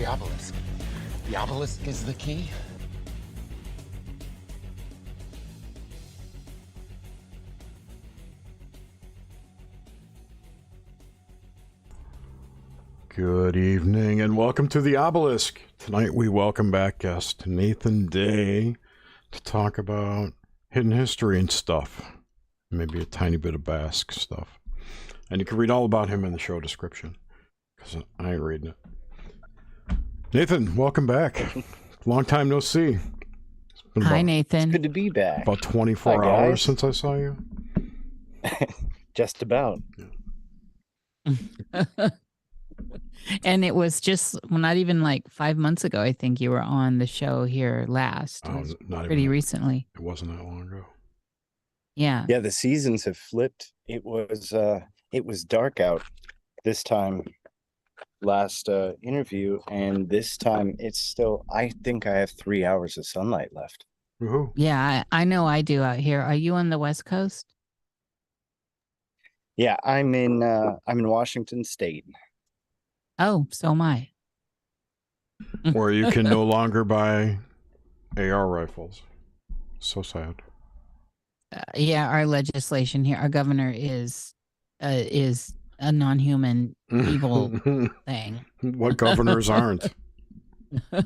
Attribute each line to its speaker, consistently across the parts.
Speaker 1: The obelisk. The obelisk is the key.
Speaker 2: Good evening and welcome to the Obelisk. Tonight we welcome back guest Nathan Day to talk about hidden history and stuff. Maybe a tiny bit of Basque stuff. And you can read all about him in the show description, because I ain't reading it. Nathan, welcome back. Long time no see. It's been
Speaker 3: Hi,
Speaker 2: about,
Speaker 3: Nathan.
Speaker 4: It's good to be back.
Speaker 2: About 24
Speaker 4: Hi,
Speaker 2: hours
Speaker 4: guys.
Speaker 2: since I saw you.
Speaker 4: Just about.
Speaker 3: And it was just not even like 5 months ago. I think you were on the show here last. It was
Speaker 2: Not
Speaker 3: pretty
Speaker 2: even,
Speaker 3: recently.
Speaker 2: It wasn't that long ago.
Speaker 3: Yeah.
Speaker 4: Yeah, the seasons have flipped. It was dark out this time last interview, and this time it's still, I think I have 3 hours of sunlight left.
Speaker 2: Woohoo.
Speaker 3: Yeah, I know I do out here. Are you on the West Coast?
Speaker 4: Yeah, I'm in Washington State.
Speaker 3: Oh, so am I.
Speaker 2: Where you can no longer buy AR rifles. So sad.
Speaker 3: Yeah, our legislation here, our governor is a non-human evil thing.
Speaker 2: What governors aren't?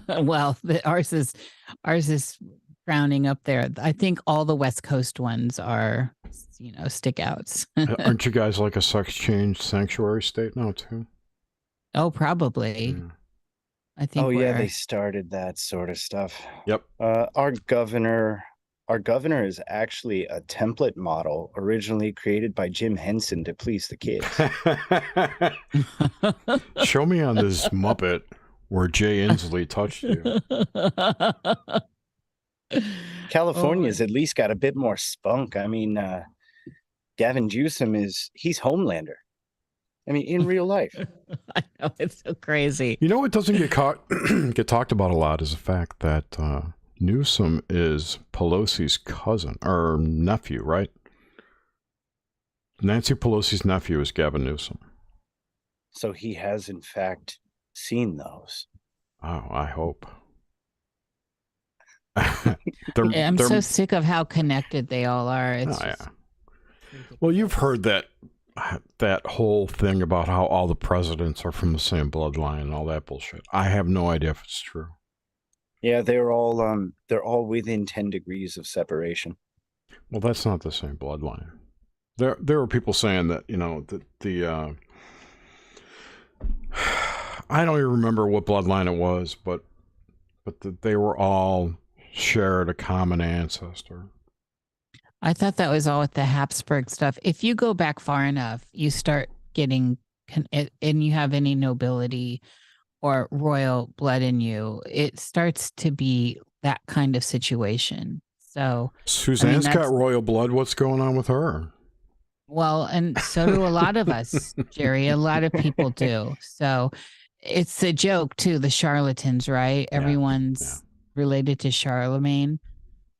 Speaker 3: Well, ours is frowning up there. I think all the West Coast ones are, stickouts.
Speaker 2: Aren't you guys like a sex change sanctuary state now too?
Speaker 3: Oh, probably.
Speaker 2: Yeah.
Speaker 3: I think.
Speaker 4: Oh yeah, they started that sort of stuff.
Speaker 2: Yep.
Speaker 4: Our governor is actually a template model originally created by Jim Henson to please the kids.
Speaker 2: Show me on this Muppet where Jay Inslee touched you.
Speaker 4: California's at least got a bit more spunk. I mean, Gavin Newsom he's Homelander. I mean, in real life.
Speaker 3: I know, it's so crazy.
Speaker 2: You know what doesn't get get talked about a lot is the fact that Newsom is Pelosi's cousin or nephew, right? Nancy Pelosi's nephew is Gavin Newsom.
Speaker 4: So he has, in fact, seen those.
Speaker 2: Oh, I hope.
Speaker 3: I'm so sick of how connected they all are. It's
Speaker 2: yeah. Well, you've heard that whole thing about how all the presidents are from the same bloodline and all that bullshit. I have no idea if it's true.
Speaker 4: Yeah, they're all within 10 degrees of separation.
Speaker 2: Well, that's not the same bloodline. There were people saying that, the I don't even remember what bloodline it was, but they were all shared a common ancestor.
Speaker 3: I thought that was all with the Habsburg stuff. If you go back far enough, you start getting, and you have any nobility or royal blood in you, it starts to be that kind of situation. So
Speaker 2: Suzanne's got royal blood. What's going on with her?
Speaker 3: Well, and so do a lot of us, Jerry. A lot of people do. So it's a joke too, the charlatans, right?
Speaker 2: Yeah.
Speaker 3: Everyone's related to Charlemagne.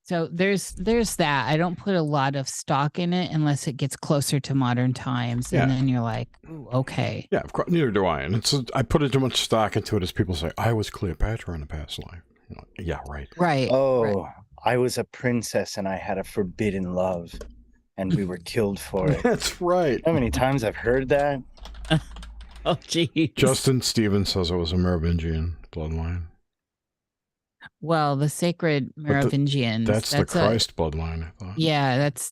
Speaker 3: So there's that. I don't put a lot of stock in it unless it gets closer to modern times, and then you're like, ooh, okay.
Speaker 2: Yeah, of course. Neither do I. And I put too much stock into it as people say, I was Cleopatra in a past life. Yeah, right.
Speaker 3: Right.
Speaker 4: Oh,
Speaker 3: right.
Speaker 4: I was a princess and I had a forbidden love, and we were killed for it.
Speaker 2: That's right.
Speaker 4: How many times I've heard that?
Speaker 3: Oh, geez.
Speaker 2: Justin Stevens says it was a Merovingian bloodline.
Speaker 3: Well, the sacred Merovingians.
Speaker 2: That's the Christ bloodline, I thought.
Speaker 3: Yeah, that's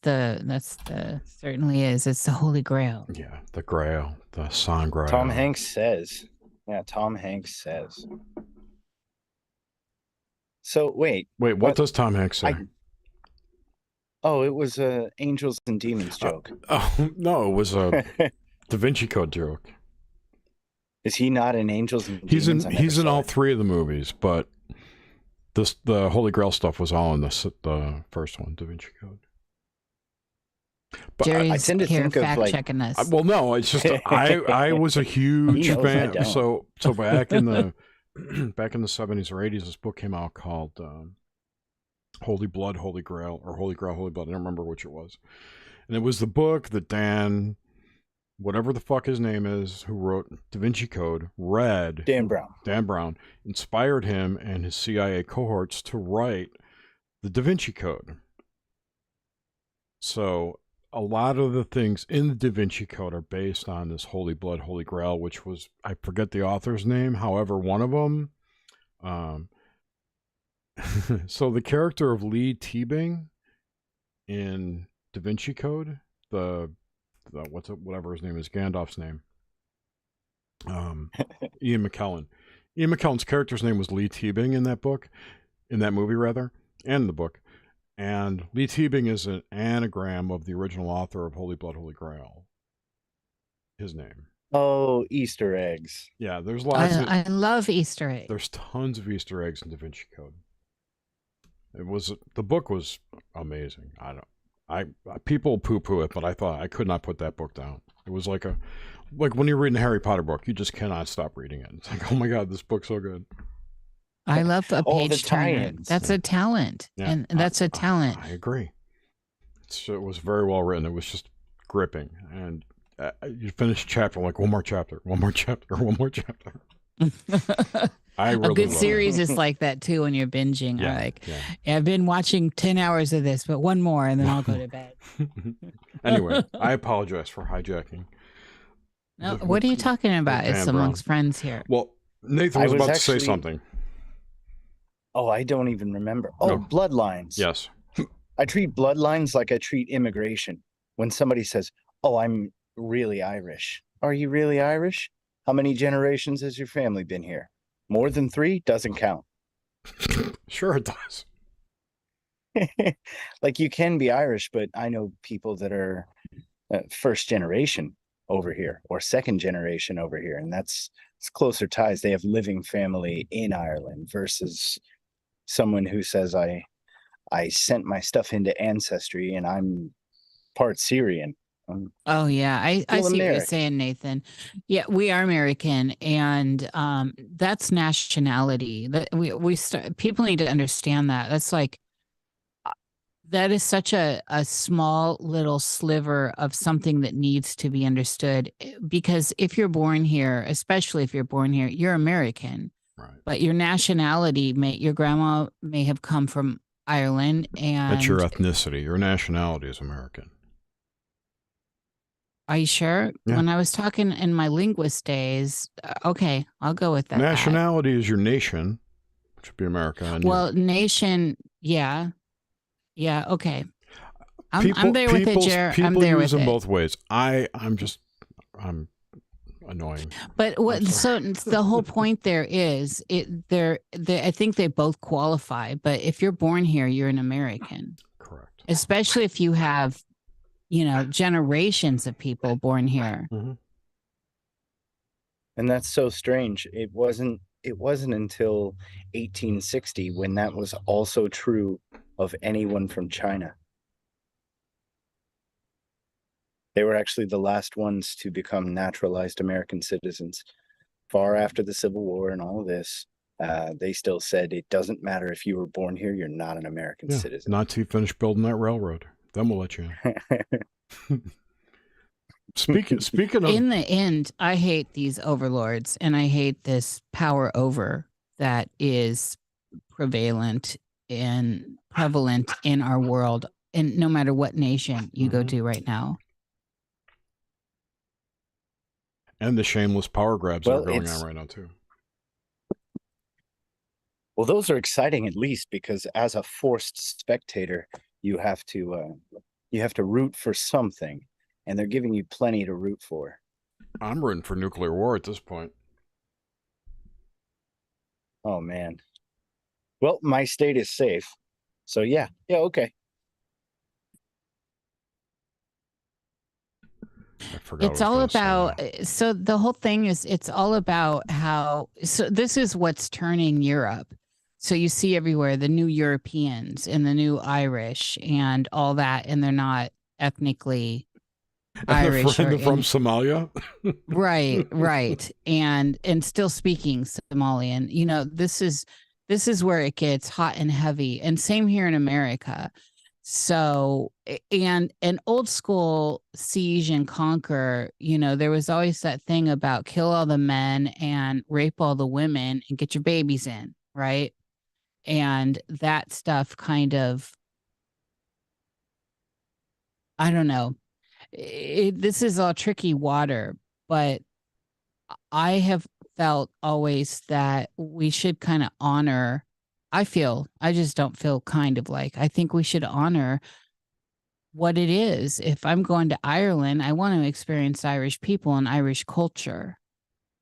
Speaker 3: certainly is. It's the Holy Grail.
Speaker 2: Yeah, the Grail, the Sangreal.
Speaker 4: Tom Hanks says. Yeah, Tom Hanks says. So wait.
Speaker 2: What does Tom Hanks say?
Speaker 4: It was a angels and demons joke.
Speaker 2: No, it was a Da Vinci Code joke.
Speaker 4: Is he not in Angels and Demons?
Speaker 2: He's in all three of the movies, but the Holy Grail stuff was all in the first one, Da Vinci Code.
Speaker 3: But Jerry's
Speaker 4: I tend to
Speaker 3: here
Speaker 4: think of like,
Speaker 3: checking us.
Speaker 2: Well, no, it's just I was a huge fan. So back in the 70s or 80s, this book came out called Holy Blood, Holy Grail, or Holy Grail, Holy Blood. I don't remember which it was. And it was the book that Dan whatever the fuck his name is, who wrote Da Vinci Code, read
Speaker 4: Dan Brown.
Speaker 2: Inspired him and his CIA cohorts to write the Da Vinci Code. So a lot of the things in the Da Vinci Code are based on this Holy Blood, Holy Grail, which was, I forget the author's name. However, one of them, so the character of Lee Teabing in Da Vinci Code, whatever his name is, Gandalf's name, Ian McKellen. Ian McKellen's character's name was Lee Teabing in that movie rather, and the book. And Lee Teabing is an anagram of the original author of Holy Blood, Holy Grail. His name.
Speaker 4: Oh, Easter eggs.
Speaker 2: Yeah, there's lots of...
Speaker 3: I love Easter eggs.
Speaker 2: There's tons of Easter eggs in Da Vinci Code. The book was amazing. People poo-poo it, but I could not put that book down. It was like when you're reading a Harry Potter book, you just cannot stop reading it. It's like, oh my God, this book's so good.
Speaker 3: I love a page turner.
Speaker 4: tie-ins.
Speaker 3: That's a talent.
Speaker 2: Yeah,
Speaker 3: and that's a talent.
Speaker 2: I agree. It was very well written. It was just gripping. And you finish a chapter, like one more chapter. I really
Speaker 3: a good
Speaker 2: love
Speaker 3: series
Speaker 2: it.
Speaker 3: is like that too when you're binging.
Speaker 2: Yeah,
Speaker 3: Yeah, I've been watching 10 hours of this, but one more and then I'll go to bed.
Speaker 2: Anyway, I apologize for hijacking.
Speaker 3: No, what are you talking about? It's amongst friends here.
Speaker 2: Well, Nathan was about to say something.
Speaker 4: Oh, I don't even remember. Oh,
Speaker 2: No.
Speaker 4: bloodlines.
Speaker 2: Yes.
Speaker 4: I treat bloodlines like I treat immigration. When somebody says, "Oh, I'm really Irish." Are you really Irish? How many generations has your family been here? More than 3? Doesn't count.
Speaker 2: Sure it does.
Speaker 4: Like, you can be Irish, but I know people that are first generation over here or second generation over here, and it's closer ties. They have living family in Ireland versus someone who says, I sent my stuff into Ancestry and I'm part Syrian.
Speaker 3: Oh yeah, I see what you're saying, Nathan. Yeah, we are American, and that's nationality. That people need to understand that. That's like that is such a small little sliver of something that needs to be understood. Because if you're born here, especially if you're born here, you're American.
Speaker 2: Right.
Speaker 3: But your nationality your grandma may have come from Ireland, and
Speaker 2: that's your ethnicity. Your nationality is American.
Speaker 3: Are you sure?
Speaker 2: Yeah.
Speaker 3: When I was talking in my linguist days, okay, I'll go with that.
Speaker 2: Nationality is your nation, which would be America. And
Speaker 3: nation, yeah, okay. I'm there with it, Jer. I'm there with it.
Speaker 2: People use them both ways. I'm annoying.
Speaker 3: But so the whole point there is I think they both qualify. But if you're born here, you're an American.
Speaker 2: Correct.
Speaker 3: Especially if you have, generations of people born here.
Speaker 2: Mm-hmm.
Speaker 4: And that's so strange. It wasn't until 1860 when that was also true of anyone from China. They were actually the last ones to become naturalized American citizens. Far after the Civil War and all of this, they still said it doesn't matter if you were born here, you're not an American citizen.
Speaker 2: Not till you finish building that railroad. Then we'll let you in. Speaking of...
Speaker 3: In the end, I hate these overlords, and I hate this power over that is prevalent and prevalent in our world, and no matter what nation you go to right now.
Speaker 2: And the shameless power grabs that are going on right now, too.
Speaker 4: Well, those are exciting, at least, because as a forced spectator, you have to root for something, and they're giving you plenty to root for.
Speaker 2: I'm rooting for nuclear war at this point.
Speaker 4: Oh, man. Well, my state is safe. So, yeah, okay.
Speaker 3: It's all about, so the whole thing is, it's all about how, so this is what's turning Europe. So you see everywhere the new Europeans and the new Irish and all that, and they're not ethnically Irish.
Speaker 2: They're from Somalia.
Speaker 3: Right. And still speaking Somalian. This is where it gets hot and heavy. And same here in America. So, and an old school siege and conquer, there was always that thing about kill all the men and rape all the women and get your babies in, right? And that stuff kind of, I don't know. This is all tricky water, but I have felt always that we should kind of honor. I just don't feel kind of like, I think we should honor what it is. If I'm going to Ireland, I want to experience Irish people and Irish culture.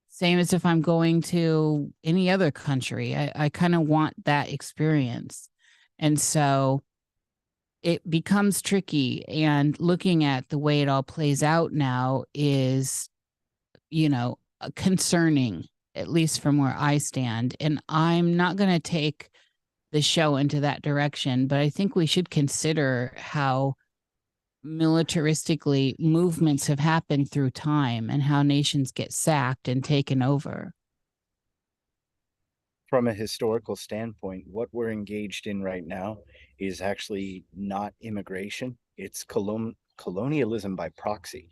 Speaker 3: Same as if I'm going to any other country. I kind of want that experience. And so it becomes tricky. And looking at the way it all plays out now is, concerning, at least from where I stand. And I'm not going to take the show into that direction, but I think we should consider how militaristically movements have happened through time and how nations get sacked and taken over.
Speaker 4: From a historical standpoint, what we're engaged in right now is actually not immigration. It's colonialism by proxy.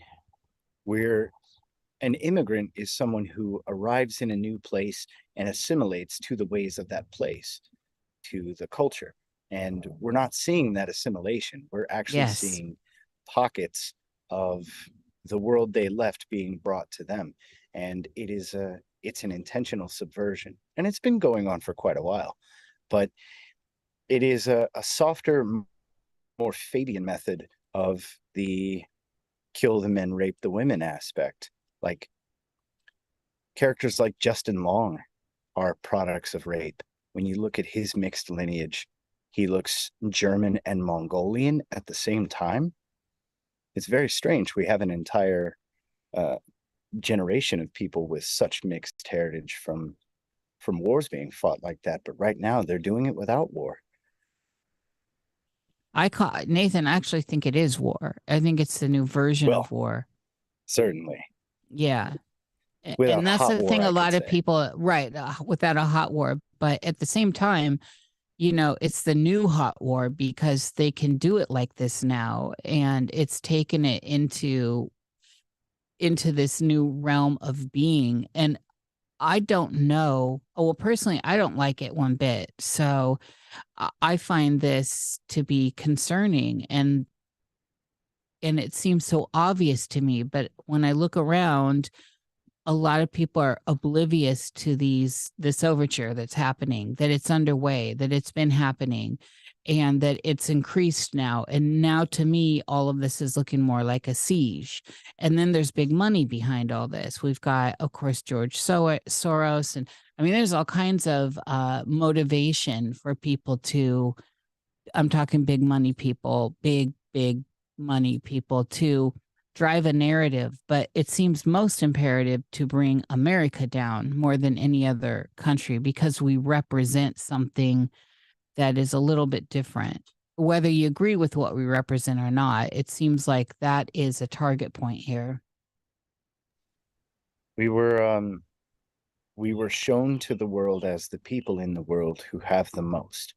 Speaker 4: An immigrant is someone who arrives in a new place and assimilates to the ways of that place, to the culture. And we're not seeing that assimilation. We're actually seeing pockets of the world they left being brought to them. And it's an intentional subversion. And it's been going on for quite a while. But it is a softer, more Fabian method of the kill the men, rape the women aspect. Like characters like Justin Long are products of rape. When you look at his mixed lineage, he looks German and Mongolian at the same time. It's very strange. We have an entire generation of people with such mixed heritage from wars being fought like that. But right now they're doing it without war.
Speaker 3: Nathan, I actually think it is war. I think it's the new version of war.
Speaker 4: Certainly.
Speaker 3: Yeah.
Speaker 4: Without
Speaker 3: and that's
Speaker 4: hot
Speaker 3: the
Speaker 4: war,
Speaker 3: thing
Speaker 4: I
Speaker 3: a lot
Speaker 4: could
Speaker 3: of
Speaker 4: say.
Speaker 3: people, right, without a hot war. But at the same time, it's the new hot war because they can do it like this now. And it's taken it into this new realm of being. And I don't know. Well, personally, I don't like it one bit. So I find this to be concerning, and it seems so obvious to me. But when I look around, a lot of people are oblivious to this overture that's happening, that it's underway, that it's been happening, and that it's increased now. And now to me, all of this is looking more like a siege. And then there's big money behind all this. We've got, of course, George Soros. And I mean, there's all kinds of motivation for people to, I'm talking big money people, big money people to drive a narrative, but it seems most imperative to bring America down more than any other country because we represent something that is a little bit different. Whether you agree with what we represent or not, it seems like that is a target point here.
Speaker 4: We were shown to the world as the people in the world who have the most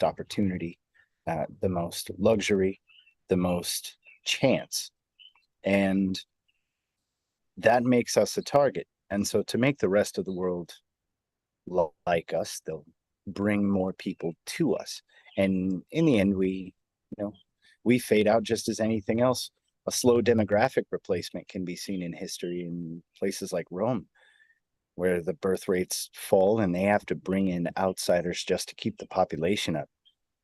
Speaker 4: opportunity, the most luxury, the most chance. And that makes us a target. And so to make the rest of the world like us, they'll bring more people to us. And in the end, we fade out just as anything else. A slow demographic replacement can be seen in history in places like Rome, where the birth rates fall and they have to bring in outsiders just to keep the population up.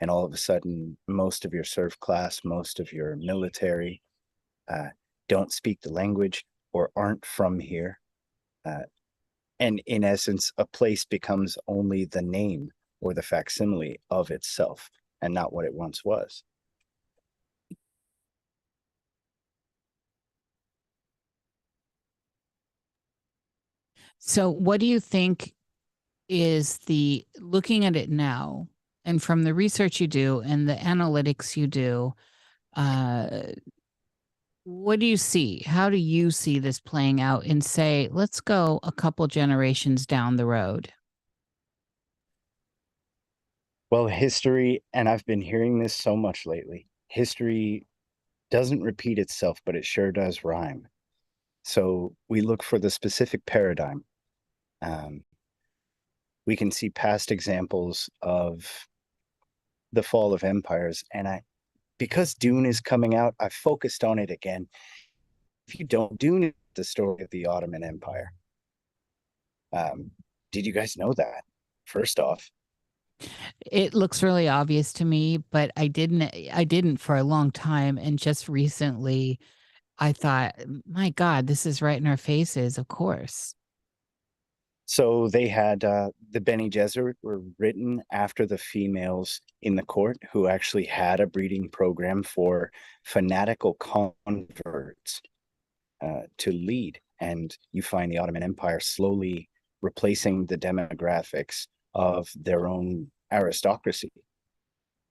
Speaker 4: And all of a sudden, most of your serf class, most of your military don't speak the language or aren't from here. And in essence, a place becomes only the name or the facsimile of itself and not what it once was.
Speaker 3: So what do you think is looking at it now, and from the research you do and the analytics you do, what do you see? How do you see this playing out in, say, let's go a couple generations down the road?
Speaker 4: Well, history, and I've been hearing this so much lately, history doesn't repeat itself, but it sure does rhyme. So we look for the specific paradigm. Um, we can see past examples of the fall of empires, and because Dune is coming out, I focused on it again. If you don't, Dune is the story of the Ottoman Empire. Did you guys know that? First off,
Speaker 3: It looks really obvious to me, but I didn't for a long time. And just recently I thought, my God, this is right in our faces, of course.
Speaker 4: so they had the Bene Gesserit were written after the females in the court who actually had a breeding program for fanatical converts to lead. And you find the Ottoman Empire slowly replacing the demographics of their own aristocracy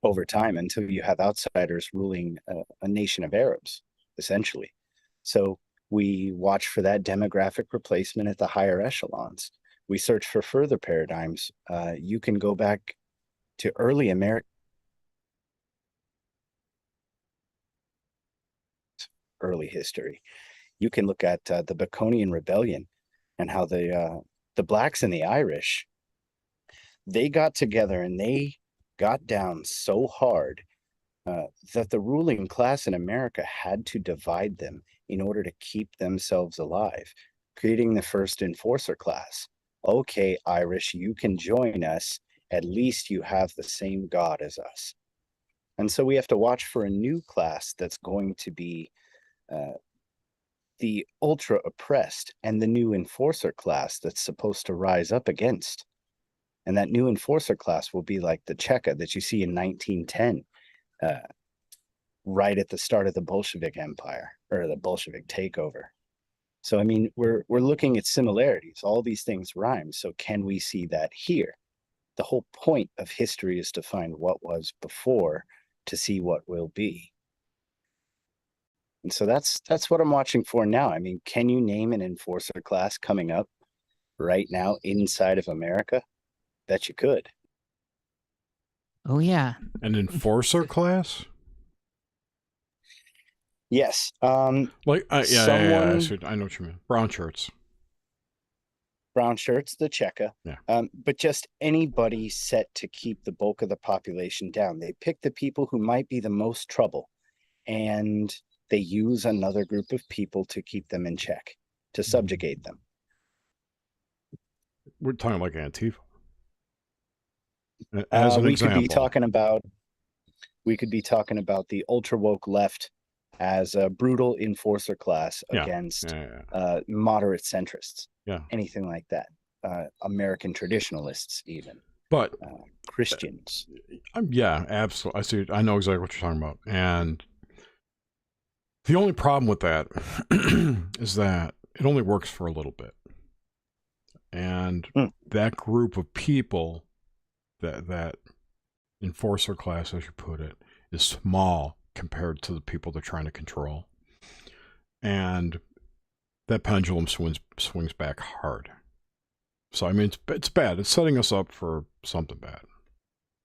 Speaker 4: over time until you have outsiders ruling a nation of Arabs, essentially. So we watch for that demographic replacement at the higher echelons. We search for further paradigms. You can go back to early American early history. You can look at the Baconian Rebellion and how the blacks and the Irish, they got together and they got down so hard that the ruling class in America had to divide them in order to keep themselves alive, creating the first enforcer class. Okay, Irish, you can join us. At least you have the same God as us. And so we have to watch for a new class that's going to be the ultra oppressed and the new enforcer class that's supposed to rise up against. And that new enforcer class will be like the Cheka that you see in 1910, right at the start of the Bolshevik Empire or the Bolshevik takeover. So, I mean, we're looking at similarities. All these things rhyme. So can we see that here? The whole point of history is to find what was before to see what will be. And so that's what I'm watching for now. I mean, can you name an enforcer class coming up right now inside of America? Bet you could.
Speaker 3: Oh, yeah.
Speaker 2: An enforcer class?
Speaker 4: Yes.
Speaker 2: Like, yeah,
Speaker 4: someone,
Speaker 2: I know what you mean. Brown shirts.
Speaker 4: brown shirts, the Cheka.
Speaker 2: Yeah.
Speaker 4: But just anybody set to keep the bulk of the population down. They pick the people who might be the most trouble, and they use another group of people to keep them in check, to subjugate them.
Speaker 2: We're talking like Antifa. As an example.
Speaker 4: We could be talking about the ultra woke left as a brutal enforcer class against moderate centrists.
Speaker 2: Yeah.
Speaker 4: Anything like that. American traditionalists, even.
Speaker 2: But
Speaker 4: Christians.
Speaker 2: Yeah, absolutely. I know exactly what you're talking about. And the only problem with that is that it only works for a little bit. And that group of people, that enforcer class, as you put it, is small compared to the people they're trying to control. And that pendulum swings back hard. So, I mean, it's bad. It's setting us up for something bad.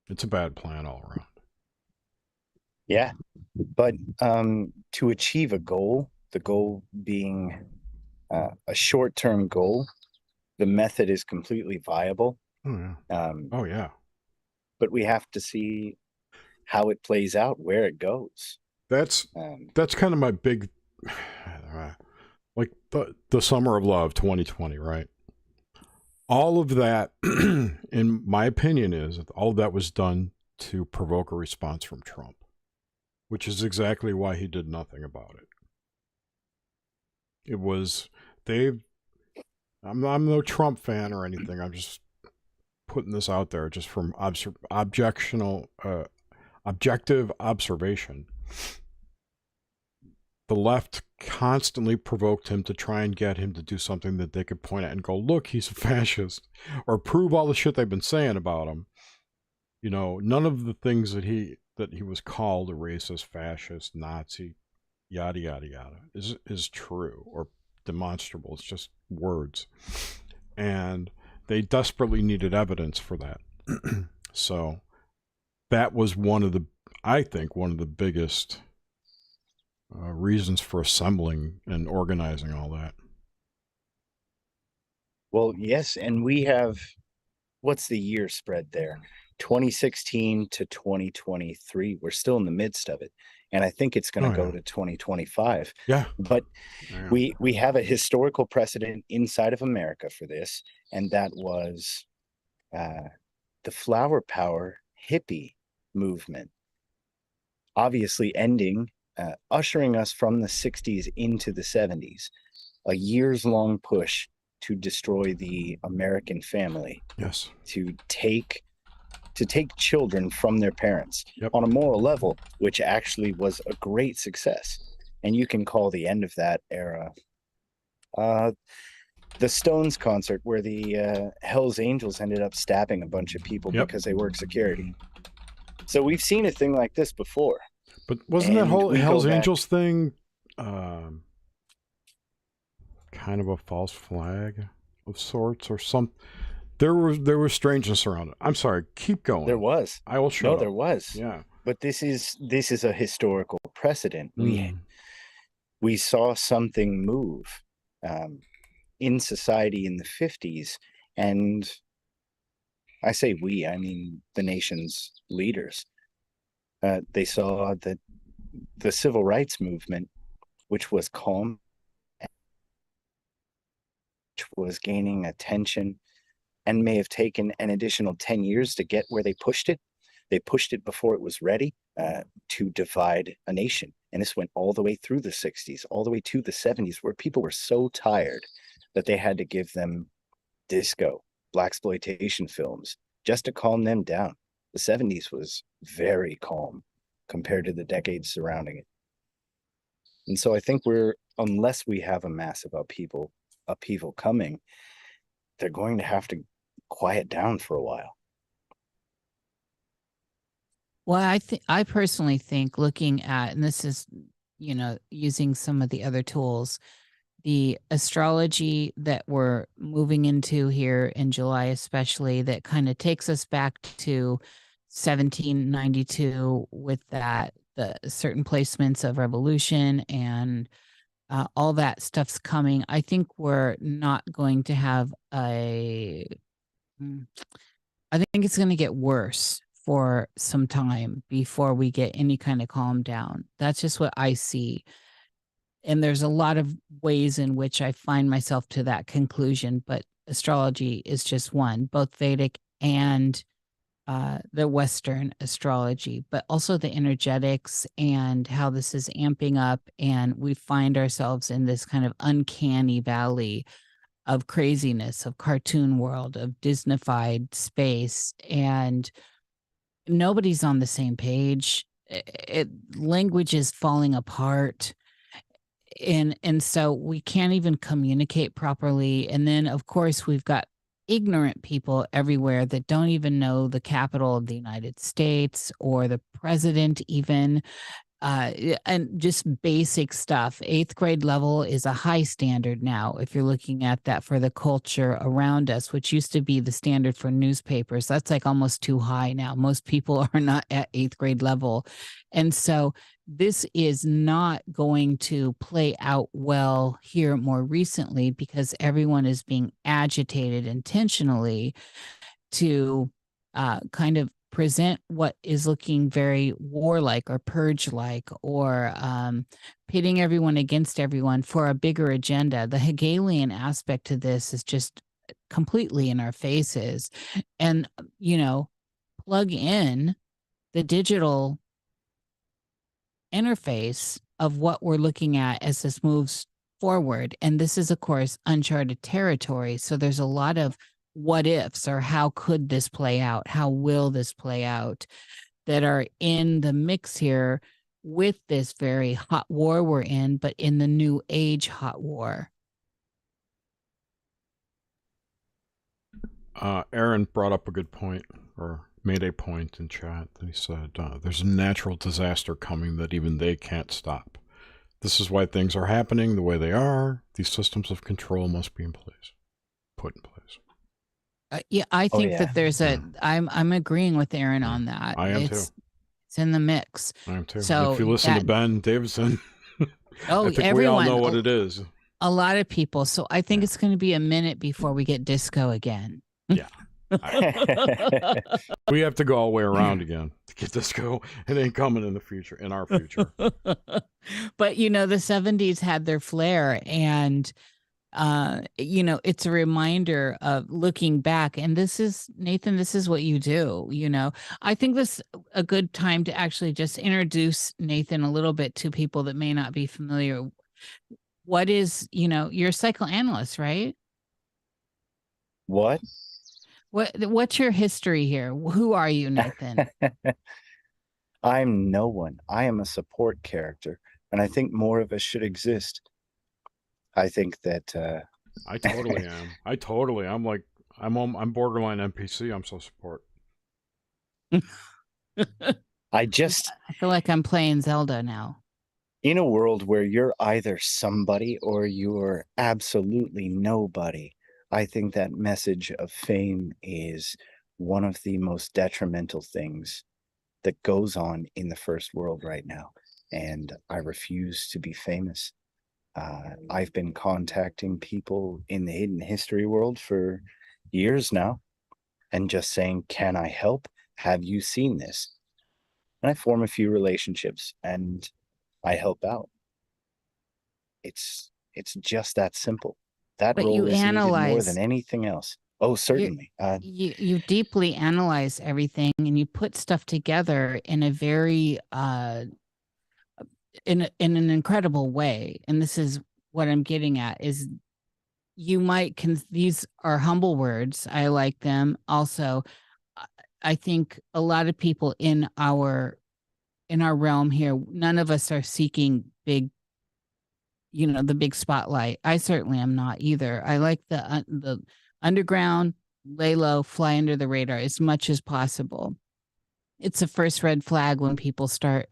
Speaker 2: It's a bad plan all around.
Speaker 4: Yeah. But to achieve a goal, the goal being a short-term goal, the method is completely viable.
Speaker 2: Oh, yeah.
Speaker 4: But we have to see how it plays out, where it goes.
Speaker 2: That's kind of my big, like the Summer of Love 2020, right? All of that, in my opinion, is all of that was done to provoke a response from Trump, which is exactly why he did nothing about it. It was, I'm no Trump fan or anything. I'm just putting this out there just from objective observation. The left constantly provoked him to try and get him to do something that they could point at and go, look, he's a fascist, or prove all the shit they've been saying about him. You know, none of the things that he was called a racist, fascist, Nazi, yada, yada, yada, is true or demonstrable. It's just words. And they desperately needed evidence for that. So that was I think, one of the biggest reasons for assembling and organizing all that.
Speaker 4: Well, yes, and we have, what's the year spread there? 2016 to 2023. We're still in the midst of it. And I think it's going to go to 2025.
Speaker 2: Yeah.
Speaker 4: But we have a historical precedent inside of America for this, and that was the flower power hippie movement, obviously ushering us from the 60s into the 70s, a years-long push to destroy the American family.
Speaker 2: Yes.
Speaker 4: To take children from their parents on a moral level, which actually was a great success. And you can call the end of that era the Stones concert, where the Hells Angels ended up stabbing a bunch of people because they work security. So we've seen a thing like this before.
Speaker 2: But wasn't that whole Hells Angels thing kind of a false flag of sorts or something? There was strangeness around it. I'm sorry. Keep going.
Speaker 4: There was.
Speaker 2: I will shut up.
Speaker 4: There was.
Speaker 2: Yeah.
Speaker 4: But this is a historical precedent. We saw something move in society in the 50s, and I say we, I mean the nation's leaders. They saw that the civil rights movement, which was calm, which was gaining attention, and may have taken an additional 10 years to get where they pushed it. They pushed it before it was ready to divide a nation. And this went all the way through the 60s, all the way to the 70s, where people were so tired that they had to give them disco, blaxploitation films, just to calm them down. The 70s was very calm compared to the decades surrounding it. And so I think unless we have a massive upheaval coming, they're going to have to quiet down for a while.
Speaker 3: Well, I personally think, looking at, and this is, using some of the other tools, the astrology that we're moving into here in July, especially, that kind of takes us back to 1792 with the certain placements of revolution and all that stuff's coming. I think we're not going to have I think it's going to get worse for some time before we get any kind of calm down. That's just what I see. And there's a lot of ways in which I find myself to that conclusion, but astrology is just one, both Vedic and the Western astrology, but also the energetics and how this is amping up. And we find ourselves in this kind of uncanny valley of craziness, of cartoon world, of Disneyfied space, and nobody's on the same page. Language is falling apart. And so we can't even communicate properly. And then, of course, we've got ignorant people everywhere that don't even know the capital of the United States or the president even, and just basic stuff. 8th grade level is a high standard now, if you're looking at that for the culture around us, which used to be the standard for newspapers. That's like almost too high now. Most people are not at 8th grade level. And so this is not going to play out well here more recently, because everyone is being agitated intentionally to kind of present what is looking very warlike or purge-like, or pitting everyone against everyone for a bigger agenda. The Hegelian aspect to this is just completely in our faces. And, plug in the digital interface of what we're looking at as this moves forward. And this is, of course, uncharted territory. So there's a lot of what ifs, or how could this play out? How will this play out, that are in the mix here with this very hot war we're in, but in the new age hot war.
Speaker 2: Aaron brought up a good point, or made a point in chat. He said, there's a natural disaster coming that even they can't stop. This is why things are happening the way they are. These systems of control must be put in place.
Speaker 3: Yeah, I
Speaker 4: Oh
Speaker 3: think
Speaker 4: yeah.
Speaker 3: that there's a. I'm agreeing with Aaron
Speaker 2: Yeah,
Speaker 3: on that.
Speaker 2: I am too.
Speaker 3: It's in the mix.
Speaker 2: I am too.
Speaker 3: So
Speaker 2: If you listen to
Speaker 3: that
Speaker 2: Ben Davidson,
Speaker 3: oh,
Speaker 2: I think we all
Speaker 3: everyone,
Speaker 2: know what it is.
Speaker 3: a lot of people. So I think
Speaker 2: Yeah.
Speaker 3: it's going to be a minute before we get disco again.
Speaker 2: Yeah. We have to go all the way around again to get this go. It ain't coming in the future, in our future.
Speaker 3: But the 70s had their flair, and it's a reminder of looking back. And this is, Nathan, this is what you do. I think this a good time to actually just introduce Nathan a little bit to people that may not be familiar. What is, you're a psychoanalyst, right?
Speaker 4: What?
Speaker 3: What's your history here? Who are you, Nathan?
Speaker 4: I'm no one. I am a support character, and I think more of us should exist. I think that
Speaker 2: I totally am. I'm borderline NPC. I'm so support.
Speaker 4: I
Speaker 3: feel like I'm playing Zelda now.
Speaker 4: In a world where you're either somebody or you're absolutely nobody, I think that message of fame is one of the most detrimental things that goes on in the first world right now. And I refuse to be famous. I've been contacting people in the hidden history world for years now and just saying, can I help? Have you seen this? And I form a few relationships and I help out. It's just that simple. That
Speaker 3: But
Speaker 4: role
Speaker 3: you
Speaker 4: is needed more
Speaker 3: analyze.
Speaker 4: than anything else. Oh, certainly.
Speaker 3: You deeply analyze everything, and you put stuff together in a very in an incredible way. And this is what I'm getting at is you might these are humble words. I like them. Also, I think a lot of people in our realm here, none of us are seeking big, the big spotlight. I certainly am not either. I like the underground, lay low, fly under the radar as much as possible. It's the first red flag when people start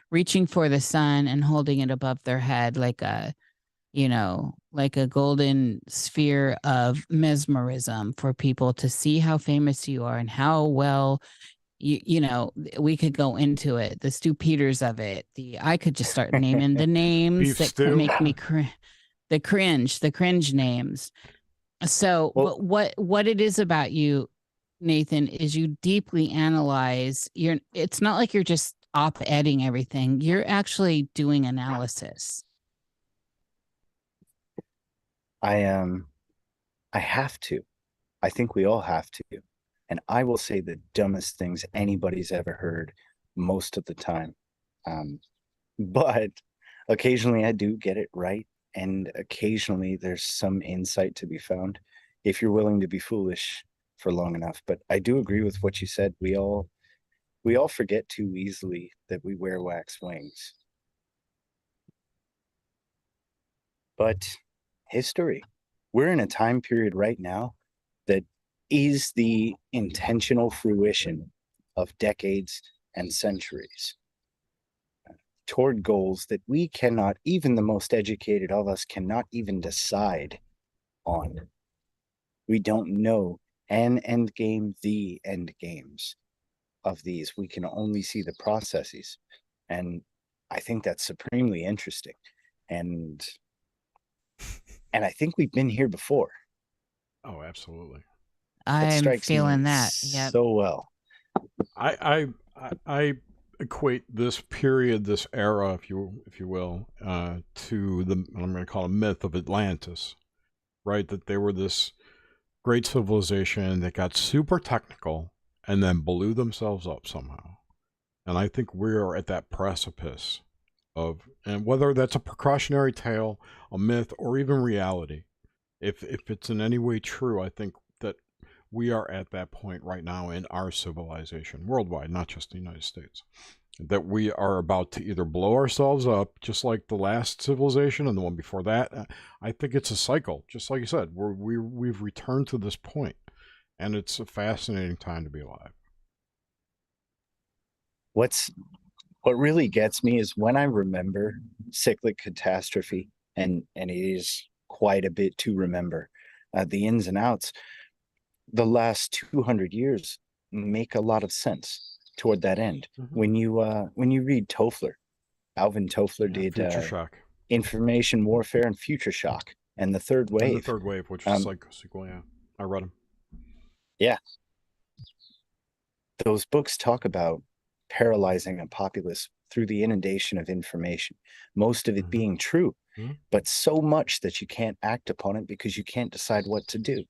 Speaker 3: reaching for the sun and holding it above their head like a golden sphere of mesmerism for people to see how famous you are and how well we could go into it, the Stu Peters of it. I could just start naming the names that make me the cringe names. So, but what it is about you, Nathan, is you deeply analyze. It's not like you're just op-edding everything. You're actually doing analysis.
Speaker 4: I have to. I think we all have to. And I will say the dumbest things anybody's ever heard most of the time. But occasionally I do get it right. And occasionally there's some insight to be found if you're willing to be foolish for long enough. But I do agree with what you said. We all forget too easily that we wear wax wings. But history, we're in a time period right now that is the intentional fruition of decades and centuries toward goals that we cannot, even the most educated of us, cannot even decide on. We don't know an end game, the end games of these. We can only see the processes. And I think that's supremely interesting. And I think we've been here before.
Speaker 2: Oh, absolutely.
Speaker 3: I'm feeling that. Yeah.
Speaker 4: So well.
Speaker 2: I equate this period, this era, if you will, to I'm going to call it myth of Atlantis, right? That they were this great civilization that got super technical and then blew themselves up somehow. And I think we're at that precipice of, and whether that's a precautionary tale, a myth, or even reality, if it's in any way true, I think that we are at that point right now in our civilization, worldwide, not just the United States, that we are about to either blow ourselves up, just like the last civilization and the one before that. I think it's a cycle, just like you said, we've returned to this point, and it's a fascinating time to be alive.
Speaker 4: What really gets me is when I remember cyclic catastrophe, and it is quite a bit to remember the ins and outs. the last 200 years make a lot of sense toward that end. When you read Toffler, Alvin Toffler did
Speaker 2: Future Shock.
Speaker 4: Information Warfare and Future Shock and the Third Wave.
Speaker 2: And the Third Wave, which is like a sequel, yeah. I read them.
Speaker 4: Yeah. Those books talk about paralyzing a populace through the inundation of information, most of it being true, but so much that you can't act upon it because you can't decide what to do.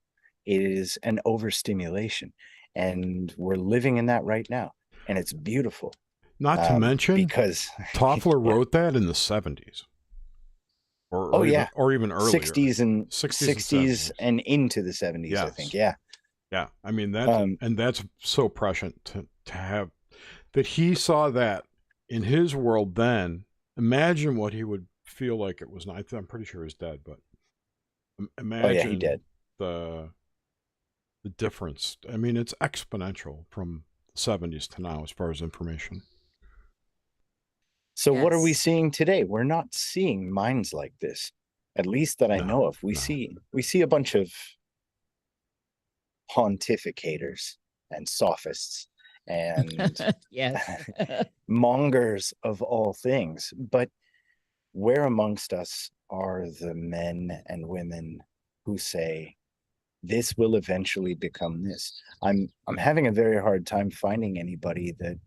Speaker 4: It is an overstimulation, and we're living in that right now, and it's beautiful.
Speaker 2: Not to mention,
Speaker 4: because
Speaker 2: Toffler wrote that in the 70s. Or even earlier.
Speaker 4: 60s and
Speaker 2: 60s
Speaker 4: and into the 70s, yes. I think. Yeah.
Speaker 2: Yeah. I mean, that's so prescient to have that he saw that in his world then. Imagine what he would feel like it was. I'm pretty sure he's dead, but imagine
Speaker 4: he did.
Speaker 2: The difference. I mean, it's exponential from the 70s to now as far as information.
Speaker 4: So what are we seeing today? We're not seeing minds like this, at least that I know of. We see a bunch of pontificators and sophists and mongers of all things. But where amongst us are the men and women who say, this will eventually become this? I'm having a very hard time finding anybody that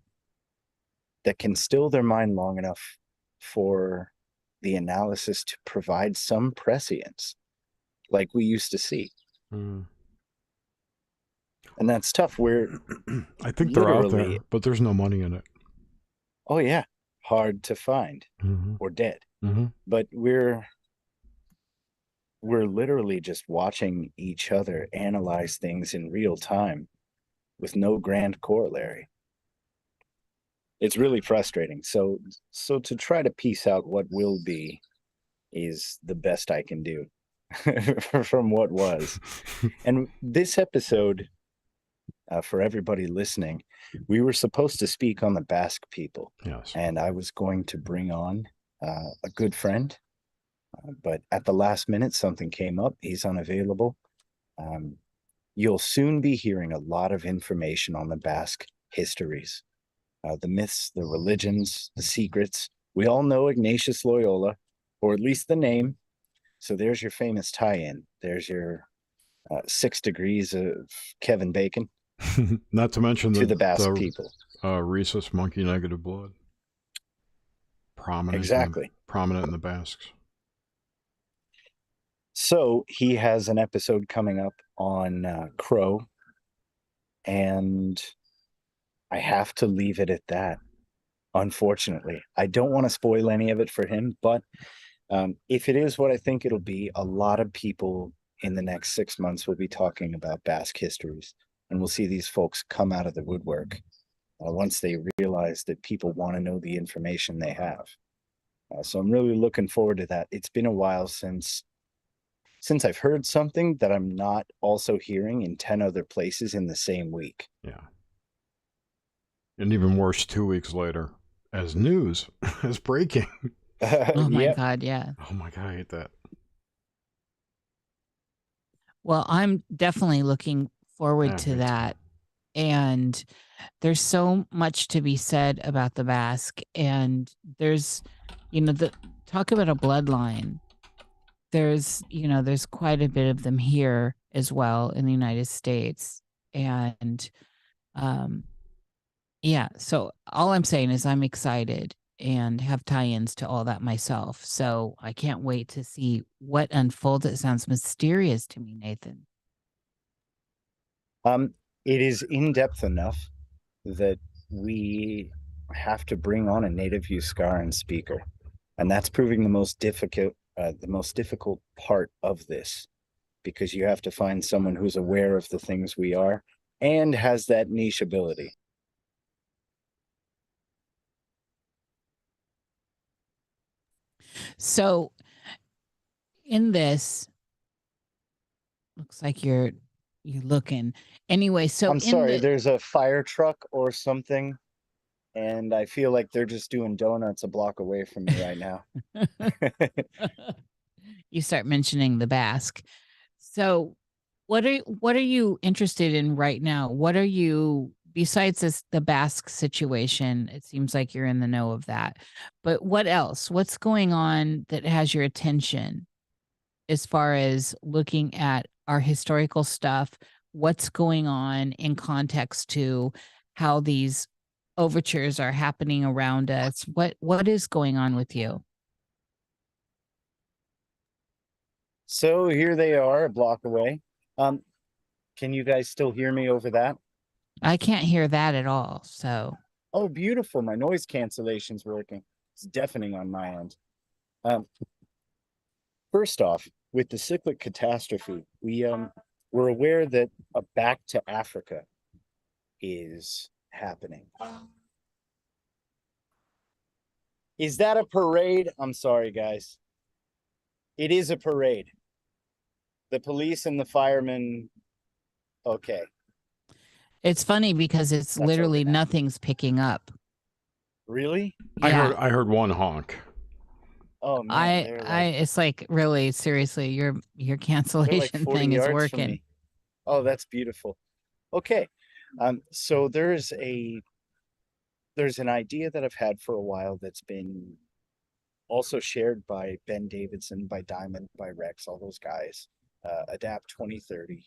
Speaker 4: can still their mind long enough for the analysis to provide some prescience like we used to see. And that's tough.
Speaker 2: I think they're out there, but there's no money in it.
Speaker 4: Oh yeah. Hard to find or dead. But we're literally just watching each other analyze things in real time with no grand corollary. It's really frustrating. So to try to piece out what will be is the best I can do from what was. And this episode, for everybody listening, we were supposed to speak on the Basque people.
Speaker 2: Yes.
Speaker 4: And I was going to bring on a good friend, but at the last minute, something came up. He's unavailable. You'll soon be hearing a lot of information on the Basque histories. The myths, the religions, the secrets. We all know Ignatius Loyola, or at least the name. So there's your famous tie-in. There's your 6 degrees of Kevin Bacon.
Speaker 2: Not to mention
Speaker 4: the Basque people.
Speaker 2: Rhesus monkey negative blood. Prominent.
Speaker 4: Exactly.
Speaker 2: Prominent in the Basques.
Speaker 4: So he has an episode coming up on Crow, and I have to leave it at that, unfortunately. I don't want to spoil any of it for him, but if it is what I think it'll be, a lot of people in the next 6 months will be talking about Basque histories, and we'll see these folks come out of the woodwork once they realize that people want to know the information they have. So I'm really looking forward to that. It's been a while since I've heard something that I'm not also hearing in 10 other places in the same week.
Speaker 2: Yeah. And even worse, 2 weeks later, as news, as breaking.
Speaker 3: Oh my God, yeah.
Speaker 2: Oh my God, I hate that.
Speaker 3: Well, I'm definitely looking forward to that. And there's so much to be said about the Basque. And there's, talk about a bloodline. There's quite a bit of them here as well in the United States. And so all I'm saying is I'm excited and have tie-ins to all that myself. So I can't wait to see what unfolds. It sounds mysterious to me, Nathan.
Speaker 4: It is in-depth enough that we have to bring on a native Euskaran speaker. And that's proving the most difficult part of this, because you have to find someone who's aware of the things we are and has that niche ability.
Speaker 3: So in this, looks like you're looking anyway. So
Speaker 4: I'm sorry, there's a fire truck or something, and I feel like they're just doing donuts a block away from me right now.
Speaker 3: You start mentioning the Basque. So What are you interested in right now? What are you, besides the Basque situation? It seems like you're in the know of that. But what else? What's going on that has your attention as far as looking at our historical stuff? What's going on in context to how these overtures are happening around us? What is going on with you?
Speaker 4: So here they are, a block away. Can you guys still hear me over that?
Speaker 3: I can't hear that at all. So
Speaker 4: Oh, beautiful. My noise cancellation's working. It's deafening on my end. First off, with the cyclic catastrophe, we're aware that a back to Africa is happening. Is that a parade? I'm sorry, guys. It is a parade. The police and the firemen. Okay.
Speaker 3: it's funny because it's
Speaker 4: That's
Speaker 3: literally
Speaker 4: over now.
Speaker 3: nothing's picking up.
Speaker 4: Really?
Speaker 3: Yeah.
Speaker 2: I heard one honk.
Speaker 4: Oh man, they're like,
Speaker 3: It's like really seriously, your
Speaker 4: they're like
Speaker 3: cancellation
Speaker 4: 40
Speaker 3: thing is
Speaker 4: yards from
Speaker 3: working.
Speaker 4: me. Oh, that's beautiful. Okay. So there's an idea that I've had for a while that's been also shared by Ben Davidson, by Diamond, by Rex, all those guys, Adapt 2030,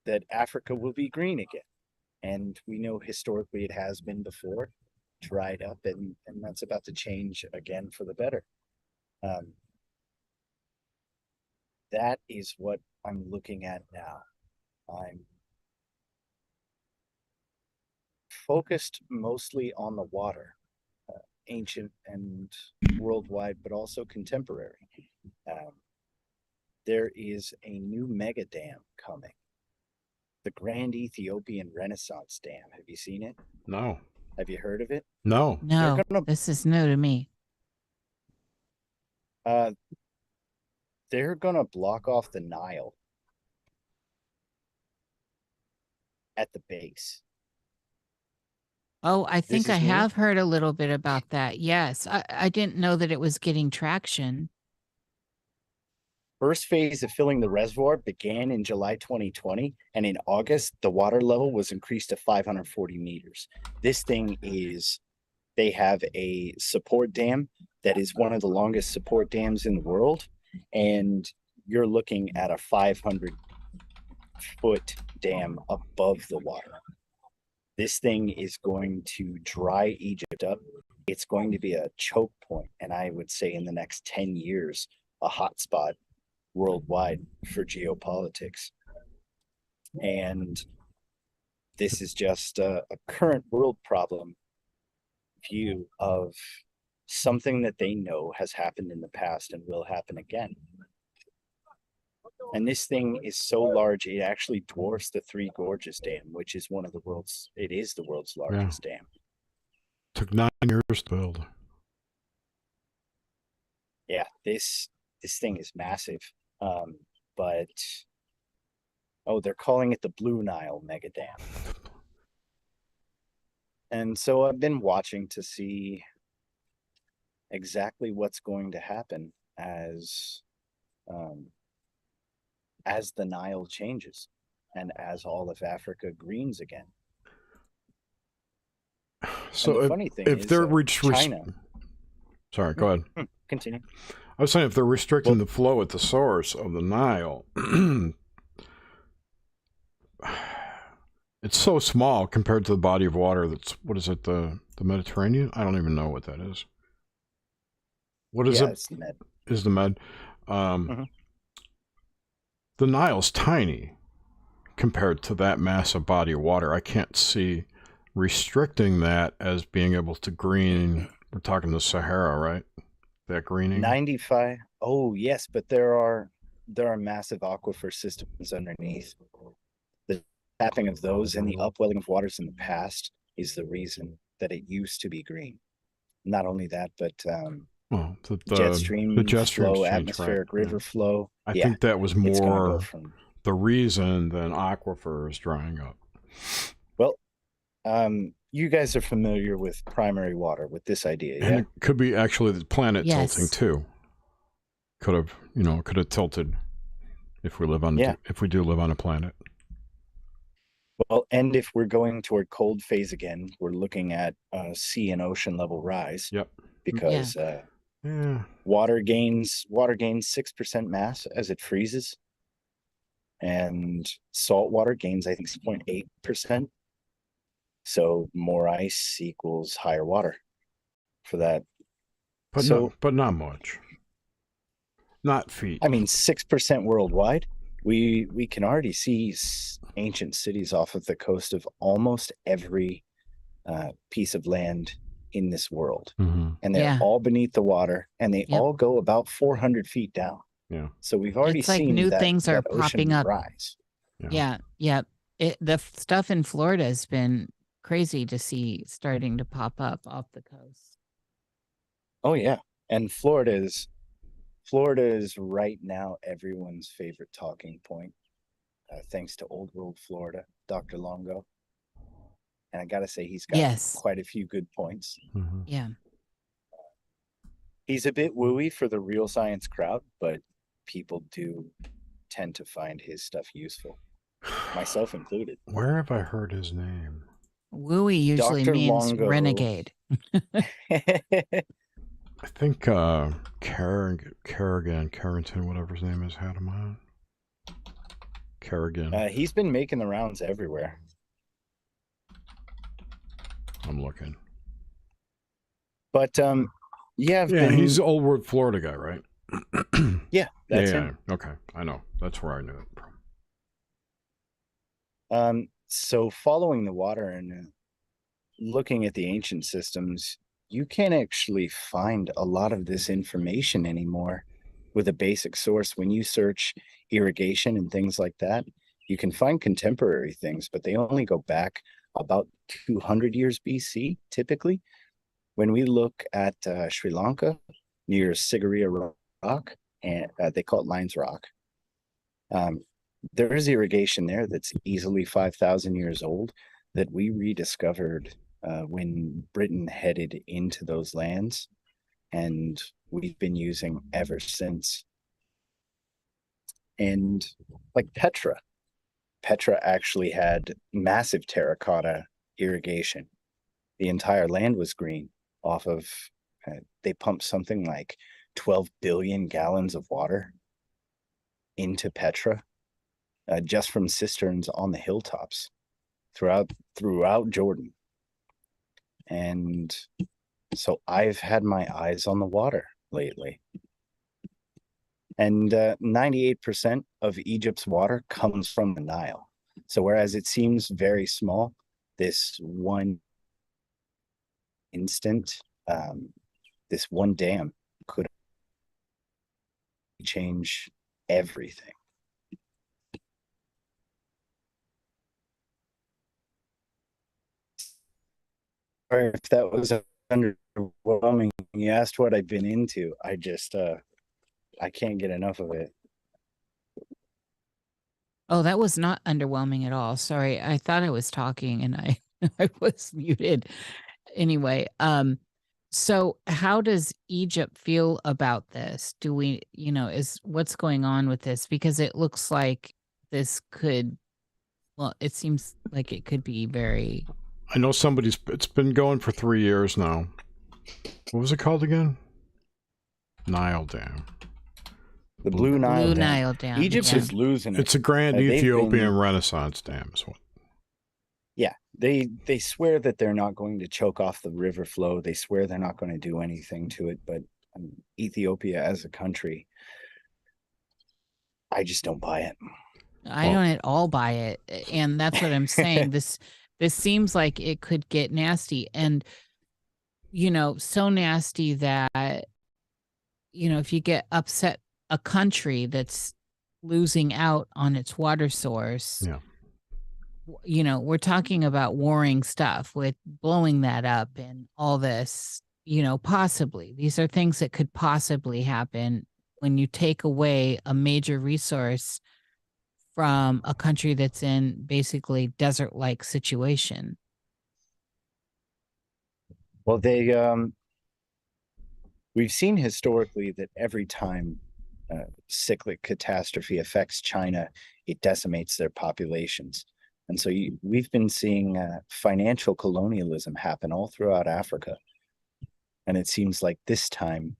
Speaker 4: that Africa will be green again. And we know historically it has been before, dried up, and that's about to change again for the better. That is what I'm looking at now. I'm focused mostly on the water, ancient and worldwide, but also contemporary. There is a new mega dam coming, the Grand Ethiopian Renaissance Dam. Have you seen it?
Speaker 2: No.
Speaker 4: Have you heard of it?
Speaker 2: No.
Speaker 3: No, this is new to me.
Speaker 4: They're gonna block off the Nile at the base.
Speaker 3: Oh, I think I
Speaker 4: is new?
Speaker 3: have heard a little bit about that. Yes. I didn't know that it was getting traction.
Speaker 4: First phase of filling the reservoir began in July 2020, and in August, the water level was increased to 540 meters. This thing is, they have a support dam that is one of the longest support dams in the world, and you're looking at a 500-foot dam above the water. This thing is going to dry Egypt up. It's going to be a choke point, and I would say in the next 10 years, a hotspot worldwide for geopolitics. And this is just a current world problem view of something that they know has happened in the past and will happen again. And this thing is so large, it actually dwarfs the Three Gorges Dam, which is the world's largest dam.
Speaker 2: Took 9 years to build.
Speaker 4: Yeah, this thing is massive. But they're calling it the Blue Nile Mega Dam. And so I've been watching to see exactly what's going to happen as the Nile changes and as all of Africa greens again.
Speaker 2: So
Speaker 4: the funny thing
Speaker 2: if
Speaker 4: is,
Speaker 2: they're
Speaker 4: China.
Speaker 2: Sorry, go ahead.
Speaker 4: Continue.
Speaker 2: I was saying if they're restricting the flow at the source of the Nile, it's so small compared to the body of water that's, what is it, the Mediterranean? I don't even know what that is. What is it?
Speaker 4: It's the Med.
Speaker 2: Is the Med. The Nile's tiny compared to that massive body of water. I can't see restricting that as being able to green. We're talking the Sahara, right? That greening.
Speaker 4: 95. Oh yes, but there are massive aquifer systems underneath. The tapping of those and the upwelling of waters in the past is the reason that it used to be green. Not only that, but jet stream flow, atmospheric river flow.
Speaker 2: I think that was more the reason than aquifers drying up.
Speaker 4: Well, you guys are familiar with primary water, with this idea, yeah?
Speaker 2: And it could be actually the planet tilting too. Could have tilted if we live on
Speaker 4: Yeah.
Speaker 2: if we do live on a planet.
Speaker 4: Well, and if we're going toward cold phase again, we're looking at sea and ocean level rise.
Speaker 2: Yep.
Speaker 4: Because
Speaker 2: Yeah.
Speaker 4: water gains 6% mass as it freezes, and salt water gains, I think, 6.8%. So more ice equals higher water for that.
Speaker 2: But
Speaker 4: So,
Speaker 2: but not much. Not feet.
Speaker 4: I mean, 6% worldwide. We can already see ancient cities off of the coast of almost every piece of land in this world.
Speaker 2: Mm-hmm.
Speaker 4: And they're all beneath the water, and they all go about 400 feet down.
Speaker 2: Yeah.
Speaker 4: So we've already
Speaker 3: It's like
Speaker 4: seen
Speaker 3: new
Speaker 4: that,
Speaker 3: things are
Speaker 4: that ocean
Speaker 3: popping up.
Speaker 4: rise.
Speaker 3: Yeah. The stuff in Florida has been crazy to see starting to pop up off the coast.
Speaker 4: Oh yeah, and Florida is right now everyone's favorite talking point, thanks to Old World Florida, Dr. Longo. And I gotta say, he's got quite a few good points.
Speaker 2: Mm-hmm.
Speaker 3: Yeah.
Speaker 4: He's a bit wooey for the real science crowd, but people do tend to find his stuff useful, myself included.
Speaker 2: Where have I heard his name?
Speaker 3: Wooey usually
Speaker 4: Dr.
Speaker 3: means
Speaker 4: Longo.
Speaker 3: renegade.
Speaker 2: I think Carrington, whatever his name is, had him on. Kerrigan.
Speaker 4: He's been making the rounds everywhere.
Speaker 2: I'm looking.
Speaker 4: But
Speaker 2: he's the Old World Florida guy, right?
Speaker 4: Yeah, that's him.
Speaker 2: Okay, I know. That's where I knew it
Speaker 4: from. So following the water and looking at the ancient systems, you can't actually find a lot of this information anymore with a basic source. When you search irrigation and things like that, you can find contemporary things, but they only go back about 200 years BC, typically. When we look at Sri Lanka, near Sigiriya Rock, and they call it Lions Rock, there is irrigation there that's easily 5,000 years old that we rediscovered when Britain headed into those lands, and we've been using ever since. And like Petra actually had massive terracotta irrigation. The entire land was green off of, they pumped something like 12 billion gallons of water into Petra, just from cisterns on the hilltops throughout Jordan. And so I've had my eyes on the water lately. And 98% of Egypt's water comes from the Nile. So whereas it seems very small, this one instant, this one dam could change everything. Or if that was underwhelming, you asked what I've been into. I just, I can't get enough of it.
Speaker 3: Oh, that was not underwhelming at all. Sorry. I thought I was talking and I was muted. Anyway, so how does Egypt feel about this? Do we, is what's going on with this? Because it looks like this could, well, it seems like it could be very...
Speaker 2: I know it's been going for 3 years now. What was it called again? Nile Dam.
Speaker 4: The Blue Nile Dam. Egypt is losing it.
Speaker 2: It's a grand Ethiopian Renaissance dam is what.
Speaker 4: Yeah, they swear that they're not going to choke off the river flow. They swear they're not going to do anything to it. But Ethiopia as a country, I just don't buy it.
Speaker 3: I don't at all buy it. And that's what I'm saying. This seems like it could get nasty. And, so nasty that, if you get upset a country that's losing out on its water source, we're talking about warring stuff with blowing that up and all this, possibly. These are things that could possibly happen when you take away a major resource from a country that's in basically desert-like situation.
Speaker 4: Well, we've seen historically that every time cyclic catastrophe affects China, it decimates their populations. And so we've been seeing financial colonialism happen all throughout Africa. And it seems like this time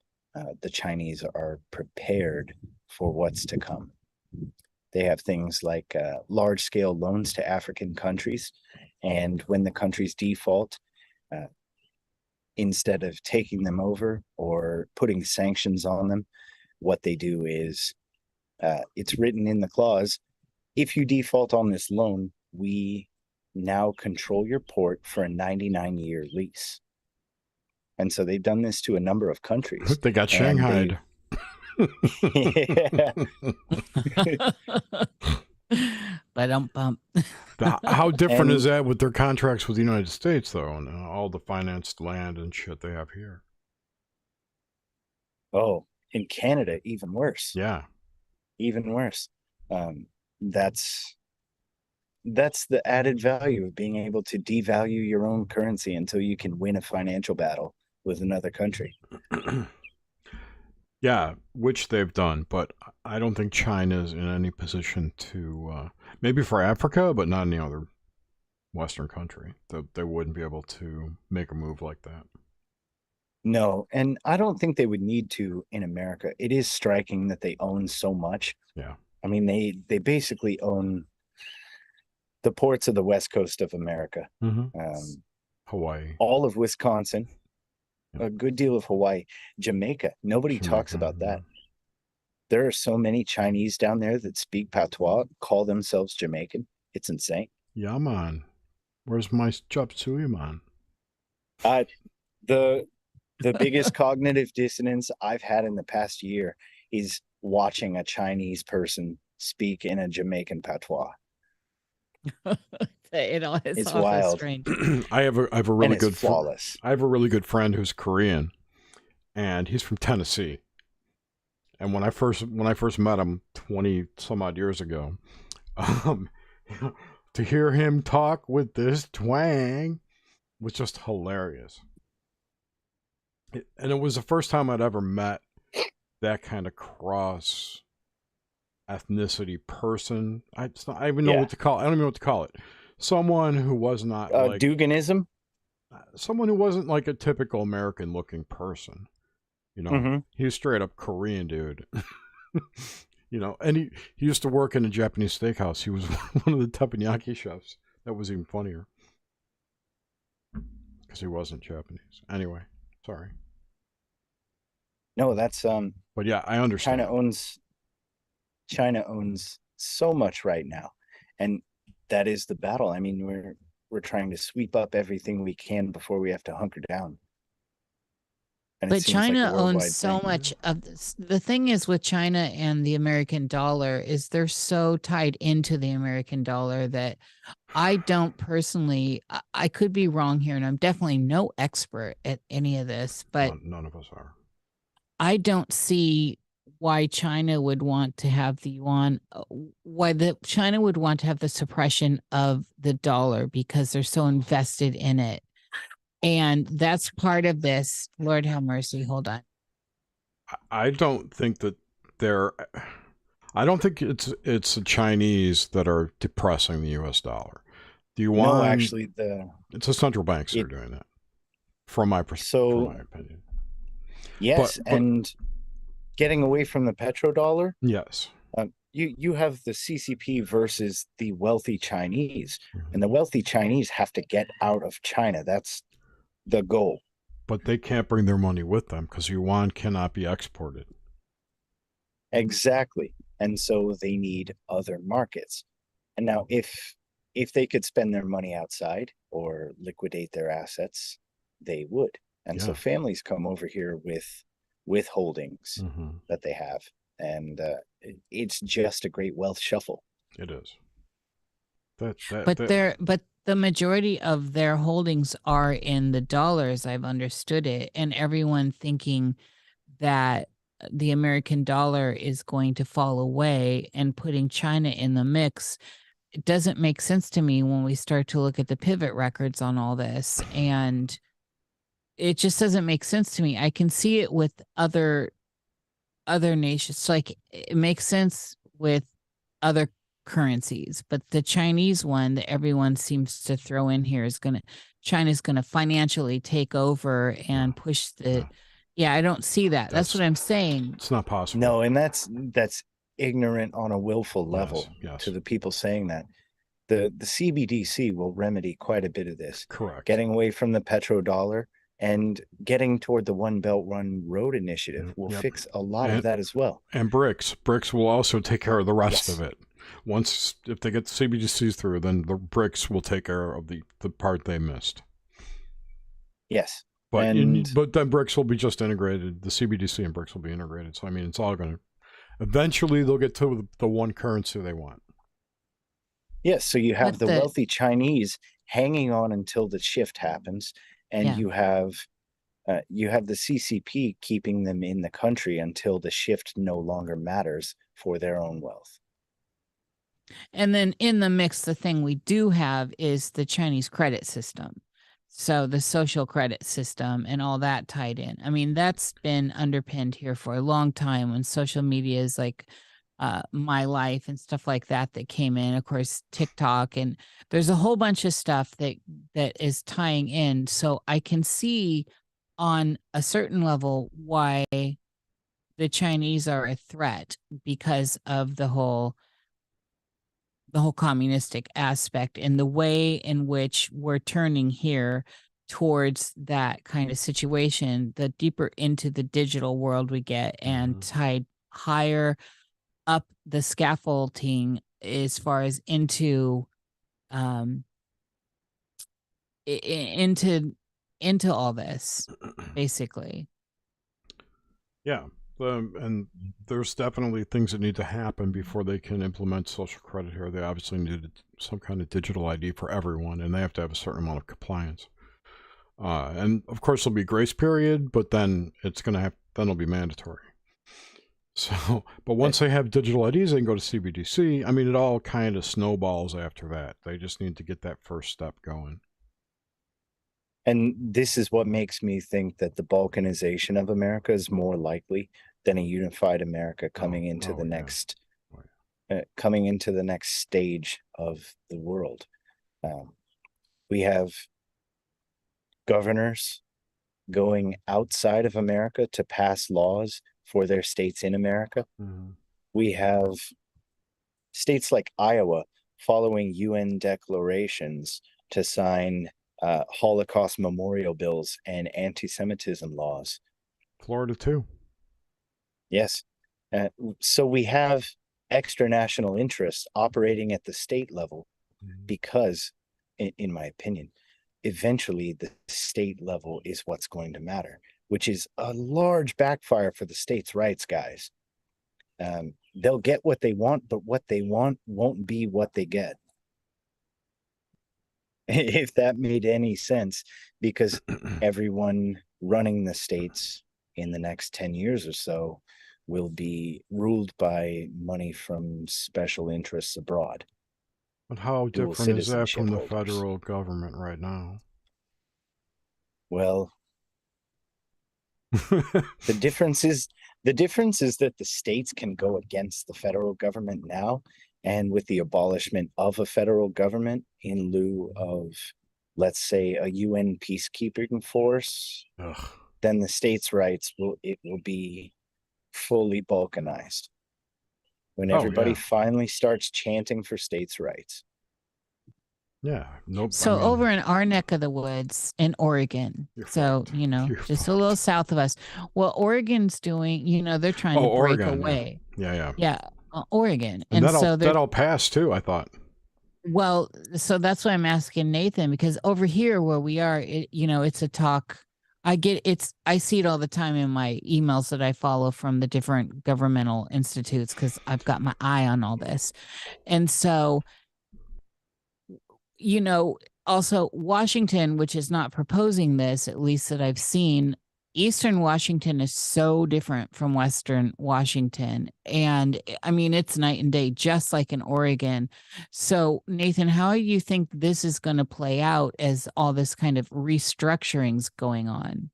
Speaker 4: the Chinese are prepared for what's to come. They have things like large-scale loans to African countries. And when the countries default, instead of taking them over or putting sanctions on them, what they do is, it's written in the clause, if you default on this loan, we now control your port for a 99-year lease. And so they've done this to a number of countries.
Speaker 2: They got Shanghaied.
Speaker 3: But
Speaker 2: How different is that with their contracts with the United States, though, and all the financed land and shit they have here?
Speaker 4: Oh, in Canada, even worse.
Speaker 2: Yeah.
Speaker 4: Even worse. That's the added value of being able to devalue your own currency until you can win a financial battle with another country.
Speaker 2: Yeah, which they've done, but I don't think China's in any position to, maybe for Africa, but not any other Western country. They wouldn't be able to make a move like that.
Speaker 4: No, and I don't think they would need to in America. It is striking that they own so much.
Speaker 2: Yeah.
Speaker 4: I mean, they basically own the ports of the west coast of America.
Speaker 2: Hawaii.
Speaker 4: All of Wisconsin, a good deal of Hawaii, Jamaica. Nobody talks about that. There are so many Chinese down there that speak patois, call themselves Jamaican. It's insane.
Speaker 2: Yeah, man. Where's my chop suey, man?
Speaker 4: The biggest cognitive dissonance I've had in the past year is watching a Chinese person speak in a Jamaican patois.
Speaker 3: It's
Speaker 4: wild.
Speaker 3: Strange.
Speaker 2: I have a really good
Speaker 4: flawless.
Speaker 2: I have a really good friend who's Korean, and he's from Tennessee. And when I first met him 20 some odd years ago, to hear him talk with this twang was just hilarious. And it was the first time I'd ever met that kind of cross ethnicity person. I don't even know what to call it. I don't even know what to call it. Someone who was not like
Speaker 4: Duganism.
Speaker 2: Someone who wasn't like a typical American looking person. You know, he was straight up Korean dude. You know, and he used to work in a Japanese steakhouse. He was one of the teppanyaki chefs. That was even funnier. Because he wasn't Japanese. Anyway, sorry.
Speaker 4: No, that's
Speaker 2: but yeah, I understand.
Speaker 4: China owns so much right now. And that is the battle. I mean, we're trying to sweep up everything we can before we have to hunker down. And
Speaker 3: but China owns so much of this. The thing is with China and the American dollar is they're so tied into the American dollar that I don't personally, I could be wrong here, and I'm definitely no expert at any of this, but
Speaker 2: none of us are.
Speaker 3: I don't see why China would want to have the yuan, China would want to have the suppression of the dollar because they're so invested in it. And that's part of this. Lord have mercy. Hold on.
Speaker 2: I don't think that I don't think it's the Chinese that are depressing the U.S. dollar. The yuan,
Speaker 4: no, actually,
Speaker 2: it's the central banks that are doing that. From my opinion.
Speaker 4: Yes, and getting away from the petrodollar.
Speaker 2: Yes.
Speaker 4: You have the CCP versus the wealthy Chinese, and the wealthy Chinese have to get out of China. That's the goal.
Speaker 2: But they can't bring their money with them because yuan cannot be exported.
Speaker 4: Exactly. And so they need other markets. And now if they could spend their money outside or liquidate their assets, they would. And so families come over here with holdings that they have. And it's just a great wealth shuffle.
Speaker 2: It is.
Speaker 3: But the majority of their holdings are in the dollars, I've understood it, and everyone thinking that the American dollar is going to fall away and putting China in the mix. It doesn't make sense to me when we start to look at the pivot records on all this, and it just doesn't make sense to me. I can see it with other other nations. Like it makes sense with other currencies, but the Chinese one that everyone seems to throw in here is China's gonna financially take over and push the. Yeah, I don't see that. That's what I'm saying.
Speaker 2: It's not possible.
Speaker 4: No, and that's ignorant on a willful level
Speaker 2: Yes.
Speaker 4: to the people saying that. The CBDC will remedy quite a bit of this.
Speaker 2: Correct.
Speaker 4: Getting away from the petrodollar and getting toward the One Belt One Road initiative will fix a lot of that as well.
Speaker 2: And BRICS will also take care of the rest of it. Once, if they get the CBDCs through, then the BRICS will take care of the part they missed.
Speaker 4: Yes.
Speaker 2: But then BRICS will be just integrated. The CBDC and BRICS will be integrated. So, I mean, it's all going to... Eventually, they'll get to the one currency they want.
Speaker 4: Yes, so you have the wealthy Chinese hanging on until the shift happens, and you have the CCP keeping them in the country until the shift no longer matters for their own wealth.
Speaker 3: And then in the mix, the thing we do have is the Chinese credit system. So the social credit system and all that tied in. I mean, that's been underpinned here for a long time when social media is like My Life and stuff like that came in. Of course, TikTok, and there's a whole bunch of stuff that is tying in. So I can see on a certain level why the Chinese are a threat because of the whole communistic aspect and the way in which we're turning here towards that kind of situation. The deeper into the digital world we get and tied higher up the scaffolding as far as into all this, basically.
Speaker 2: Yeah. And there's definitely things that need to happen before they can implement social credit here. They obviously need some kind of digital ID for everyone, and they have to have a certain amount of compliance. And of course, there'll be a grace period, but then then it'll be mandatory. So, but once they have digital IDs, they can go to CBDC. I mean, it all kind of snowballs after that. They just need to get that first step going.
Speaker 4: And this is what makes me think that the balkanization of America is more likely than a unified America coming into the next stage of the world. We have governors going outside of America to pass laws for their states in America. We have states like Iowa following UN declarations to sign Holocaust memorial bills and anti-Semitism laws.
Speaker 2: Florida too.
Speaker 4: Yes. So we have extra national interests operating at the state level because, in my opinion, eventually the state level is what's going to matter, which is a large backfire for the states' rights guys. They'll get what they want, but what they want won't be what they get. If that made any sense, because everyone running the states in the next 10 years or so will be ruled by money from special interests abroad.
Speaker 2: But how different is that from the federal government right now?
Speaker 4: Well, the difference is that the states can go against the federal government now. And with the abolishment of a federal government in lieu of, let's say, a UN peacekeeping force, then the states' rights will be fully balkanized. When everybody finally starts chanting for states' rights.
Speaker 2: Yeah. Nope.
Speaker 3: So over in our neck of the woods in Oregon, so, just a little south of us, well, Oregon's doing, they're trying to break away.
Speaker 2: Yeah.
Speaker 3: Oregon.
Speaker 2: And that'll pass too, I thought.
Speaker 3: Well, so that's why I'm asking Nathan, because over here where we are, it's a talk. I see it all the time in my emails that I follow from the different governmental institutes, because I've got my eye on all this. And so, also Washington, which is not proposing this, at least that I've seen, Eastern Washington is so different from Western Washington. And I mean, it's night and day, just like in Oregon. So Nathan, how do you think this is going to play out as all this kind of restructuring's going on?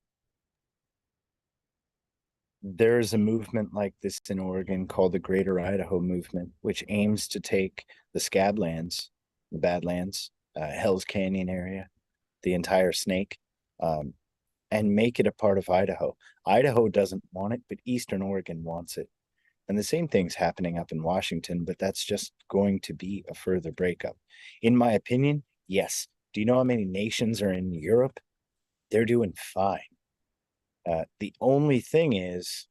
Speaker 4: there's a movement like this in Oregon called the Greater Idaho Movement, which aims to take the Scablands, the Badlands, Hell's Canyon area, the entire Snake, and make it a part of Idaho. Idaho doesn't want it, but Eastern Oregon wants it. And the same thing's happening up in Washington, but that's just going to be a further breakup. In my opinion, yes. Do you know how many nations are in Europe? They're doing fine. The only thing is,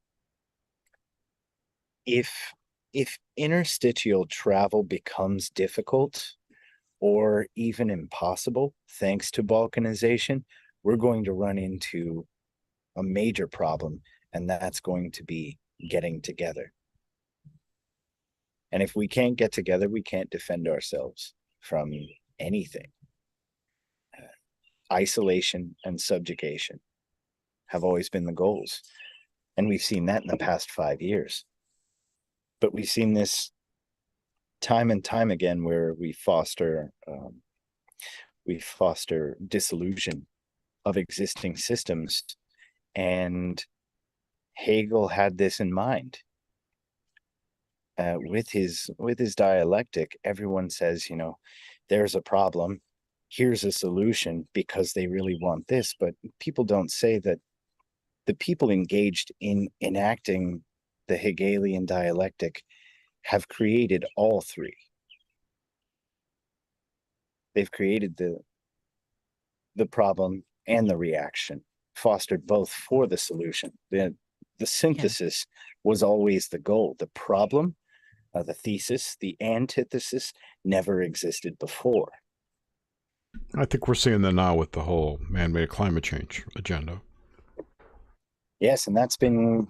Speaker 4: if interstitial travel becomes difficult or even impossible thanks to balkanization, we're going to run into a major problem, and that's going to be getting together. And if we can't get together, we can't defend ourselves from anything. Isolation and subjugation have always been the goals. And we've seen that in the past 5 years. But we've seen this time and time again where we foster dissolution of existing systems. And Hegel had this in mind. With his dialectic, everyone says, there's a problem, here's a solution, because they really want this. But people don't say that the people engaged in enacting the Hegelian dialectic have created all three. They've created the problem and the reaction, fostered both for the solution. The synthesis was always the goal. The problem, the thesis, the antithesis never existed before.
Speaker 2: I think we're seeing that now with the whole man-made climate change agenda.
Speaker 4: Yes, and it's been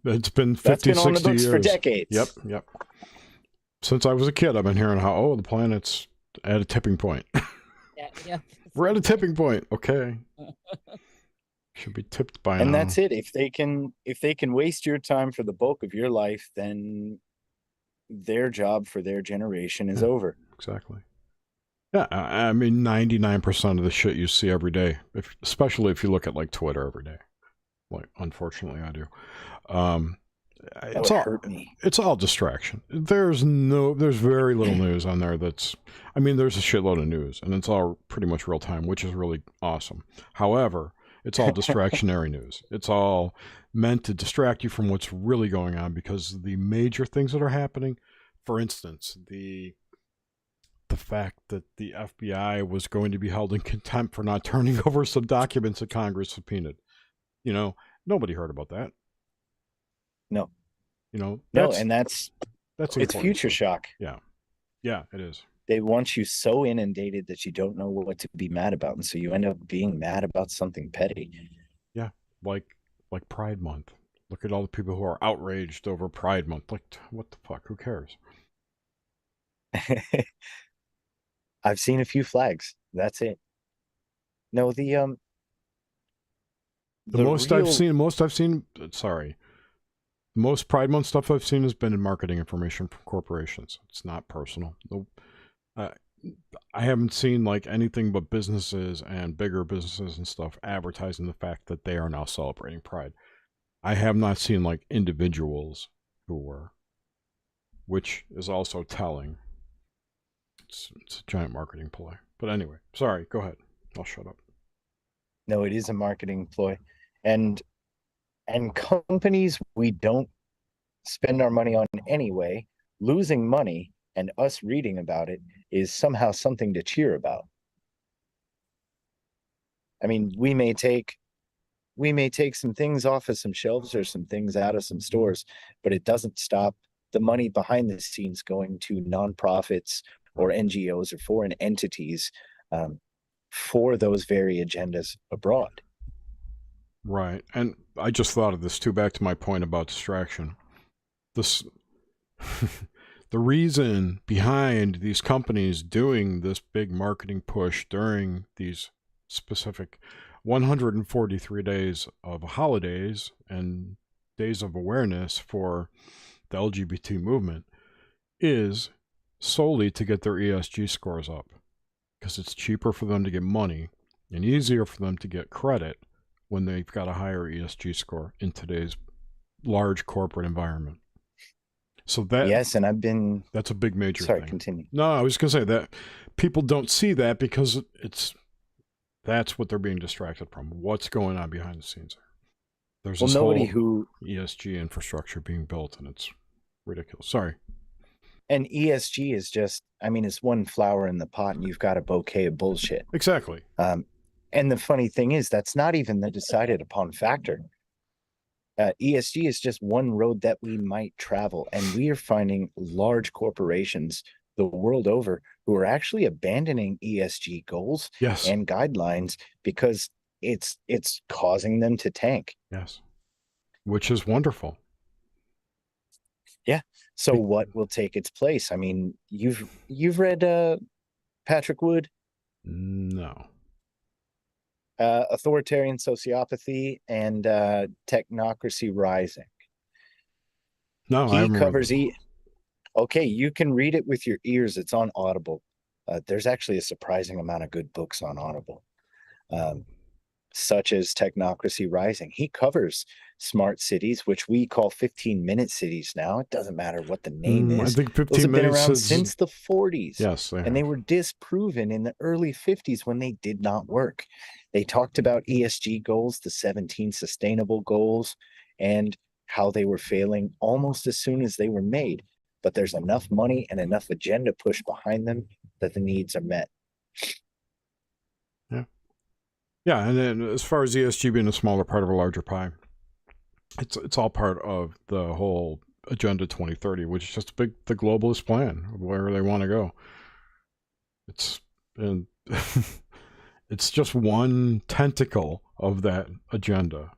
Speaker 2: 50,
Speaker 4: on the
Speaker 2: 60
Speaker 4: books
Speaker 2: years.
Speaker 4: for decades.
Speaker 2: Yep. Since I was a kid, I've been hearing how, the planet's at a tipping point.
Speaker 3: Yeah.
Speaker 2: We're at a tipping point. Okay. Should be tipped by now.
Speaker 4: And that's it. If they can waste your time for the bulk of your life, then their job for their generation is over.
Speaker 2: Exactly. Yeah, I mean, 99% of the shit you see every day, especially if you look at like Twitter every day, like unfortunately I do. It's all distraction. There's very little news on there. There's a shitload of news, and it's all pretty much real time, which is really awesome. However, it's all distractionary news. It's all meant to distract you from what's really going on, because the major things that are happening, for instance, the fact that the FBI was going to be held in contempt for not turning over some documents that Congress subpoenaed. Nobody heard about that.
Speaker 4: No. And that's it's future shock.
Speaker 2: Yeah, it is.
Speaker 4: They want you so inundated that you don't know what to be mad about, and so you end up being mad about something petty.
Speaker 2: Yeah, like Pride Month. Look at all the people who are outraged over Pride Month. Like, what the fuck? Who cares?
Speaker 4: I've seen a few flags. That's it. No, the
Speaker 2: most I've seen. Sorry. Most Pride Month stuff I've seen has been in marketing information from corporations. It's not personal. I haven't seen like anything but businesses and bigger businesses and stuff advertising the fact that they are now celebrating Pride. I have not seen like individuals who were, which is also telling. It's a giant marketing ploy. But anyway, sorry, go ahead. I'll shut up.
Speaker 4: No, it is a marketing ploy. And companies we don't spend our money on anyway, losing money and us reading about it is somehow something to cheer about. I mean, we may take some things off of some shelves or some things out of some stores, but it doesn't stop the money behind the scenes going to nonprofits or NGOs or foreign entities for those very agendas abroad.
Speaker 2: Right. And I just thought of this too, back to my point about distraction. The reason behind these companies doing this big marketing push during these specific 143 days of holidays and days of awareness for the LGBT movement is solely to get their ESG scores up, because it's cheaper for them to get money and easier for them to get credit when they've got a higher ESG score in today's large corporate environment. So that
Speaker 4: Yes, and I've been
Speaker 2: that's a big major
Speaker 4: sorry,
Speaker 2: thing.
Speaker 4: continue.
Speaker 2: No, I was going to say that people don't see that because that's what they're being distracted from. What's going on behind the scenes? There's
Speaker 4: Well,
Speaker 2: this
Speaker 4: nobody
Speaker 2: whole
Speaker 4: who
Speaker 2: ESG infrastructure being built, and it's ridiculous. Sorry.
Speaker 4: and ESG is just, I mean, it's one flower in the pot, and you've got a bouquet of bullshit.
Speaker 2: Exactly.
Speaker 4: And the funny thing is, that's not even the decided upon factor. ESG is just one road that we might travel, and we are finding large corporations the world over who are actually abandoning ESG goals
Speaker 2: Yes.
Speaker 4: and guidelines because it's causing them to tank.
Speaker 2: Yes. Which is wonderful.
Speaker 4: Yeah. So what will take its place? I mean, you've read Patrick Wood?
Speaker 2: No.
Speaker 4: Authoritarian Sociopathy and Technocracy Rising.
Speaker 2: No, I
Speaker 4: He
Speaker 2: haven't
Speaker 4: covers
Speaker 2: read
Speaker 4: Okay, you can read it with your ears. It's on Audible. There's actually a surprising amount of good books on Audible, such as Technocracy Rising. He covers smart cities, which we call 15-minute cities now. It doesn't matter what the name is.
Speaker 2: I think 15
Speaker 4: Those have been
Speaker 2: minutes
Speaker 4: around
Speaker 2: is,
Speaker 4: since the 40s.
Speaker 2: Yes,
Speaker 4: And they were disproven in the early 50s when they did not work. They talked about ESG goals, the 17 sustainable goals, and how they were failing almost as soon as they were made. But there's enough money and enough agenda push behind them that the needs are met.
Speaker 2: Yeah, and then as far as ESG being a smaller part of a larger pie, it's all part of the whole Agenda 2030, which is just the globalist plan of where they want to go. And it's just one tentacle of that agenda.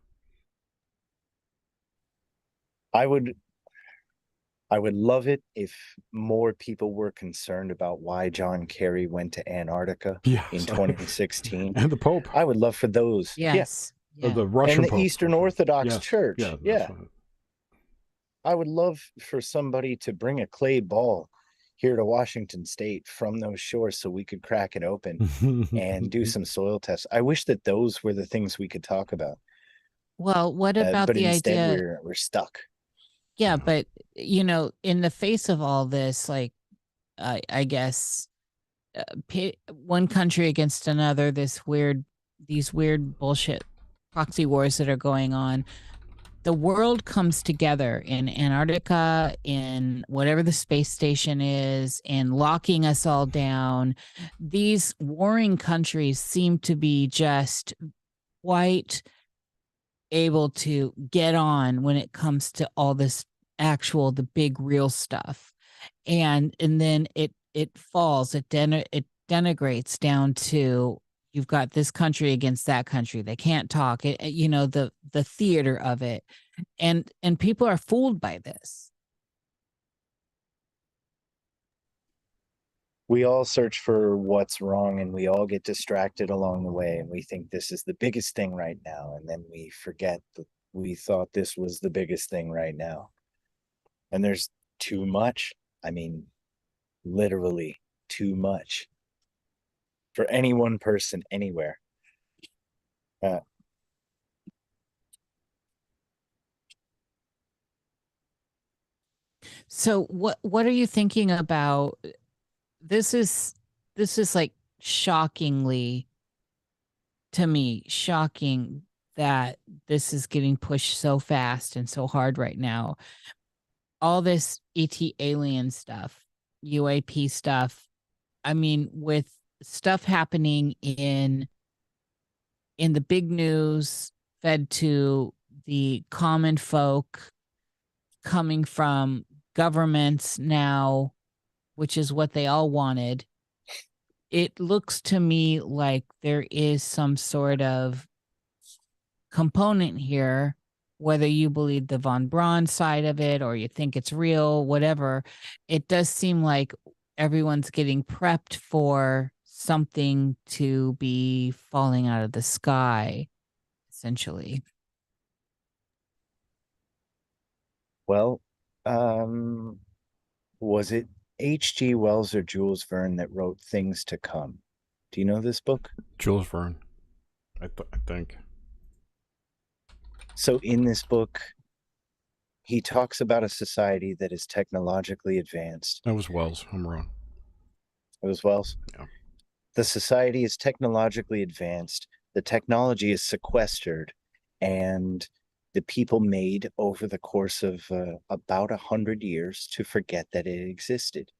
Speaker 4: I would love it if more people were concerned about why John Kerry went to Antarctica in 2016.
Speaker 2: And the Pope.
Speaker 4: I would love for those.
Speaker 3: Yes.
Speaker 2: Yeah.
Speaker 3: Yeah.
Speaker 2: The Russian
Speaker 4: and the
Speaker 2: Pope.
Speaker 4: Eastern Orthodox Church.
Speaker 2: Yeah.
Speaker 4: I would love for somebody to bring a clay ball here to Washington State from those shores so we could crack it open and do some soil tests. I wish that those were the things we could talk about.
Speaker 3: Well, what about
Speaker 4: but
Speaker 3: the
Speaker 4: instead
Speaker 3: idea?
Speaker 4: we're stuck.
Speaker 3: Yeah, but in the face of all this, like, I guess one country against another, these weird bullshit proxy wars that are going on. The world comes together in Antarctica, in whatever the space station is, and locking us all down. These warring countries seem to be just quite able to get on when it comes to all this the big real stuff. And then it falls, it denigrates down to, you've got this country against that country. They can't talk. The theater of it, and people are fooled by this.
Speaker 4: We all search for what's wrong, and we all get distracted along the way, and we think this is the biggest thing right now, and then we forget that we thought this was the biggest thing right now. And there's too much. I mean, literally too much for any one person anywhere.
Speaker 3: So what are you thinking about? This is like shockingly, to me, shocking that this is getting pushed so fast and so hard right now. All this ET alien stuff, UAP stuff. I mean, with stuff happening in the big news, fed to the common folk, coming from governments now, which is what they all wanted. It looks to me like there is some sort of component here, whether you believe the von Braun side of it or you think it's real, whatever. It does seem like everyone's getting prepped for something to be falling out of the sky, essentially.
Speaker 4: Well, was it H.G. Wells or Jules Verne that wrote Things to Come? Do you know this book?
Speaker 2: Jules Verne, I think.
Speaker 4: So in this book, he talks about a society that is technologically advanced.
Speaker 2: That was Wells. I'm wrong.
Speaker 4: It was Wells.
Speaker 2: Yeah.
Speaker 4: The society is technologically advanced. The technology is sequestered, and the people made over the course of about 100 years to forget that it existed.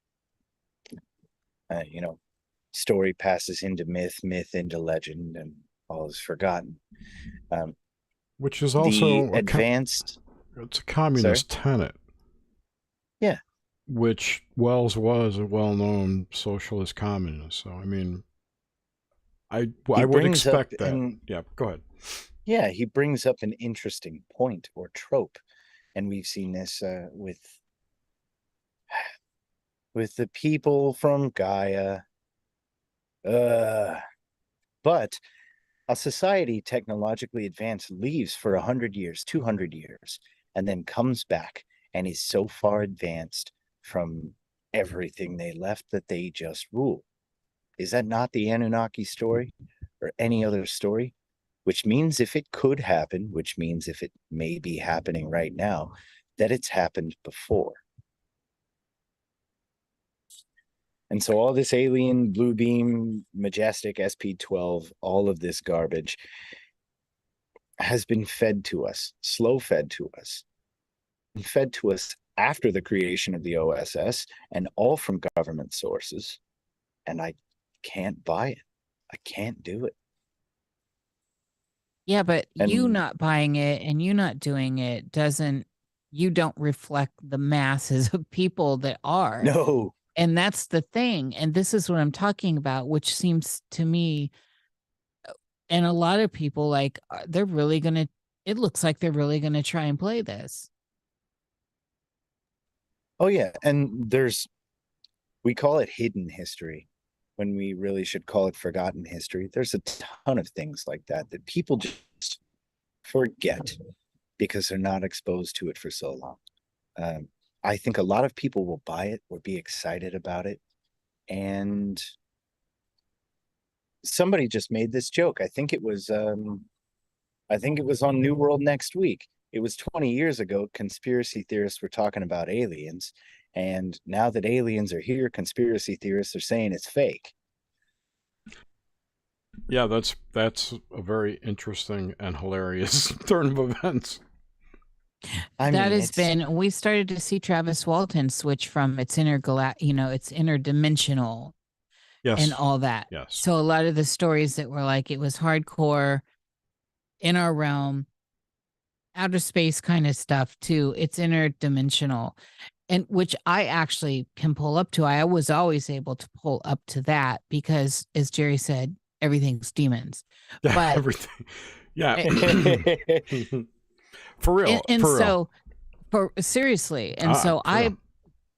Speaker 4: You know, story passes into myth, myth into legend, and all is forgotten.
Speaker 2: Which is
Speaker 4: The
Speaker 2: also
Speaker 4: advanced.
Speaker 2: it's a communist tenet.
Speaker 4: Yeah.
Speaker 2: Which Wells was a well-known socialist communist. So I mean, I would expect that. Yeah, go ahead.
Speaker 4: Yeah, he brings up an interesting point or trope, and we've seen this with the people from Gaia. But a society technologically advanced leaves for 100 years, 200 years, and then comes back and is so far advanced from everything they left that they just rule. Is that not the Anunnaki story or any other story? Which means if it could happen, which means if it may be happening right now, that it's happened before. And so all this alien, blue beam, majestic SP-12, all of this garbage has been fed to us, slow fed to us, and fed to us after the creation of the OSS, and all from government sources. And I can't buy it. I can't do it.
Speaker 3: Yeah, but you
Speaker 4: And-
Speaker 3: not buying it and you not doing it you don't reflect the masses of people that are.
Speaker 4: No.
Speaker 3: And that's the thing. And this is what I'm talking about, which seems to me, and a lot of people, like, they're really going to, it looks like they're really going to try and play this.
Speaker 4: Oh, yeah. And we call it hidden history when we really should call it forgotten history. There's a ton of things like that people just forget because they're not exposed to it for so long. I think a lot of people will buy it or be excited about it. And somebody just made this joke. I think it was on New World Next Week. It was 20 years ago. Conspiracy theorists were talking about aliens. And now that aliens are here, conspiracy theorists are saying it's fake.
Speaker 2: Yeah, that's a very interesting and hilarious turn of events.
Speaker 3: We started to see Travis Walton switch from its it's interdimensional,
Speaker 2: yes,
Speaker 3: and all that.
Speaker 2: Yes.
Speaker 3: So a lot of the stories that were like, it was hardcore in our realm, outer space kind of stuff too. It's interdimensional, and which I actually can pull up to. I was always able to pull up to that because, as Jerry said, everything's demons.
Speaker 2: Yeah,
Speaker 3: but
Speaker 2: everything. Yeah. For real.
Speaker 3: Seriously. And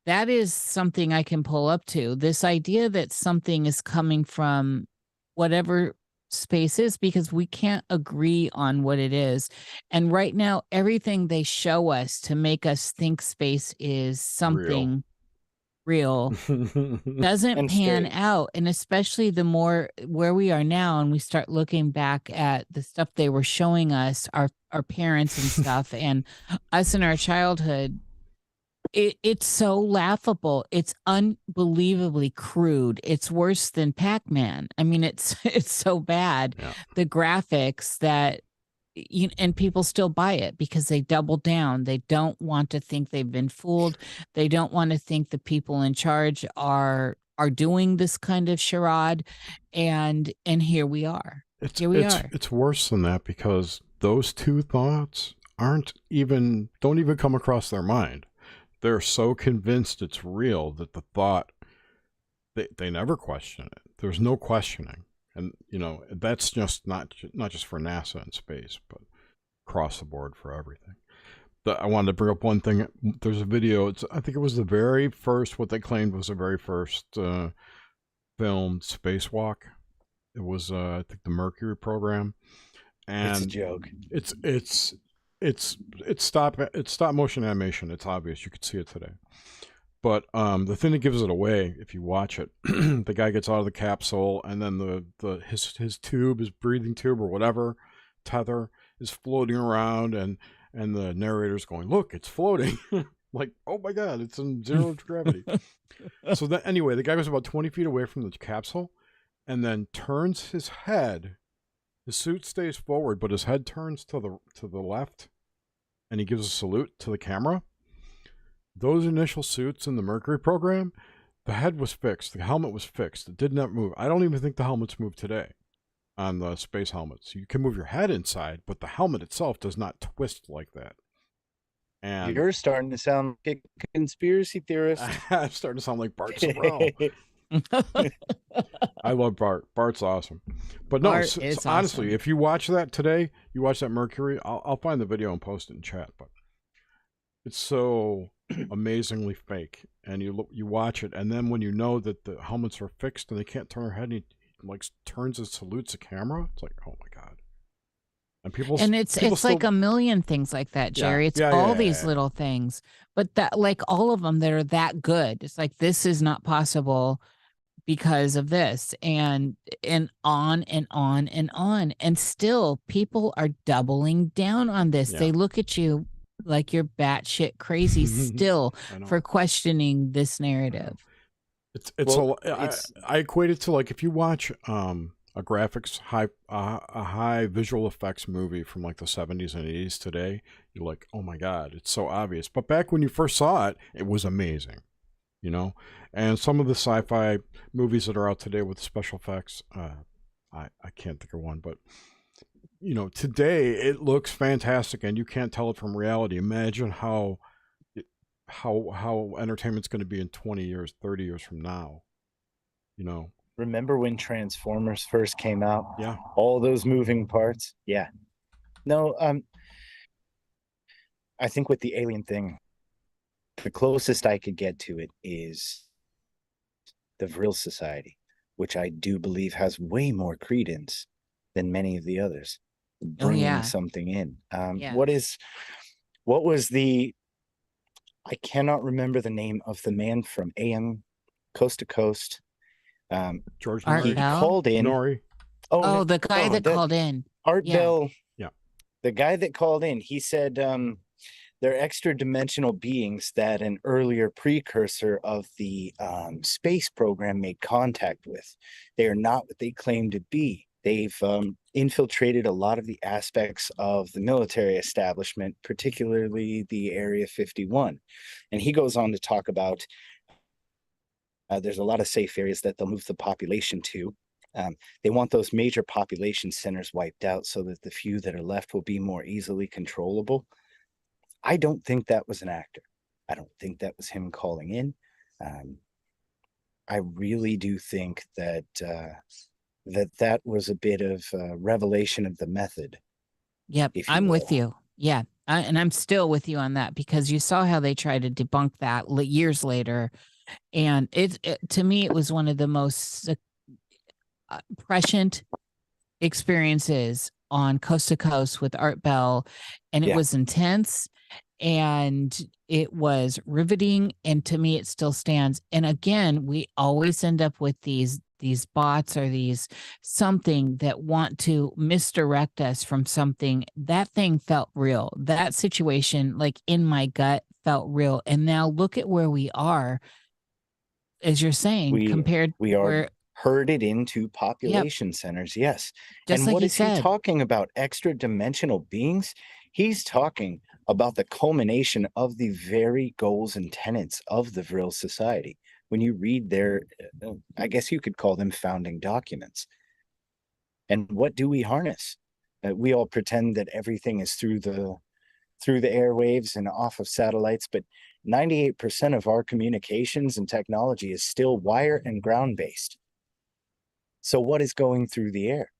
Speaker 3: that is something I can pull up to. This idea that something is coming from whatever space is, because we can't agree on what it is. And right now, everything they show us to make us think space is something real doesn't pan out. And especially the more where we are now, and we start looking back at the stuff they were showing us, our parents and stuff, and us in our childhood, it's so laughable. It's unbelievably crude. It's worse than Pac-Man. I mean, it's so bad.
Speaker 2: Yeah.
Speaker 3: The graphics that and people still buy it because they double down. They don't want to think they've been fooled. They don't want to think the people in charge are doing this kind of charade. And here we are.
Speaker 2: It's worse than that, because those two thoughts don't even come across their mind. They're so convinced it's real that the thought, they never question it. There's no questioning. And, that's just not just for NASA and space, but across the board for everything. I wanted to bring up one thing. There's a video. I think it was the very first, what they claimed was the very first filmed spacewalk. It was, I think, the Mercury program. And
Speaker 4: it's a joke.
Speaker 2: It's stop motion animation. It's obvious. You could see it today. But the thing that gives it away, if you watch it, the guy gets out of the capsule, and then his tube, his breathing tube or whatever, tether, is floating around, and and the narrator's going, look, it's floating. Like, oh my God, it's in zero gravity. So then, anyway, the guy goes about 20 feet away from the capsule and then turns his head. His suit stays forward, but his head turns to the left, and he gives a salute to the camera. Those initial suits in the Mercury program, the head was fixed. The helmet was fixed. It did not move. I don't even think the helmets move today on the space helmets. You can move your head inside, but the helmet itself does not twist like that. And
Speaker 4: You're starting to sound like a conspiracy theorist.
Speaker 2: I'm starting to sound like Bart Sorrell. I love Bart. Bart's awesome. But no,
Speaker 3: Bart is
Speaker 2: honestly,
Speaker 3: awesome.
Speaker 2: if you watch that today, you watch that Mercury, I'll find the video and post it in chat. But it's so amazingly fake. And you watch it, and then when you know that the helmets are fixed and they can't turn their head, and he like turns and salutes the camera, it's like, oh my God. And
Speaker 3: it's like a million things like that, Jerry. It's all these little things, but that, like, all of them that are that good. It's like, this is not possible because of this, and on and on and on. And still people are doubling down on this.
Speaker 2: Yeah.
Speaker 3: They look at you like you're batshit crazy still for questioning this narrative.
Speaker 2: I equate it to, like, if you watch a graphics high visual effects movie from like the 70s and 80s today, you're like, oh my God, it's so obvious. But back when you first saw it, it was amazing, you know. And some of the sci-fi movies that are out today with special effects, I can't think of one, but you know, today it looks fantastic and you can't tell it from reality. Imagine how entertainment's going to be in 20 years, 30 years from now, you know.
Speaker 4: Remember when Transformers first came out?
Speaker 2: Yeah.
Speaker 4: All those moving parts. Yeah. No, I think with the alien thing, the closest I could get to it is the Vril Society, which I do believe has way more credence than many of the others. Bringing something in. What was the, I cannot remember the name of the man from AM Coast to Coast.
Speaker 2: George
Speaker 3: Art Bell?
Speaker 4: Called in.
Speaker 2: Nori.
Speaker 3: The guy that called in.
Speaker 4: Art Bell.
Speaker 2: Yeah.
Speaker 4: The guy that called in, he said they're extra dimensional beings that an earlier precursor of the space program made contact with. They are not what they claim to be. They've infiltrated a lot of the aspects of the military establishment, particularly the Area 51. And he goes on to talk about there's a lot of safe areas that they'll move the population to. They want those major population centers wiped out so that the few that are left will be more easily controllable. I don't think that was an actor. I don't think that was him calling in. I really do think that that was a bit of a revelation of the method.
Speaker 3: Yep, I'm with you. Yeah, and I'm still with you on that, because you saw how they tried to debunk that years later. And it to me, it was one of the most prescient experiences on Coast to Coast with Art Bell. And it was intense and it was riveting. And to me, it still stands. And again, we always end up with these bots or these something that want to misdirect us from something. That thing felt real. That situation, like in my gut, felt real. And now look at where we are. As you're saying,
Speaker 4: we are herded into population centers. Yes.
Speaker 3: Just
Speaker 4: and
Speaker 3: like
Speaker 4: what is
Speaker 3: said.
Speaker 4: He talking about? Extra dimensional beings? He's talking about the culmination of the very goals and tenets of the Vril Society. When you read their, I guess you could call them founding documents. And what do we harness? We all pretend that everything is through the airwaves and off of satellites, but 98% of our communications and technology is still wire and ground based. So what is going through the air?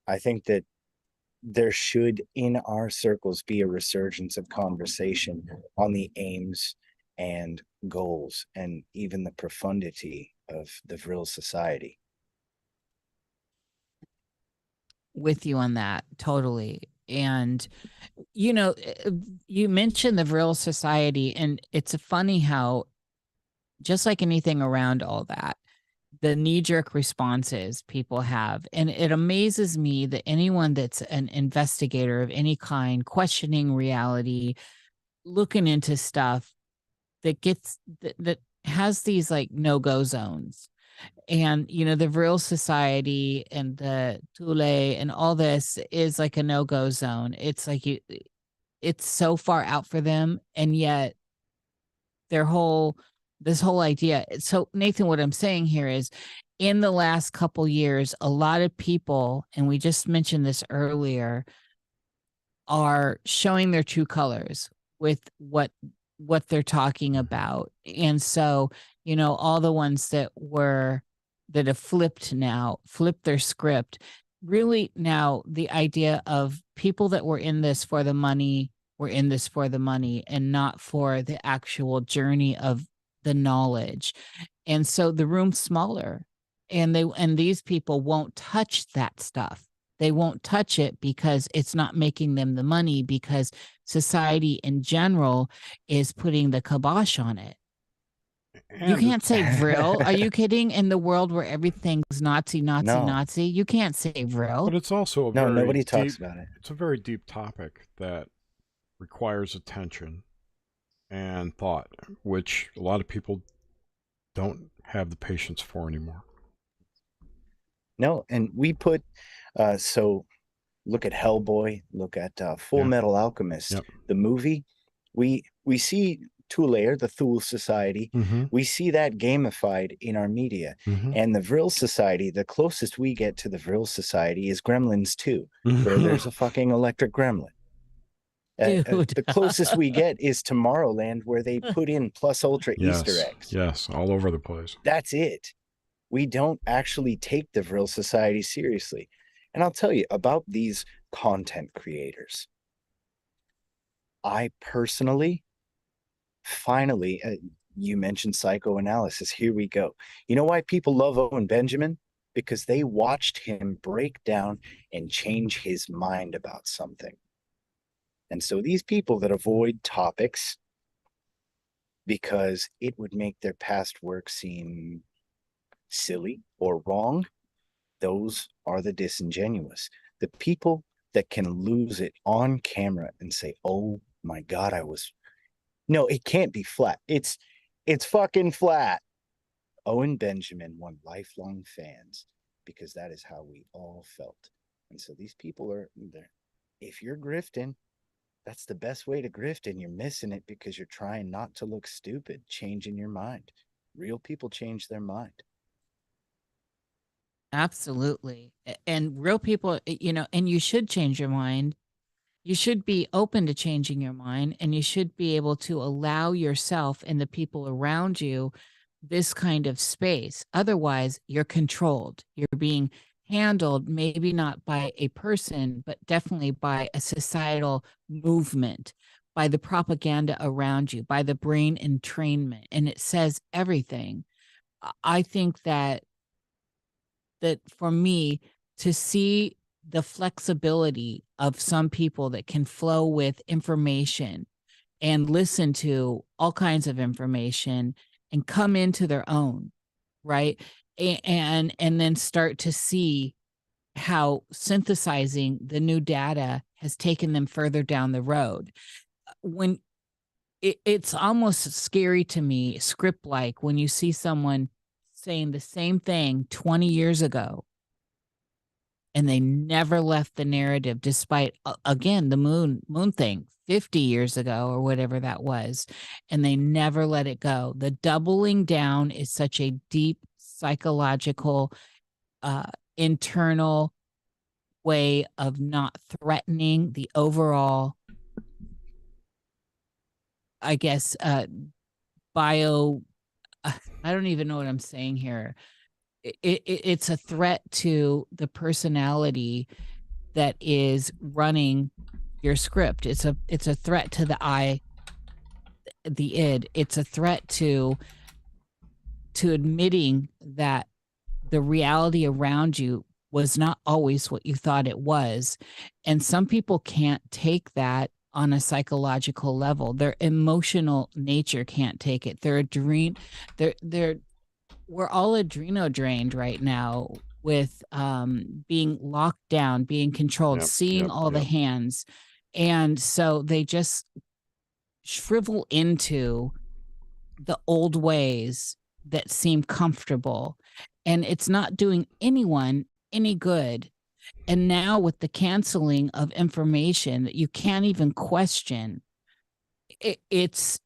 Speaker 4: I think that there should, in our circles, be a resurgence of conversation on the aims and goals and even the profundity of the Vril Society.
Speaker 3: With you on that, totally. And, you know, you mentioned the Vril Society, and it's funny how, just like anything around all that, the knee-jerk responses people have. And it amazes me that anyone that's an investigator of any kind, questioning reality, looking into stuff, that has these like no-go zones. And the Vril Society and the Thule and all this is like a no-go zone. It's like it's so far out for them, and yet this whole idea. So Nathan, what I'm saying here is, in the last couple years, a lot of people, and we just mentioned this earlier, are showing their true colors with what they're talking about. And so, all the ones that have flipped their script, really now the idea of people that were in this for the money, were in this for the money and not for the actual journey of the knowledge. And so the room's smaller, and these people won't touch that stuff. They won't touch it because it's not making them the money, because society in general is putting the kibosh on it. You can't say Vril. Are you kidding? In the world where everything's Nazi,
Speaker 4: No.
Speaker 3: Nazi, you can't say Vril.
Speaker 2: But it's also
Speaker 4: nobody talks about it.
Speaker 2: It's a very deep topic that requires attention and thought, which a lot of people don't have the patience for anymore.
Speaker 4: No, and we put so look at Hellboy, look at Full Metal Alchemist, the movie. We see Thule, the Thule Society. We see that gamified in our media. And the Vril Society, the closest we get to the Vril Society is Gremlins 2, where there's a fucking electric gremlin. The closest we get is Tomorrowland, where they put in plus ultra Easter eggs.
Speaker 2: Yes, all over the place.
Speaker 4: That's it. We don't actually take the Vril Society seriously. And I'll tell you about these content creators. I personally, finally, you mentioned psychoanalysis. Here we go. You know why people love Owen Benjamin? Because they watched him break down and change his mind about something. And so these people that avoid topics because it would make their past work seem silly or wrong, those are the disingenuous. The people that can lose it on camera and say, oh my God, no, it can't be flat. It's fucking flat. Owen Benjamin won lifelong fans because that is how we all felt. And so these people are there. If you're grifting, that's the best way to grift, and you're missing it because you're trying not to look stupid, changing your mind. Real people change their mind.
Speaker 3: Absolutely. And real people, and you should change your mind. You should be open to changing your mind, and you should be able to allow yourself and the people around you this kind of space. Otherwise, you're controlled. You're being handled, maybe not by a person, but definitely by a societal movement, by the propaganda around you, by the brain entrainment. And it says everything. I think that for me, to see the flexibility of some people that can flow with information and listen to all kinds of information and come into their own, right? And then start to see how synthesizing the new data has taken them further down the road. When it's almost scary to me, script-like, when you see someone saying the same thing 20 years ago, and they never left the narrative, despite, again, the moon thing 50 years ago or whatever that was, and they never let it go. The doubling down is such a deep psychological, internal way of not threatening the overall, I guess, I don't even know what I'm saying here. It's a threat to the personality that is running your script. It's a threat to the I, the id. It's a threat to admitting that the reality around you was not always what you thought it was. And some people can't take that on a psychological level. Their emotional nature can't take it. Their we're all adreno drained right now with being locked down, being controlled, seeing all the hands. And so they just shrivel into the old ways that seem comfortable, and it's not doing anyone any good. And now with the canceling of information that you can't even question, it's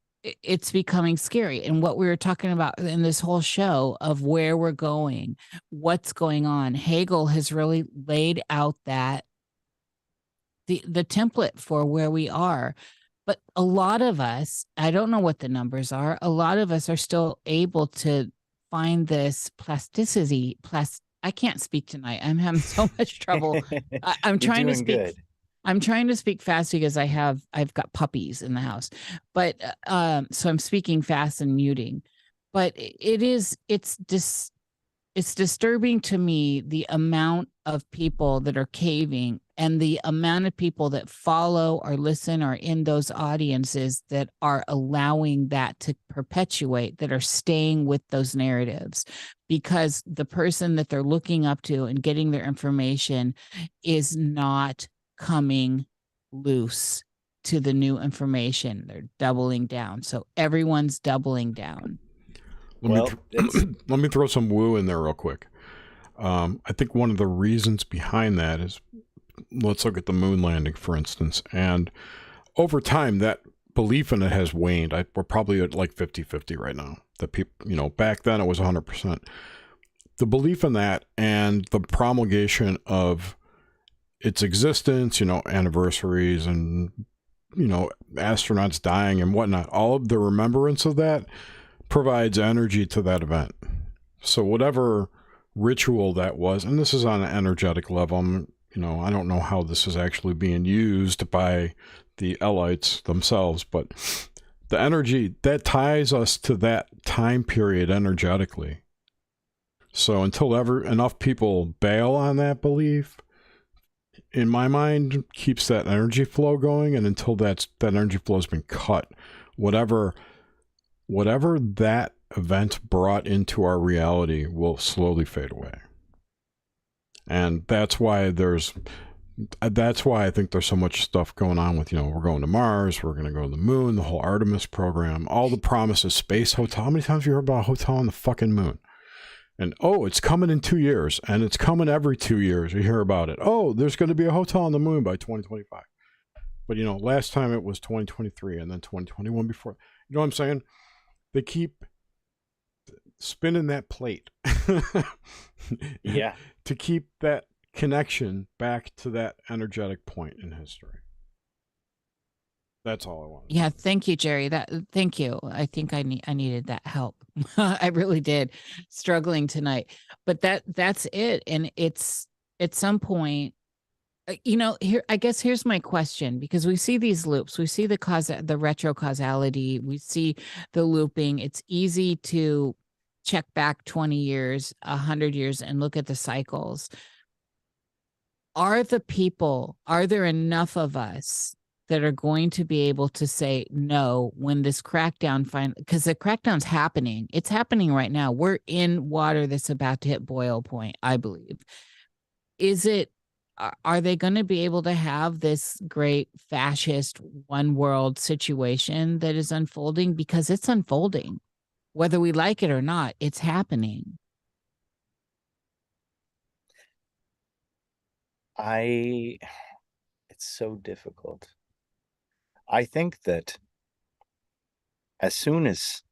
Speaker 3: becoming scary. And what we were talking about in this whole show of where we're going, what's going on, Hegel has really laid out that the template for where we are. But a lot of us, I don't know what the numbers are, a lot of us are still able to find this plasticity. I can't speak tonight. I'm having so much trouble. I'm trying to speak. Good. I'm trying to speak fast because I've got puppies in the house, but so I'm speaking fast and muting. But it's disturbing to me the amount of people that are caving and the amount of people that follow or listen or in those audiences that are allowing that to perpetuate, that are staying with those narratives, because the person that they're looking up to and getting their information is not coming loose to the new information. They're doubling down. So everyone's doubling down.
Speaker 2: Let me throw some woo in there real quick. I think one of the reasons behind that is, let's look at the moon landing, for instance. And over time, that belief in it has waned. We're probably at like 50-50 right now. The people, back then it was 100%. The belief in that and the promulgation of its existence, anniversaries and, astronauts dying and whatnot, all of the remembrance of that provides energy to that event. So whatever ritual that was, and this is on an energetic level, I don't know how this is actually being used by the Elites themselves, but the energy that ties us to that time period energetically. So until enough people bail on that belief, in my mind, keeps that energy flow going, and until that energy flow has been cut, whatever that event brought into our reality will slowly fade away. And that's why I think there's so much stuff going on with, we're going to Mars, we're going to go to the moon, the whole Artemis program, all the promises, space hotel. How many times have you heard about a hotel on the fucking moon? And, it's coming in 2 years, and it's coming every 2 years. You hear about it. There's going to be a hotel on the moon by 2025. But, last time it was 2023 and then 2021 before. You know what I'm saying? They keep spinning that plate.
Speaker 4: Yeah.
Speaker 2: To keep that connection back to that energetic point in history. That's all I want.
Speaker 3: Yeah, thank you, Jerry. Thank you. I think I needed that help. I really did. Struggling tonight. But that's it. And it's at some point, here, I guess here's my question, because we see these loops, we see the retrocausality, we see the looping. It's easy to check back 20 years, 100 years and look at the cycles. Are there enough of us that are going to be able to say no when this crackdown because the crackdown's happening. It's happening right now. We're in water that's about to hit boil point, I believe. Are they going to be able to have this great fascist one world situation that is unfolding? Because it's unfolding. Whether we like it or not, it's happening.
Speaker 4: It's so difficult. I think that as soon as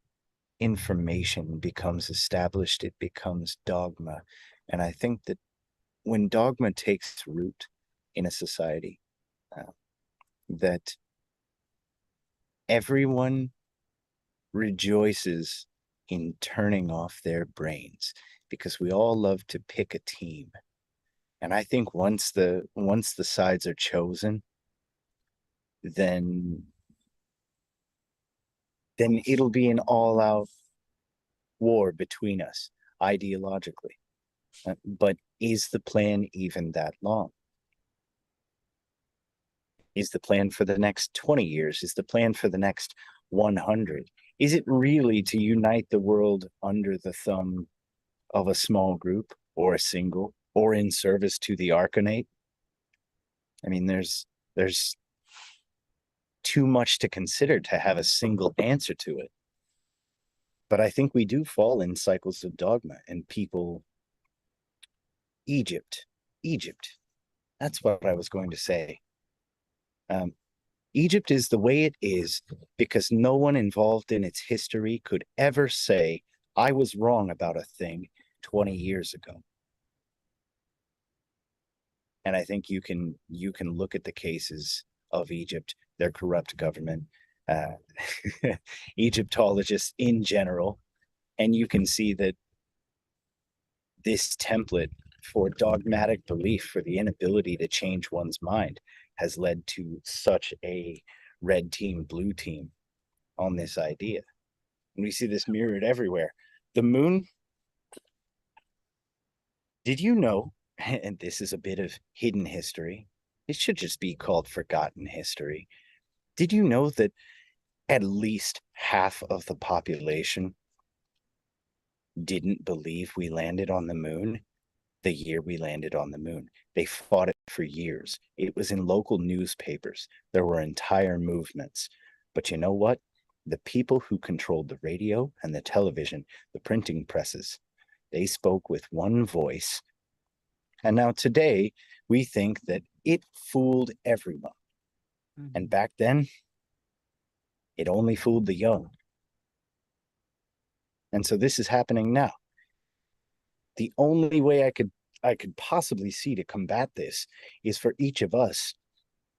Speaker 4: information becomes established, it becomes dogma. And I think that when dogma takes root in a society, that everyone rejoices in turning off their brains, because we all love to pick a team. And I think once the sides are chosen, then it'll be an all-out war between us ideologically. But is the plan even that long? Is the plan for the next 20 years? Is the plan for the next 100? Is it really to unite the world under the thumb of a small group or a single or in service to the arcanate. I mean, there's too much to consider to have a single answer to it. But I think we do fall in cycles of dogma, and people, Egypt, that's what I was going to say. Egypt is the way it is because no one involved in its history could ever say, I was wrong about a thing 20 years ago. And I think you can look at the cases of Egypt, their corrupt government, Egyptologists in general, and you can see that this template for dogmatic belief, for the inability to change one's mind, has led to such a red team, blue team on this idea. And we see this mirrored everywhere. The moon, did you know, and this is a bit of hidden history, it should just be called forgotten history. Did you know that at least half of the population didn't believe we landed on the moon the year we landed on the moon? They fought it for years. It was in local newspapers. There were entire movements. But you know what? The people who controlled the radio and the television, the printing presses, they spoke with one voice. And now today, we think that it fooled everyone. And back then, it only fooled the young. And so this is happening now. The only way I could possibly see to combat this is for each of us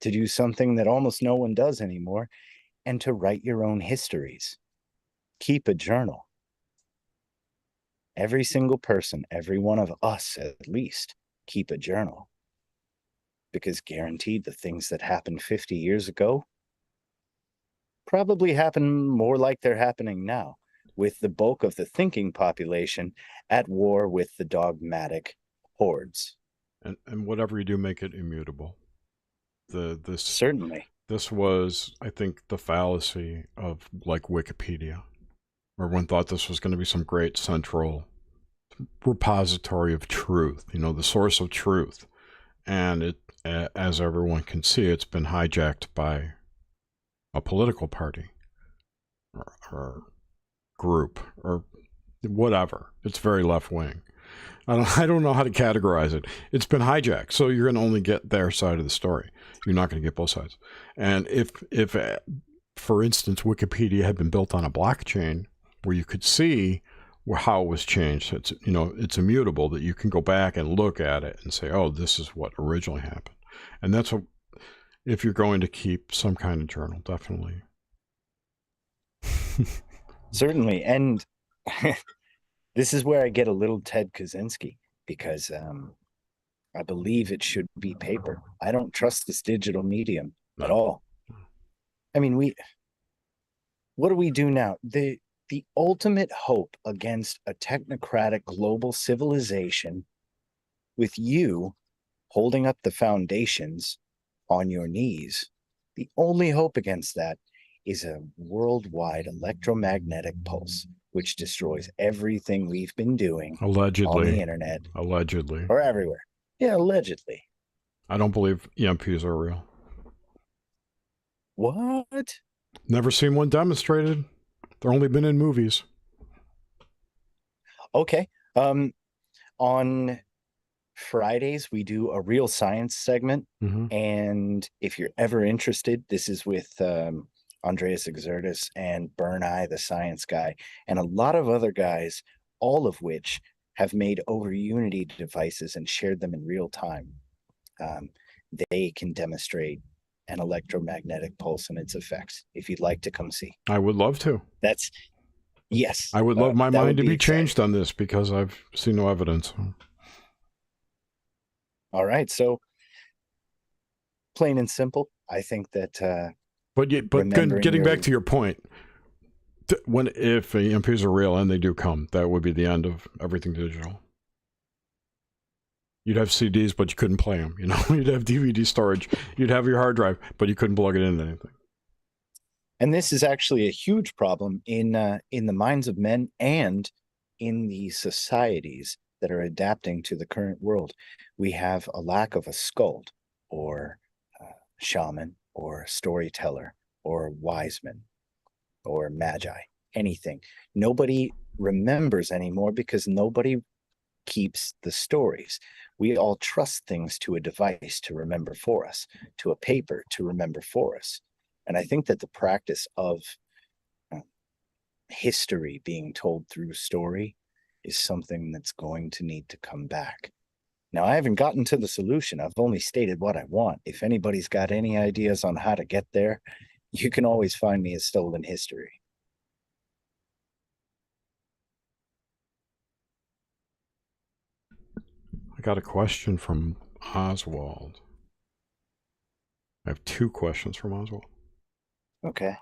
Speaker 4: to do something that almost no one does anymore, and to write your own histories. Keep a journal. Every single person, every one of us at least, keep a journal. Because guaranteed the things that happened 50 years ago probably happen more like they're happening now, with the bulk of the thinking population at war with the dogmatic hordes.
Speaker 2: And whatever you do, make it immutable.
Speaker 4: Certainly.
Speaker 2: This was, I think, the fallacy of like Wikipedia. Everyone thought this was going to be some great central repository of truth, the source of truth. And it, as everyone can see, it's been hijacked by a political party or group or whatever. It's very left wing. I don't know how to categorize it. It's been hijacked, so you're going to only get their side of the story. You're not going to get both sides. And if for instance, Wikipedia had been built on a blockchain where you could see how it was changed, it's immutable, that you can go back and look at it and say, oh, this is what originally happened. And that's what, if you're going to keep some kind of journal, definitely.
Speaker 4: Certainly. And this is where I get a little Ted Kaczynski, because I believe it should be paper. I don't trust this digital medium at all. I mean, what do we do now? The ultimate hope against a technocratic global civilization, with you holding up the foundations on your knees, the only hope against that is a worldwide electromagnetic pulse, which destroys everything we've been doing
Speaker 2: allegedly
Speaker 4: on the internet.
Speaker 2: Allegedly.
Speaker 4: Or everywhere. Yeah, allegedly.
Speaker 2: I don't believe EMPs are real.
Speaker 4: What?
Speaker 2: Never seen one demonstrated. They're only been in movies.
Speaker 4: Okay. On Fridays, we do a real science segment.
Speaker 2: Mm-hmm.
Speaker 4: And if you're ever interested, this is with Andreas Exertus and Burn Eye, the science guy, and a lot of other guys, all of which have made over Unity devices and shared them in real time. They can demonstrate an electromagnetic pulse and its effects. If you'd like to come see,
Speaker 2: I would love to.
Speaker 4: Yes.
Speaker 2: I would love my mind to be
Speaker 4: exciting.
Speaker 2: changed on this, because I've seen no evidence.
Speaker 4: All right. So plain and simple, I think that.
Speaker 2: But getting back to your point, if EMPs are real and they do come, that would be the end of everything digital. You'd have CDs, but you couldn't play them. You'd have DVD storage. You'd have your hard drive, but you couldn't plug it into anything.
Speaker 4: And this is actually a huge problem in the minds of men and in these societies that are adapting to the current world, we have a lack of a skald or shaman or storyteller or wise man or magi, anything. Nobody remembers anymore because nobody keeps the stories. We all trust things to a device to remember for us, to a paper to remember for us. And I think that the practice of history being told through story is something that's going to need to come back. Now, I haven't gotten to the solution. I've only stated what I want. If anybody's got any ideas on how to get there, you can always find me as Stolen History.
Speaker 2: I got a question from Oswald. I have 2 questions from Oswald.
Speaker 4: Okay.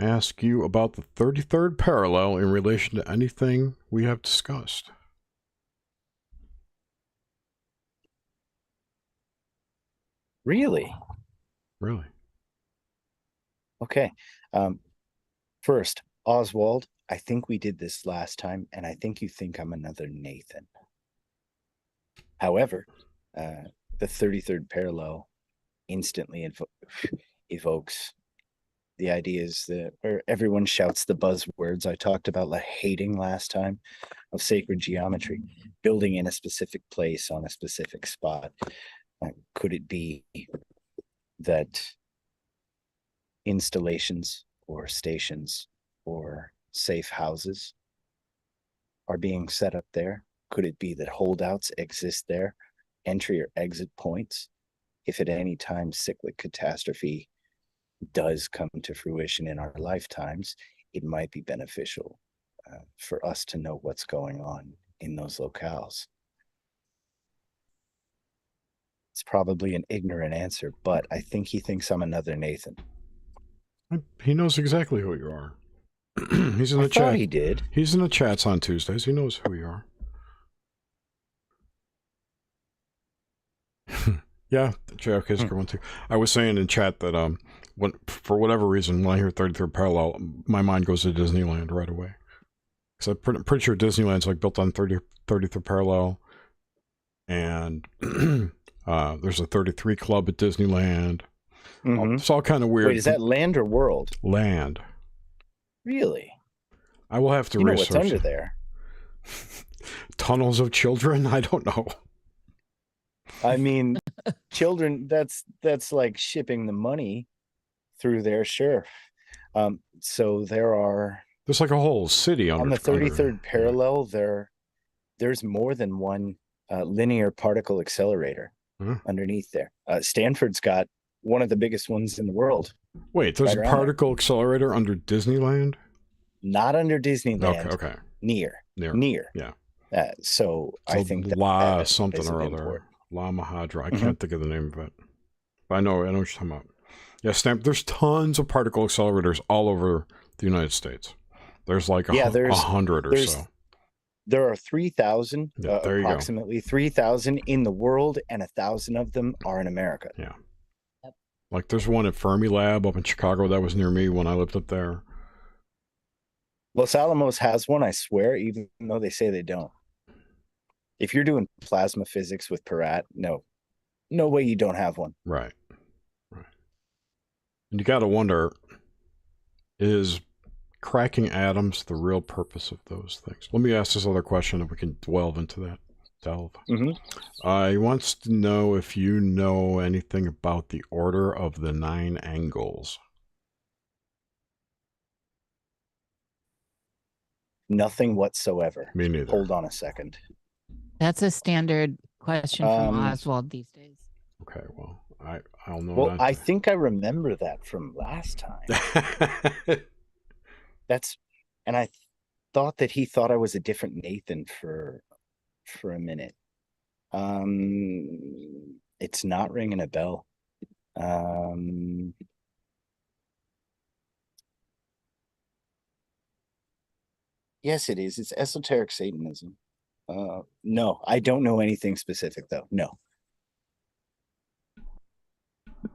Speaker 2: Ask you about the 33rd parallel in relation to anything we have discussed.
Speaker 4: Really?
Speaker 2: Really?
Speaker 4: Okay. First, Oswald, I think we did this last time, and I think you think I'm another Nathan. However, the 33rd parallel instantly evokes the ideas that, or everyone shouts the buzzwords I talked about, like hating last time, of sacred geometry, building in a specific place on a specific spot. Could it be that installations or stations or safe houses are being set up there? Could it be that holdouts exist there, entry or exit points? If at any time cyclic catastrophe does come to fruition in our lifetimes, it might be beneficial for us to know what's going on in those locales. It's probably an ignorant answer, but I think he thinks I'm another Nathan.
Speaker 2: He knows exactly who you are. He's in the
Speaker 4: I
Speaker 2: chat.
Speaker 4: thought he did.
Speaker 2: He's in the chats on Tuesdays. He knows who you are. Yeah, the JFK's one too. I was saying in chat that for whatever reason, when I hear 33rd parallel, my mind goes to Disneyland right away. Because I'm pretty sure Disneyland's like built on 33rd parallel, and there's a 33 club at Disneyland.
Speaker 4: Mm-hmm.
Speaker 2: It's all kind of weird.
Speaker 4: Wait, is that land or world?
Speaker 2: Land.
Speaker 4: Really?
Speaker 2: I will have to
Speaker 4: you know
Speaker 2: research.
Speaker 4: What's under there?
Speaker 2: Tunnels of children? I don't know.
Speaker 4: I mean, children, that's like shipping the money through there, sure. So
Speaker 2: there's like a whole city
Speaker 4: on the 33rd parallel, there's more than one linear particle accelerator underneath there. Stanford's got one of the biggest ones in the world.
Speaker 2: Wait, there's a particle accelerator under Disneyland?
Speaker 4: Not under Disneyland.
Speaker 2: Okay.
Speaker 4: Near.
Speaker 2: Yeah.
Speaker 4: So I think
Speaker 2: that something or other. La Mahadra. I can't think of the name of it. But I know what you're talking about. Yeah, there's tons of particle accelerators all over the United States. There's like 100 or so.
Speaker 4: There are 3,000, approximately 3,000 in the world, and 1,000 of them are in America.
Speaker 2: Yeah. Like there's one at Fermilab up in Chicago that was near me when I lived up there.
Speaker 4: Los Alamos has one, I swear, even though they say they don't. If you're doing plasma physics with Peratt, no way you don't have one.
Speaker 2: Right. And you got to wonder, is cracking atoms the real purpose of those things? Let me ask this other question if we can delve into that. He wants to know if you know anything about the order of the 9 angles.
Speaker 4: Nothing whatsoever.
Speaker 2: Me neither.
Speaker 4: Hold on a second.
Speaker 3: That's a standard question from Oswald these days.
Speaker 2: Okay, well, I'll know.
Speaker 4: Well, I think I remember that from last time. And I thought that he thought I was a different Nathan for a minute. It's not ringing a bell. Yes, it is. It's esoteric Satanism. No, I don't know anything specific though. No.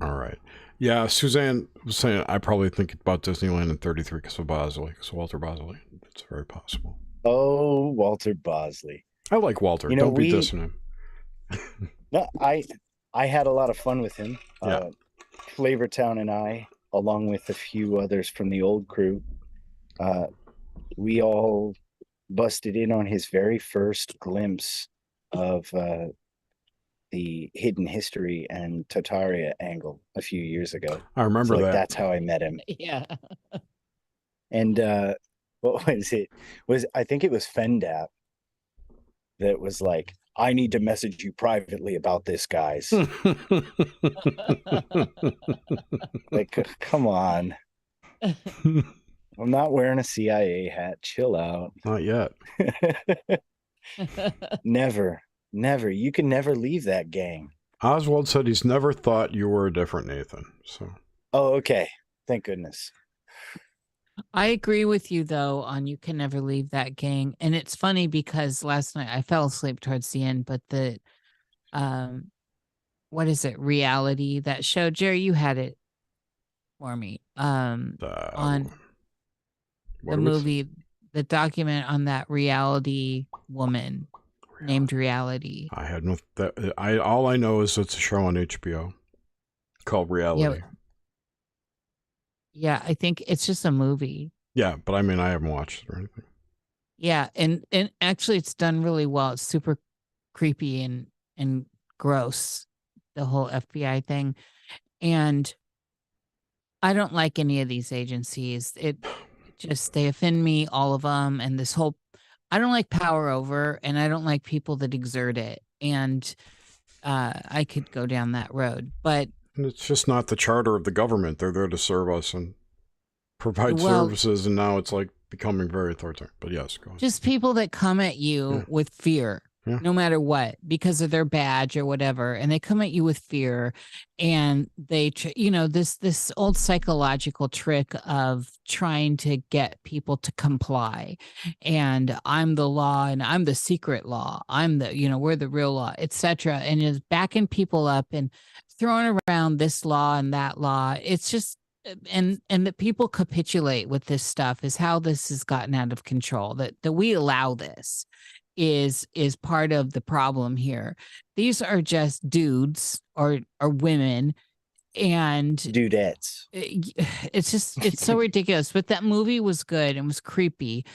Speaker 2: All right. Yeah, Suzanne was saying I probably think about Disneyland in 33 because of Bosley, because Walter Bosley. It's very possible.
Speaker 4: Oh, Walter Bosley.
Speaker 2: I like Walter.
Speaker 4: You know,
Speaker 2: Don't be dissing him.
Speaker 4: No, I had a lot of fun with him.
Speaker 2: Yeah.
Speaker 4: Flavortown and I, along with a few others from the old crew, we all busted in on his very first glimpse of the hidden history and Tartaria angle a few years ago.
Speaker 2: I remember that.
Speaker 4: That's how I met him.
Speaker 3: Yeah.
Speaker 4: And what was it? I think it was Fendap that was like, I need to message you privately about this, guys. Like, come on. I'm not wearing a CIA hat. Chill out.
Speaker 2: Not yet.
Speaker 4: Never. You can never leave that gang.
Speaker 2: Oswald said he's never thought you were a different Nathan. So.
Speaker 4: Oh, okay. Thank goodness.
Speaker 3: I agree with you though on you can never leave that gang. And it's funny because last night I fell asleep towards the end, but the what is it? Reality, that show, Jerry, you had it for me. On the movie, the document on that reality woman named Reality.
Speaker 2: I had no all I know is it's a show on HBO called Reality.
Speaker 3: Yeah, I think it's just a movie.
Speaker 2: Yeah, but I mean I haven't watched it or anything.
Speaker 3: Yeah, and actually it's done really well. It's super creepy and gross, the whole FBI thing. And I don't like any of these agencies. They offend me, all of them. And this whole, I don't like power over, and I don't like people that exert it. And I could go down that road, but
Speaker 2: it's just not the charter of the government. They're there to serve us and provide services, and now it's like becoming very authoritarian. But yes, go ahead. Just
Speaker 3: people that come at you with fear. Yeah. No matter what, because of their badge or whatever, and they come at you with fear, and they, this old psychological trick of trying to get people to comply, and I'm the law, and I'm the secret law, I'm the, we're the real law, etc., and is backing people up and throwing around this law and that law. It's just, and that people capitulate with this stuff is how this has gotten out of control. That we allow this is part of the problem here. These are just dudes or women and
Speaker 4: dudettes.
Speaker 3: It's so ridiculous. But that movie was good and was creepy.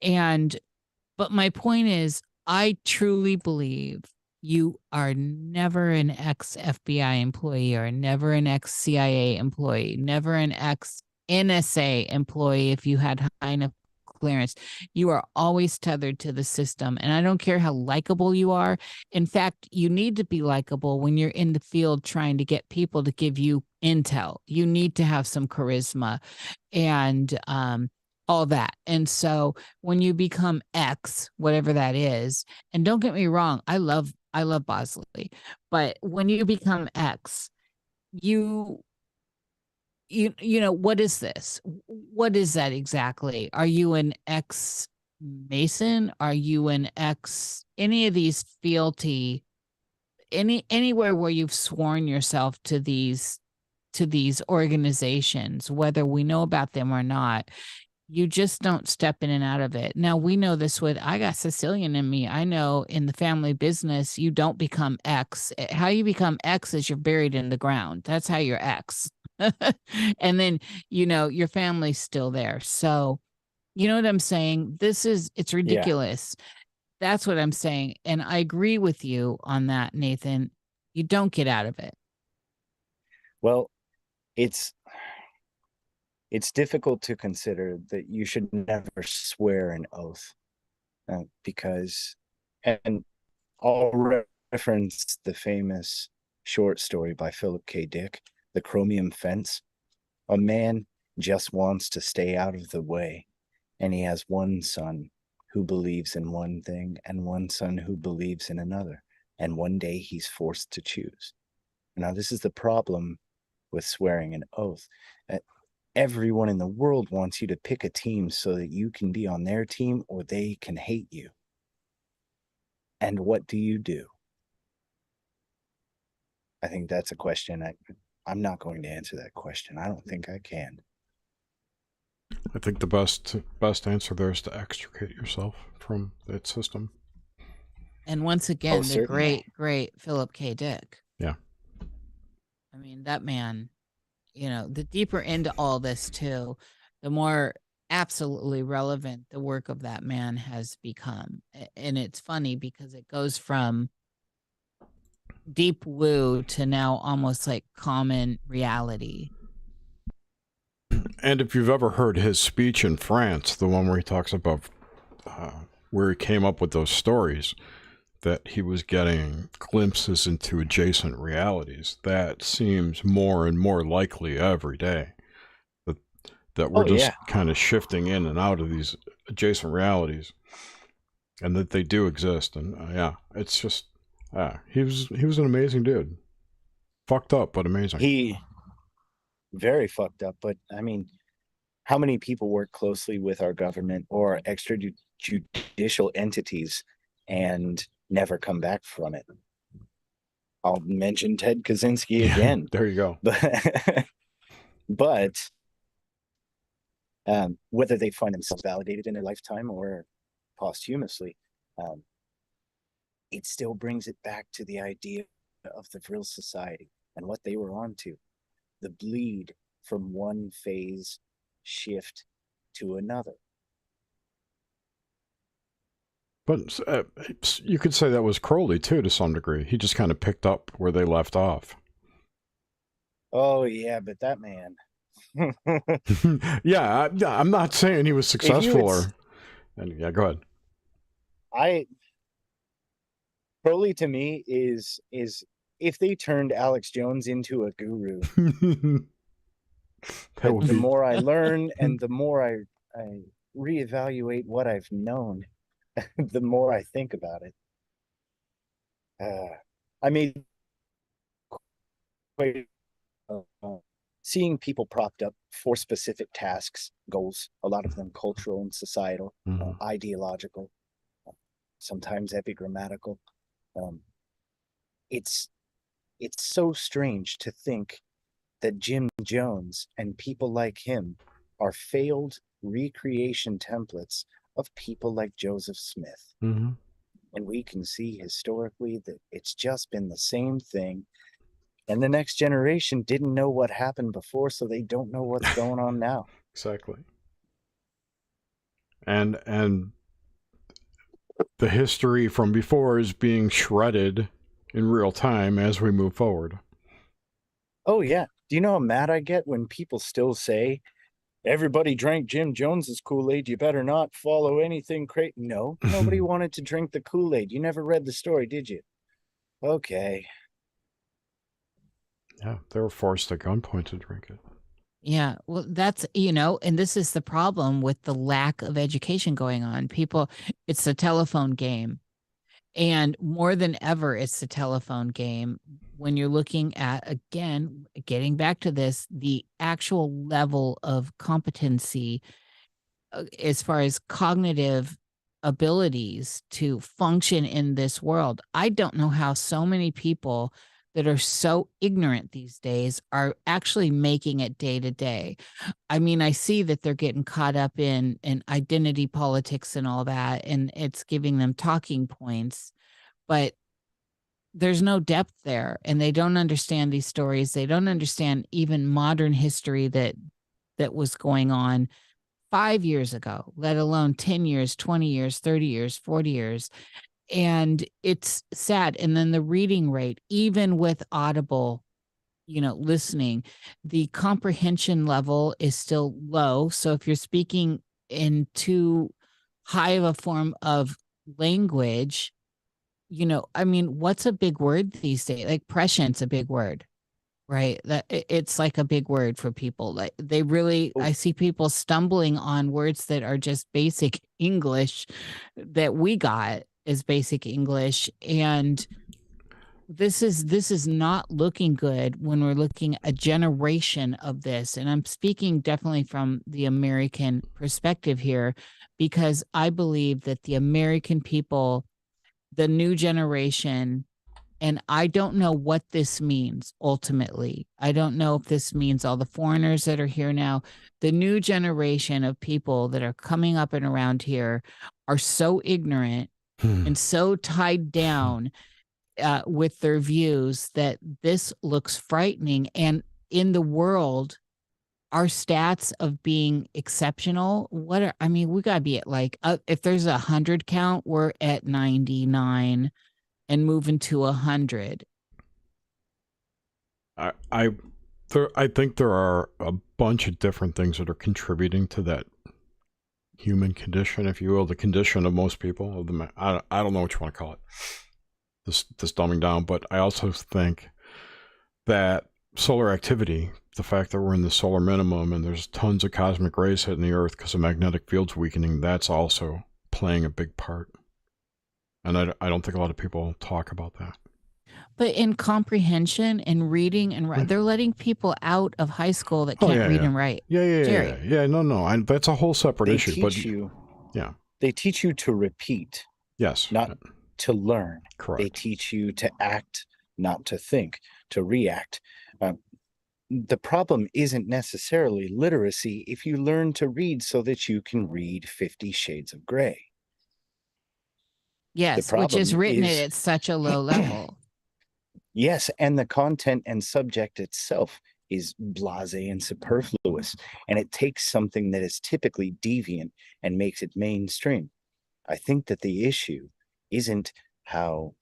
Speaker 3: But my point is, I truly believe you are never an ex-FBI employee or never an ex-CIA employee, never an ex-NSA employee if you had high enough clearance. You are always tethered to the system. And I don't care how likable you are. In fact, you need to be likable when you're in the field trying to get people to give you intel. You need to have some charisma and all that. And so when you become X, whatever that is, and don't get me wrong, I love Bosley, but when you become X, you know, what is this? What is that exactly? Are you an ex-Mason? Are you an any of these fealty, anywhere where you've sworn yourself to these organizations, whether we know about them or not? You just don't step in and out of it. Now, we know this I got Sicilian in me. I know in the family business, you don't become X. How you become X is you're buried in the ground. That's how you're X. And then, your family's still there. So, you know what I'm saying? It's ridiculous. Yeah. That's what I'm saying. And I agree with you on that, Nathan. You don't get out of it.
Speaker 4: Well, it's difficult to consider that you should never swear an oath because, and I'll reference the famous short story by Philip K. Dick, The Chromium Fence. A man just wants to stay out of the way, and he has one son who believes in one thing and one son who believes in another, and one day he's forced to choose. Now, this is the problem with swearing an oath. Everyone in the world wants you to pick a team so that you can be on their team or they can hate you. And what do? I think that's a question I'm not going to answer that question. I don't think I can.
Speaker 2: I think the best answer there is to extricate yourself from that system.
Speaker 3: And once again, the
Speaker 4: certainly.
Speaker 3: great Philip K. Dick.
Speaker 2: Yeah.
Speaker 3: I mean, that man, the deeper into all this too, the more absolutely relevant the work of that man has become. And it's funny because it goes from deep woo to now almost like common reality.
Speaker 2: And if you've ever heard his speech in France, the one where he talks about where he came up with those stories, that he was getting glimpses into adjacent realities, that seems more and more likely every day. That we're just kind of shifting in and out of these adjacent realities, and that they do exist. And it's just, he was an amazing dude. Fucked up, but amazing.
Speaker 4: He very fucked up, but I mean, how many people work closely with our government or extrajudicial entities and never come back from it? I'll mention Ted Kaczynski again.
Speaker 2: There you go.
Speaker 4: But whether they find themselves validated in their lifetime or posthumously, it still brings it back to the idea of the Vril Society and what they were onto. The bleed from one phase shift to another.
Speaker 2: But you could say that was Crowley too, to some degree. He just kind of picked up where they left off.
Speaker 4: Oh yeah, but that man.
Speaker 2: Yeah, I'm not saying he was successful yeah, go ahead.
Speaker 4: Crowley to me is if they turned Alex Jones into a guru. The more I learn and the more I reevaluate what I've known, the more I think about it. I made quite seeing people propped up for specific tasks, goals, a lot of them cultural and societal, ideological, sometimes epigrammatical. It's so strange to think that Jim Jones and people like him are failed recreation templates of people like Joseph Smith.
Speaker 2: Mm-hmm.
Speaker 4: And we can see historically that it's just been the same thing. And the next generation didn't know what happened before, so they don't know what's going on now.
Speaker 2: Exactly. And the history from before is being shredded in real time as we move forward.
Speaker 4: Oh, yeah. Do you know how mad I get when people still say, everybody drank Jim Jones's Kool-Aid, you better not follow anything crazy? No, nobody wanted to drink the Kool-Aid. You never read the story, did you? Okay.
Speaker 2: Yeah, they were forced at gunpoint to drink it.
Speaker 3: Yeah, well, that's, and this is the problem with the lack of education going on. People, it's a telephone game. And more than ever, it's the telephone game when you're looking at, again, getting back to this, the actual level of competency as far as cognitive abilities to function in this world. I don't know how so many people that are so ignorant these days are actually making it day to day. I mean, I see that they're getting caught up in identity politics and all that, and it's giving them talking points, but there's no depth there, and they don't understand these stories. They don't understand even modern history that was going on 5 years ago, let alone 10 years, 20 years, 30 years, 40 years. And it's sad. And then the reading rate, even with Audible, listening, the comprehension level is still low. So if you're speaking in too high of a form of language, I mean, what's a big word these days? Like prescient's a big word, right? That it's like a big word for people. Like they really, I see people stumbling on words that are just basic English that we got as basic English. And this is not looking good when we're looking at a generation of this. And I'm speaking definitely from the American perspective here, because I believe that the American people, the new generation, And I don't know what this means ultimately. I don't know if this means all the foreigners that are here now, the new generation of people that are coming up and around here are so ignorant and so tied down with their views that this looks frightening. And in the world, our stats of being exceptional, we got to be at like, if there's 100 count, we're at 99 and moving to 100.
Speaker 2: I think there are a bunch of different things that are contributing to that human condition, if you will, the condition of most people. I don't know what you want to call it, this dumbing down, but I also think that solar activity, the fact that we're in the solar minimum and there's tons of cosmic rays hitting the Earth because of magnetic fields weakening, that's also playing a big part. And I don't think a lot of people talk about that.
Speaker 3: But in comprehension and reading and they're letting people out of high school that can't read and write.
Speaker 2: Yeah. No. That's a whole separate issue.
Speaker 4: They teach you to repeat.
Speaker 2: Yes.
Speaker 4: Not to learn.
Speaker 2: Correct.
Speaker 4: They teach you to act, not to think, to react. The problem isn't necessarily literacy if you learn to read so that you can read 50 Shades of Grey.
Speaker 3: Yes, which is written at such a low level.
Speaker 4: Yes, and the content and subject itself is blasé and superfluous, and it takes something that is typically deviant and makes it mainstream. I think that the issue isn't how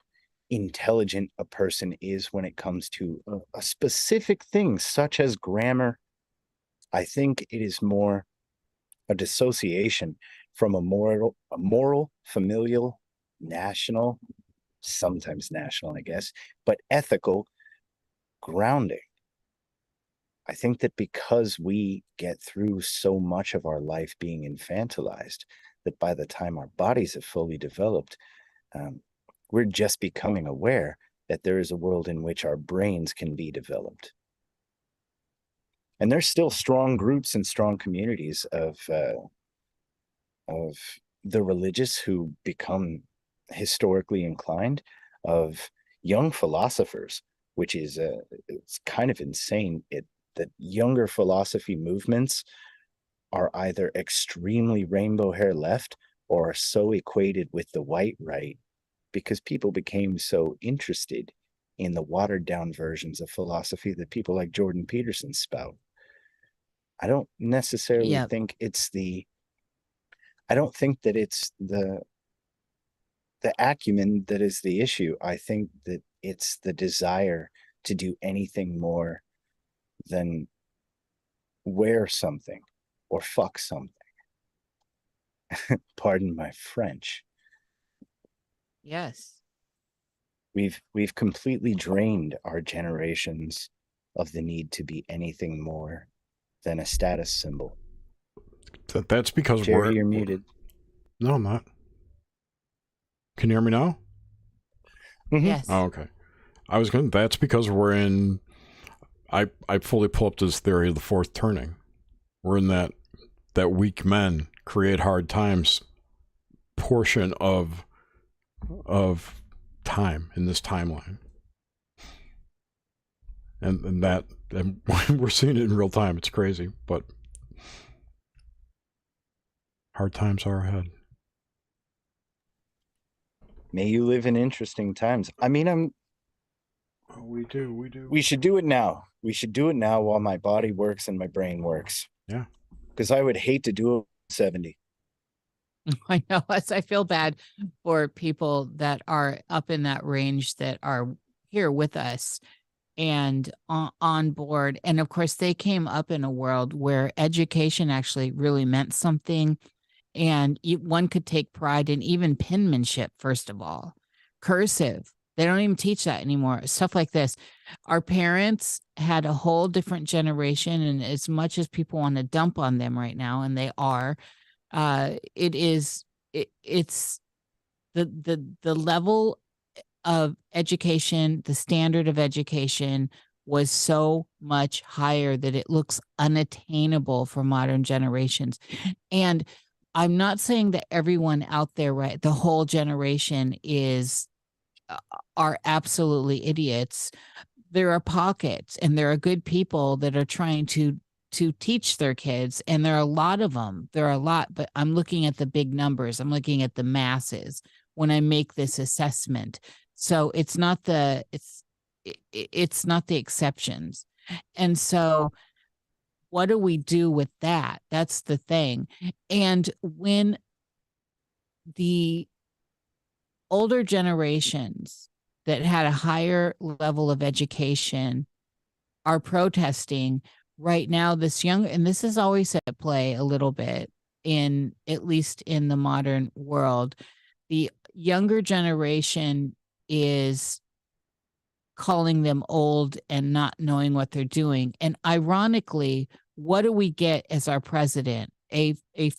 Speaker 4: intelligent a person is when it comes to a specific thing such as grammar. I think it is more a dissociation from a moral, familial, national, sometimes national, I guess, but ethical grounding. I think that because we get through so much of our life being infantilized, that by the time our bodies have fully developed, we're just becoming aware that there is a world in which our brains can be developed. And there's still strong groups and strong communities of the religious who become historically inclined, of young philosophers, which is it's kind of insane that younger philosophy movements are either extremely rainbow hair left or are so equated with the white right because people became so interested in the watered down versions of philosophy that people like Jordan Peterson spout. I don't necessarily think it's I don't think that it's the acumen that is the issue. I think that it's the desire to do anything more than wear something or fuck something. Pardon my French.
Speaker 3: Yes.
Speaker 4: We've completely drained our generations of the need to be anything more than a status symbol.
Speaker 2: That's because
Speaker 4: Jerry, you're muted.
Speaker 2: No, I'm not. Can you hear me now?
Speaker 4: Mm-hmm.
Speaker 3: Yes.
Speaker 2: Oh, okay. That's because we're in, I fully pull up this theory of the fourth turning. We're in that weak men create hard times portion of time in this timeline. And we're seeing it in real time. It's crazy, but hard times are ahead.
Speaker 4: May you live in interesting times. I mean,
Speaker 2: We do.
Speaker 4: We should do it now. We should do it now while my body works and my brain works.
Speaker 2: Yeah.
Speaker 4: Because I would hate to do it at 70.
Speaker 3: I know. I feel bad for people that are up in that range that are here with us and on board. And of course, they came up in a world where education actually really meant something. And one could take pride in even penmanship, first of all. Cursive. They don't even teach that anymore. Stuff like this. Our parents had a whole different generation. And as much as people want to dump on them right now, and they are, it's the level of education, the standard of education was so much higher that it looks unattainable for modern generations. And I'm not saying that everyone out there, right, the whole generation is are absolutely idiots. There are pockets, and there are good people that are trying to teach their kids, and there are a lot of them. There are a lot, but I'm looking at the big numbers. I'm looking at the masses when I make this assessment. So it's not the it's not the exceptions. And so what do we do with that? That's the thing. And when the older generations that had a higher level of education are protesting right now, this young, and this is always at play a little bit in, at least in the modern world, the younger generation is calling them old and not knowing what they're doing. And ironically, what do we get as our president? A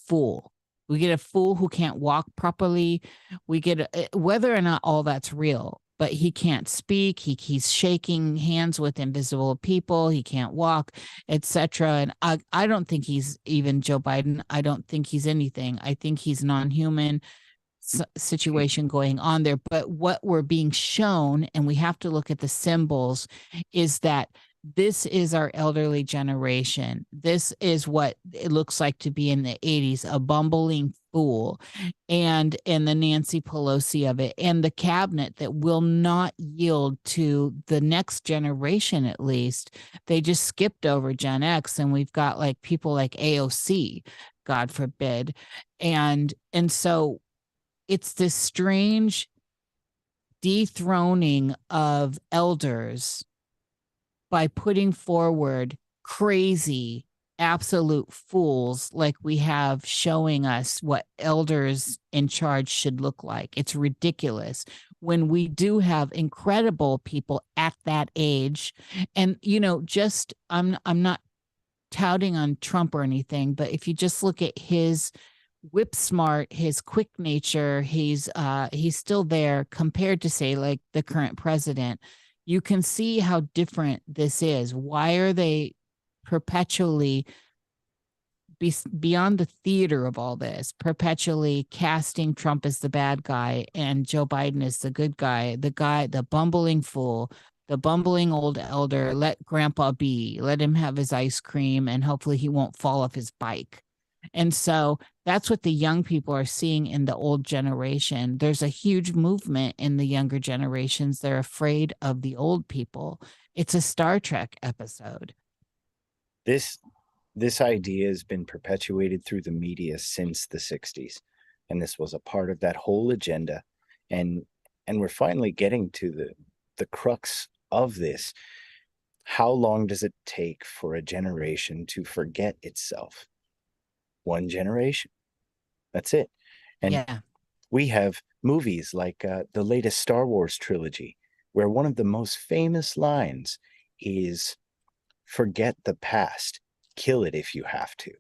Speaker 3: fool. We get a fool who can't walk properly. We get whether or not all that's real, but he can't speak. He's shaking hands with invisible people. He can't walk, etc. And I don't think he's even Joe Biden. I don't think he's anything. I think he's non-human situation going on there. But what we're being shown, and we have to look at the symbols, is that this is our elderly generation. This is what it looks like to be in the 80s, a bumbling fool, and the Nancy Pelosi of it, and the cabinet that will not yield to the next generation. At least they just skipped over Gen X, and we've got like people like AOC, God forbid. And so it's this strange dethroning of elders by putting forward crazy, absolute fools like we have showing us what elders in charge should look like. It's ridiculous when we do have incredible people at that age. And, just I'm not touting on Trump or anything, but if you just look at his whip smart, his quick nature, he's still there compared to, say, like the current president. You can see how different this is. Why are they perpetually beyond the theater of all this, perpetually casting Trump as the bad guy and Joe Biden as the good guy, the bumbling fool, the bumbling old elder? Let grandpa be, let him have his ice cream, and hopefully he won't fall off his bike. And so that's what the young people are seeing in the old generation. There's a huge movement in the younger generations. They're afraid of the old people. It's a Star Trek episode.
Speaker 4: This idea has been perpetuated through the media since the 60s. And this was a part of that whole agenda. And we're finally getting to the crux of this. How long does it take for a generation to forget itself? One generation. That's it. And
Speaker 3: yeah,
Speaker 4: we have movies like the latest Star Wars trilogy, where one of the most famous lines is, "Forget the past, kill it if you have to."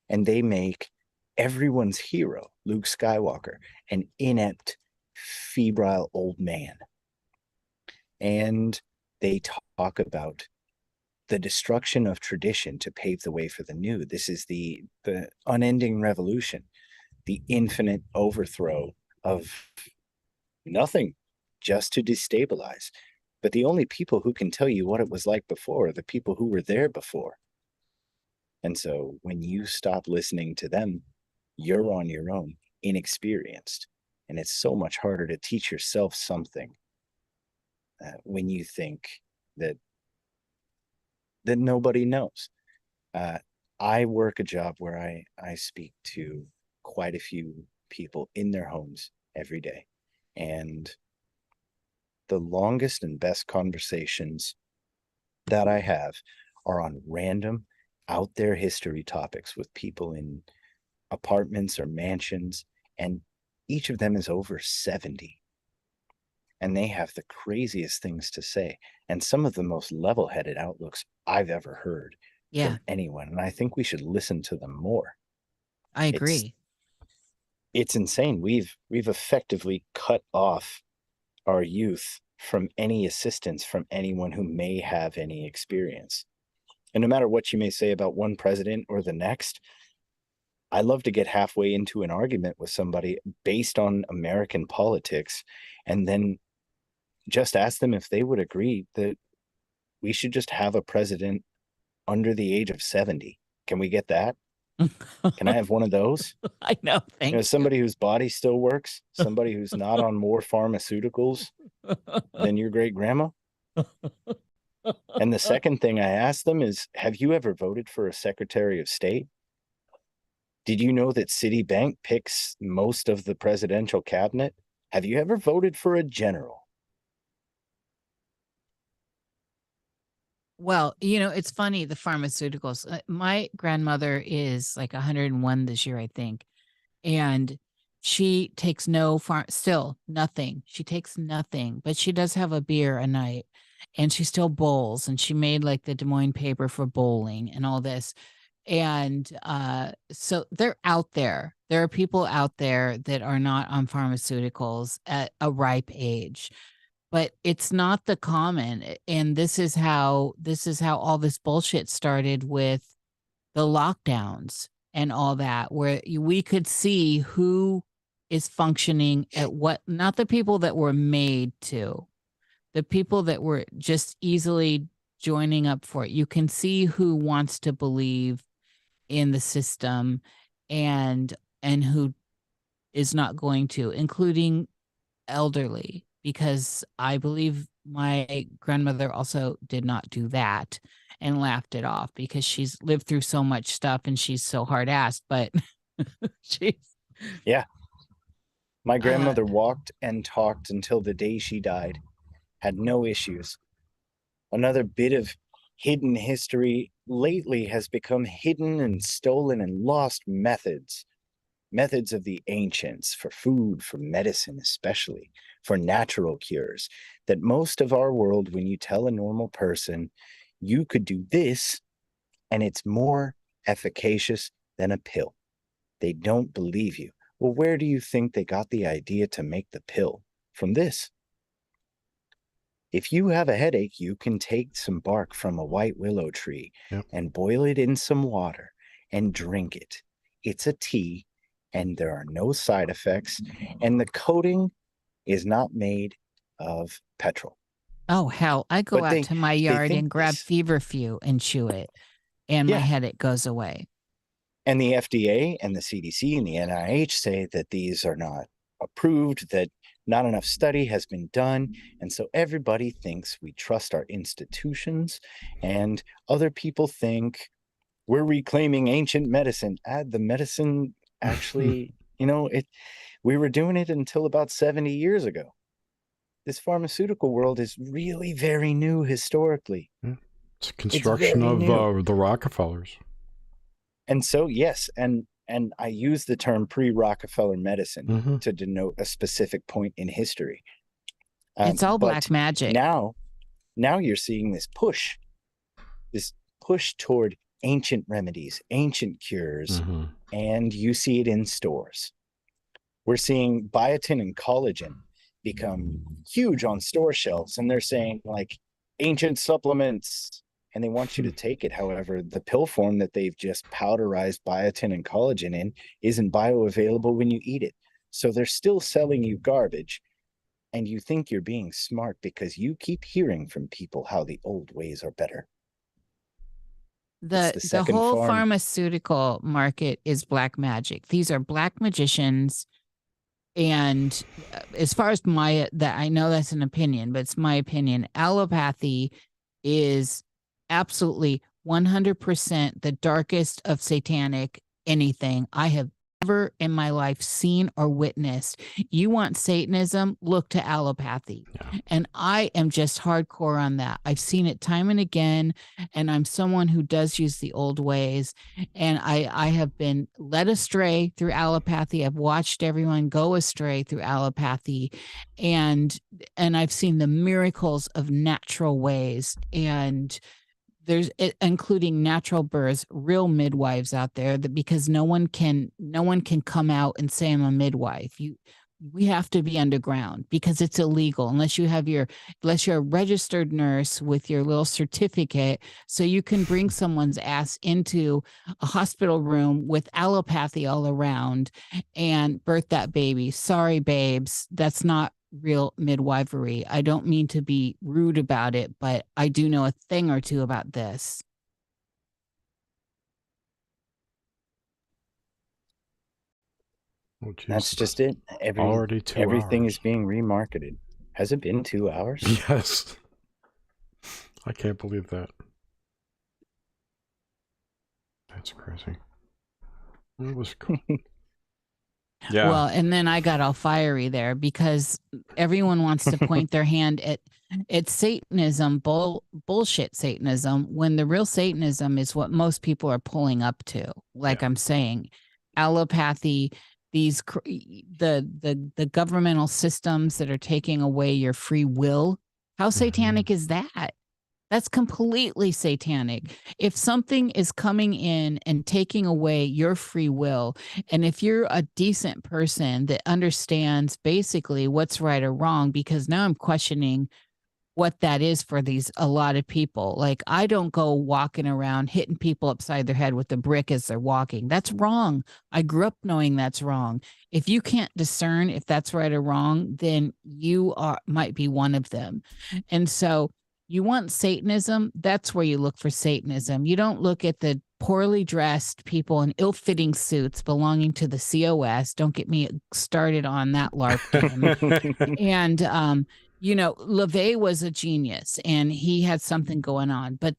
Speaker 4: And they make everyone's hero, Luke Skywalker, an inept, febrile old man. And they talk about the destruction of tradition to pave the way for the new. This is the unending revolution, the infinite overthrow of nothing, just to destabilize. But the only people who can tell you what it was like before are the people who were there before. And so when you stop listening to them, you're on your own, inexperienced. And it's so much harder to teach yourself something when you think that nobody knows. I work a job where I speak to quite a few people in their homes every day. And the longest and best conversations that I have are on random out there history topics with people in apartments or mansions. And each of them is over 70. And they have the craziest things to say, and some of the most level-headed outlooks I've ever heard from anyone. And I think we should listen to them more.
Speaker 3: I agree.
Speaker 4: It's insane. We've effectively cut off our youth from any assistance from anyone who may have any experience. And no matter what you may say about one president or the next, I love to get halfway into an argument with somebody based on American politics and then just ask them if they would agree that we should just have a president under the age of 70. Can we get that? Can I have one of those?
Speaker 3: I know. Thank you.
Speaker 4: Somebody whose body still works, somebody who's not on more pharmaceuticals than your great grandma. And the second thing I asked them is, have you ever voted for a Secretary of State? Did you know that Citibank picks most of the presidential cabinet? Have you ever voted for a general?
Speaker 3: Well, you know, it's funny, the pharmaceuticals. My grandmother is like 101 this year, I think. And she takes still nothing. She takes nothing, but she does have a beer a night and she still bowls, and she made like the Des Moines paper for bowling and all this. And so they're out there. There are people out there that are not on pharmaceuticals at a ripe age, but it's not the common. And this is how all this bullshit started with the lockdowns and all that, where we could see who is functioning at what, not the people that were made to, the people that were just easily joining up for it. You can see who wants to believe in the system and who is not going to, including elderly, because I believe my grandmother also did not do that and laughed it off because she's lived through so much stuff and she's so hard-assed, but she's...
Speaker 4: Yeah. My grandmother walked and talked until the day she died, had no issues. Another bit of hidden history lately has become hidden and stolen and lost methods of the ancients for food, for medicine, especially for natural cures, that most of our world, when you tell a normal person, you could do this and it's more efficacious than a pill, they don't believe you. Well, where do you think they got the idea to make the pill? From this. If you have a headache, you can take some bark from a white willow tree and boil it in some water and drink it. It's a tea and there are no side effects, and the coating is not made of petrol.
Speaker 3: Oh, hell. I go out to my yard and grab feverfew and chew it, and my headache goes away.
Speaker 4: And the FDA and the CDC and the NIH say that these are not approved, that not enough study has been done. And so everybody thinks we trust our institutions, and other people think we're reclaiming ancient medicine. The medicine actually, we were doing it until about 70 years ago. This pharmaceutical world is really very new historically.
Speaker 2: It's a construction of the Rockefellers.
Speaker 4: And so, yes, and I use the term pre-Rockefeller medicine to denote a specific point in history.
Speaker 3: It's all black magic.
Speaker 4: Now you're seeing this push toward ancient remedies, ancient cures, and you see it in stores. We're seeing biotin and collagen become huge on store shelves, and they're saying like ancient supplements, and they want you to take it. However, the pill form that they've just powderized biotin and collagen in isn't bioavailable when you eat it. So they're still selling you garbage, and you think you're being smart because you keep hearing from people how the old ways are better.
Speaker 3: The whole pharmaceutical market is black magic. These are black magicians. And as far as I know that's an opinion, but it's my opinion. Allopathy is absolutely 100% the darkest of satanic anything I have ever in my life seen or witnessed. You want Satanism? Look to allopathy. Yeah. And I am just hardcore on that. I've seen it time and again, and I'm someone who does use the old ways, and I have been led astray through allopathy. I've watched everyone go astray through allopathy, and I've seen the miracles of natural ways, and there's including natural births, real midwives out there, that because no one can come out and say I'm a midwife. we have to be underground because it's illegal unless you're a registered nurse with your little certificate, so you can bring someone's ass into a hospital room with allopathy all around and birth that baby. Sorry, babes, that's not real midwifery. I don't mean to be rude about it, but I do know a thing or two about this.
Speaker 2: Oh,
Speaker 4: That's
Speaker 2: Jesus.
Speaker 4: just it.
Speaker 2: Already 2
Speaker 4: everything
Speaker 2: hours.
Speaker 4: is being remarketed. Has it been 2 hours?
Speaker 2: Yes. I can't believe that. That's crazy. That was cool. Yeah.
Speaker 3: Well, and then I got all fiery there because everyone wants to point their hand at Satanism, bullshit Satanism, when the real Satanism is what most people are pulling up to. Like I'm saying, allopathy, the governmental systems that are taking away your free will. How satanic is that? That's completely satanic. If something is coming in and taking away your free will, and if you're a decent person that understands basically what's right or wrong, because now I'm questioning what that is for a lot of people. Like, I don't go walking around hitting people upside their head with a brick as they're walking. That's wrong. I grew up knowing that's wrong. If you can't discern if that's right or wrong, then you might be one of them. And so you want Satanism, that's where you look for Satanism. You don't look at the poorly dressed people in ill-fitting suits belonging to the COS. Don't get me started on that LARP game. And LaVey was a genius and he had something going on, but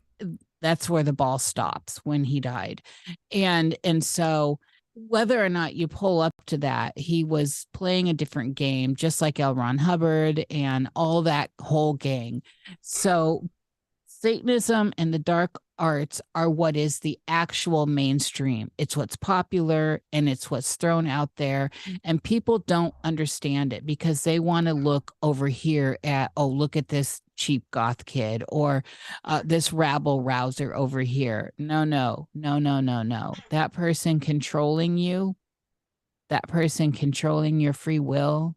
Speaker 3: that's where the ball stops when he died. And so whether or not you pull up to that, he was playing a different game, just like L. Ron Hubbard and all that whole gang. So Satanism and the dark arts are what is the actual mainstream. It's what's popular and it's what's thrown out there. And people don't understand it because they want to look over here at, oh, look at this cheap goth kid or this rabble rouser over here. No. That person controlling you, that person controlling your free will,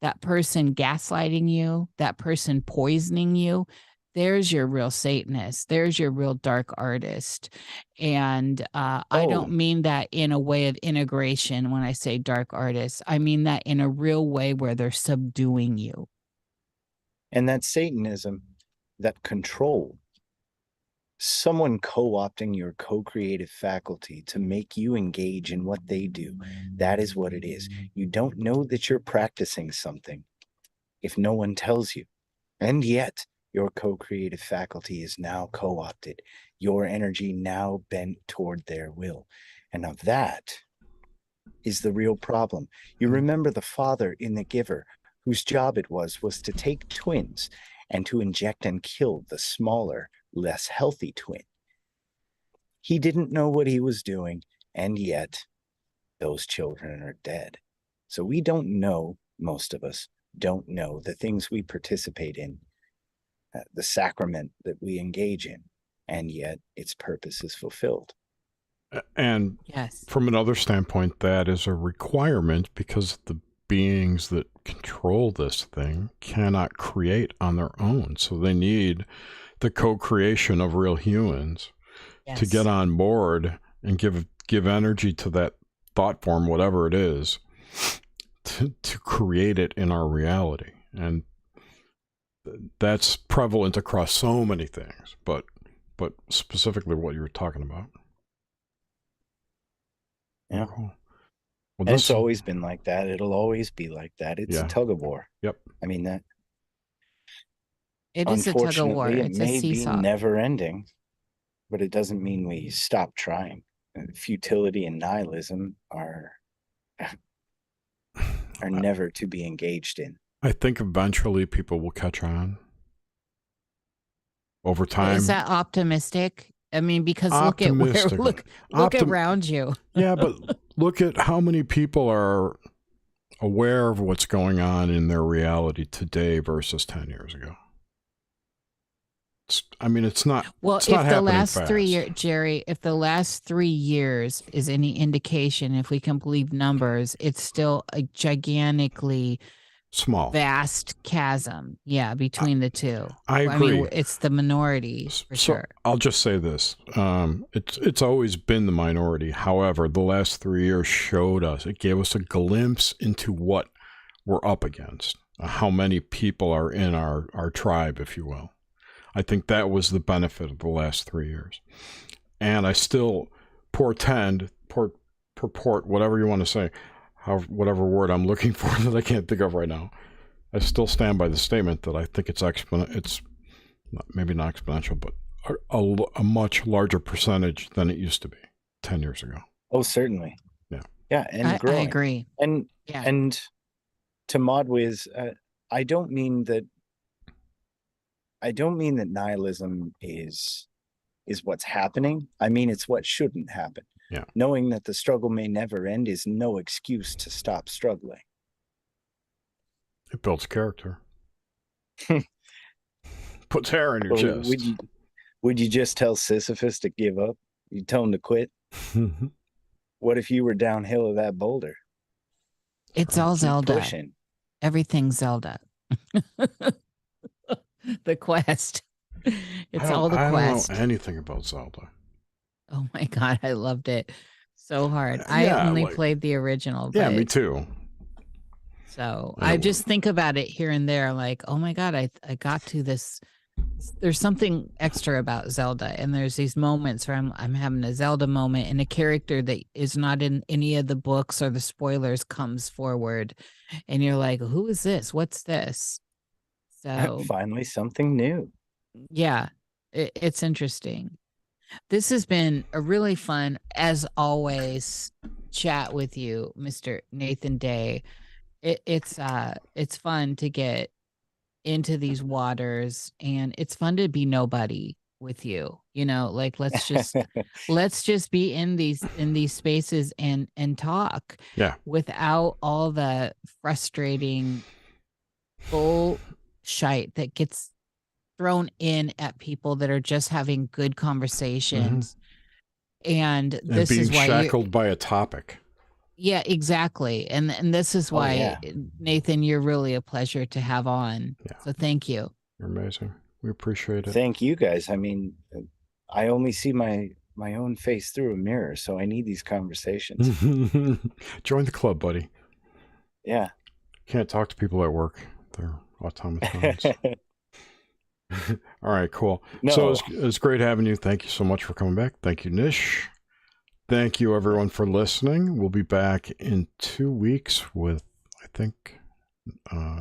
Speaker 3: that person gaslighting you, that person poisoning you, there's your real Satanist. There's your real dark artist. And I don't mean that in a way of integration when I say dark artist. I mean that in a real way where they're subduing you.
Speaker 4: And that Satanism, that control, someone co-opting your co-creative faculty to make you engage in what they do. That is what it is. You don't know that you're practicing something if no one tells you. And yet, your co-creative faculty is now co-opted, your energy now bent toward their will. And now that is the real problem. You remember the father in The Giver, whose job it was to take twins and to inject and kill the smaller, less healthy twin. He didn't know what he was doing, and yet those children are dead. So we don't know, most of us don't know the things we participate in, the sacrament that we engage in, and yet its purpose is fulfilled.
Speaker 2: And
Speaker 3: yes,
Speaker 2: from another standpoint, that is a requirement because the beings that control this thing cannot create on their own. So they need the co-creation of real humans to get on board and give energy to that thought form, whatever it is, to create it in our reality. And that's prevalent across so many things, but specifically what you were talking about.
Speaker 4: Yeah.
Speaker 2: Cool. Well,
Speaker 4: and it's always been like that. It'll always be like that. It's a tug of war.
Speaker 2: Yep.
Speaker 4: I mean, that
Speaker 3: it is a tug of war.
Speaker 4: It
Speaker 3: it's
Speaker 4: may
Speaker 3: a seesaw.
Speaker 4: be never ending, but it doesn't mean we stop trying. Futility and nihilism are never to be engaged in.
Speaker 2: I think eventually people will catch on over time.
Speaker 3: Is that optimistic? I mean, because look around you.
Speaker 2: Yeah, but look at how many people are aware of what's going on in their reality today versus 10 years ago. I mean, it's not.
Speaker 3: Well,
Speaker 2: it's
Speaker 3: if
Speaker 2: not
Speaker 3: the
Speaker 2: happening
Speaker 3: last
Speaker 2: fast.
Speaker 3: 3 years, Jerry, if the last 3 years is any indication, if we can believe numbers, it's still a gigantically
Speaker 2: Small.
Speaker 3: vast chasm. Yeah, between the two.
Speaker 2: I
Speaker 3: I mean,
Speaker 2: agree.
Speaker 3: it's the minority for
Speaker 2: So
Speaker 3: sure.
Speaker 2: I'll just say this: it's always been the minority. However, the last 3 years showed us. It gave us a glimpse into what we're up against. How many people are in our tribe, if you will. I think that was the benefit of the last 3 years. And I still purport, whatever you want to say, whatever word I'm looking for that I can't think of right now. I still stand by the statement that I think it's maybe not exponential, but a much larger percentage than it used to be 10 years ago.
Speaker 4: Oh, certainly.
Speaker 2: Yeah.
Speaker 4: Yeah, and
Speaker 3: I
Speaker 4: growing.
Speaker 3: agree.
Speaker 4: And
Speaker 3: Yeah.
Speaker 4: and to Modwiz, I don't mean that nihilism is what's happening. I mean, it's what shouldn't happen.
Speaker 2: Yeah.
Speaker 4: Knowing that the struggle may never end is no excuse to stop struggling.
Speaker 2: It builds character. Puts hair in your chest.
Speaker 4: Would you just tell Sisyphus to give up? You tell him to quit? What if you were downhill of that boulder?
Speaker 3: It's all
Speaker 4: Keep
Speaker 3: Zelda.
Speaker 4: pushing.
Speaker 3: Everything's Zelda. The quest. It's all the quest.
Speaker 2: I don't know anything about Zelda.
Speaker 3: Oh my God, I loved it so hard.
Speaker 2: Yeah,
Speaker 3: I only
Speaker 2: like-
Speaker 3: played the original.
Speaker 2: Yeah,
Speaker 3: but-
Speaker 2: me too.
Speaker 3: So
Speaker 2: And
Speaker 3: I
Speaker 2: it
Speaker 3: just think about it here and there, like, oh my God, I got to this. There's something extra about Zelda, and there's these moments where I'm having a Zelda moment, and a character that is not in any of the books or the spoilers comes forward, and you're like, who is this? What's this? So
Speaker 4: Finally, something new.
Speaker 3: yeah, it's interesting. This has been a really fun, as always, chat with you, Mr. Nathan Day. It's fun to get into these waters, and it's fun to be nobody with you. You know, like let's just be in these spaces and talk.
Speaker 2: Yeah.
Speaker 3: Without all the frustrating bullshit that gets thrown in at people that are just having good conversations. And this
Speaker 2: being
Speaker 3: is why
Speaker 2: shackled by a topic.
Speaker 3: Yeah, exactly. And this is why, Nathan, you're really a pleasure to have on.
Speaker 2: Yeah.
Speaker 3: So thank you.
Speaker 2: You're amazing. We appreciate it.
Speaker 4: Thank you guys. I mean, I only see my own face through a mirror, so I need these conversations.
Speaker 2: Join the club, buddy.
Speaker 4: Yeah.
Speaker 2: Can't talk to people at work. They're automatons. All right, cool.
Speaker 4: No.
Speaker 2: So it's great having you. Thank you so much for coming back. Thank you, Nish. Thank you, everyone, for listening. We'll be back in 2 weeks with, I think,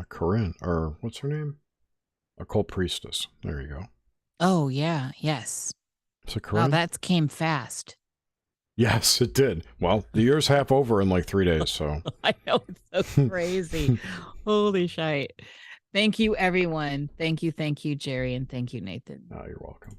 Speaker 2: Corinne, or what's her name? Occult Priestess. There you go.
Speaker 3: Oh, yeah. Yes.
Speaker 2: So
Speaker 3: Wow,
Speaker 2: Corinne?
Speaker 3: that came fast.
Speaker 2: Yes, it did. Well, the year's half over in like 3 days, so.
Speaker 3: I know, it's so crazy. Holy shite. Thank you, everyone. Thank you, Jerry, and thank you, Nathan.
Speaker 2: Oh, you're welcome.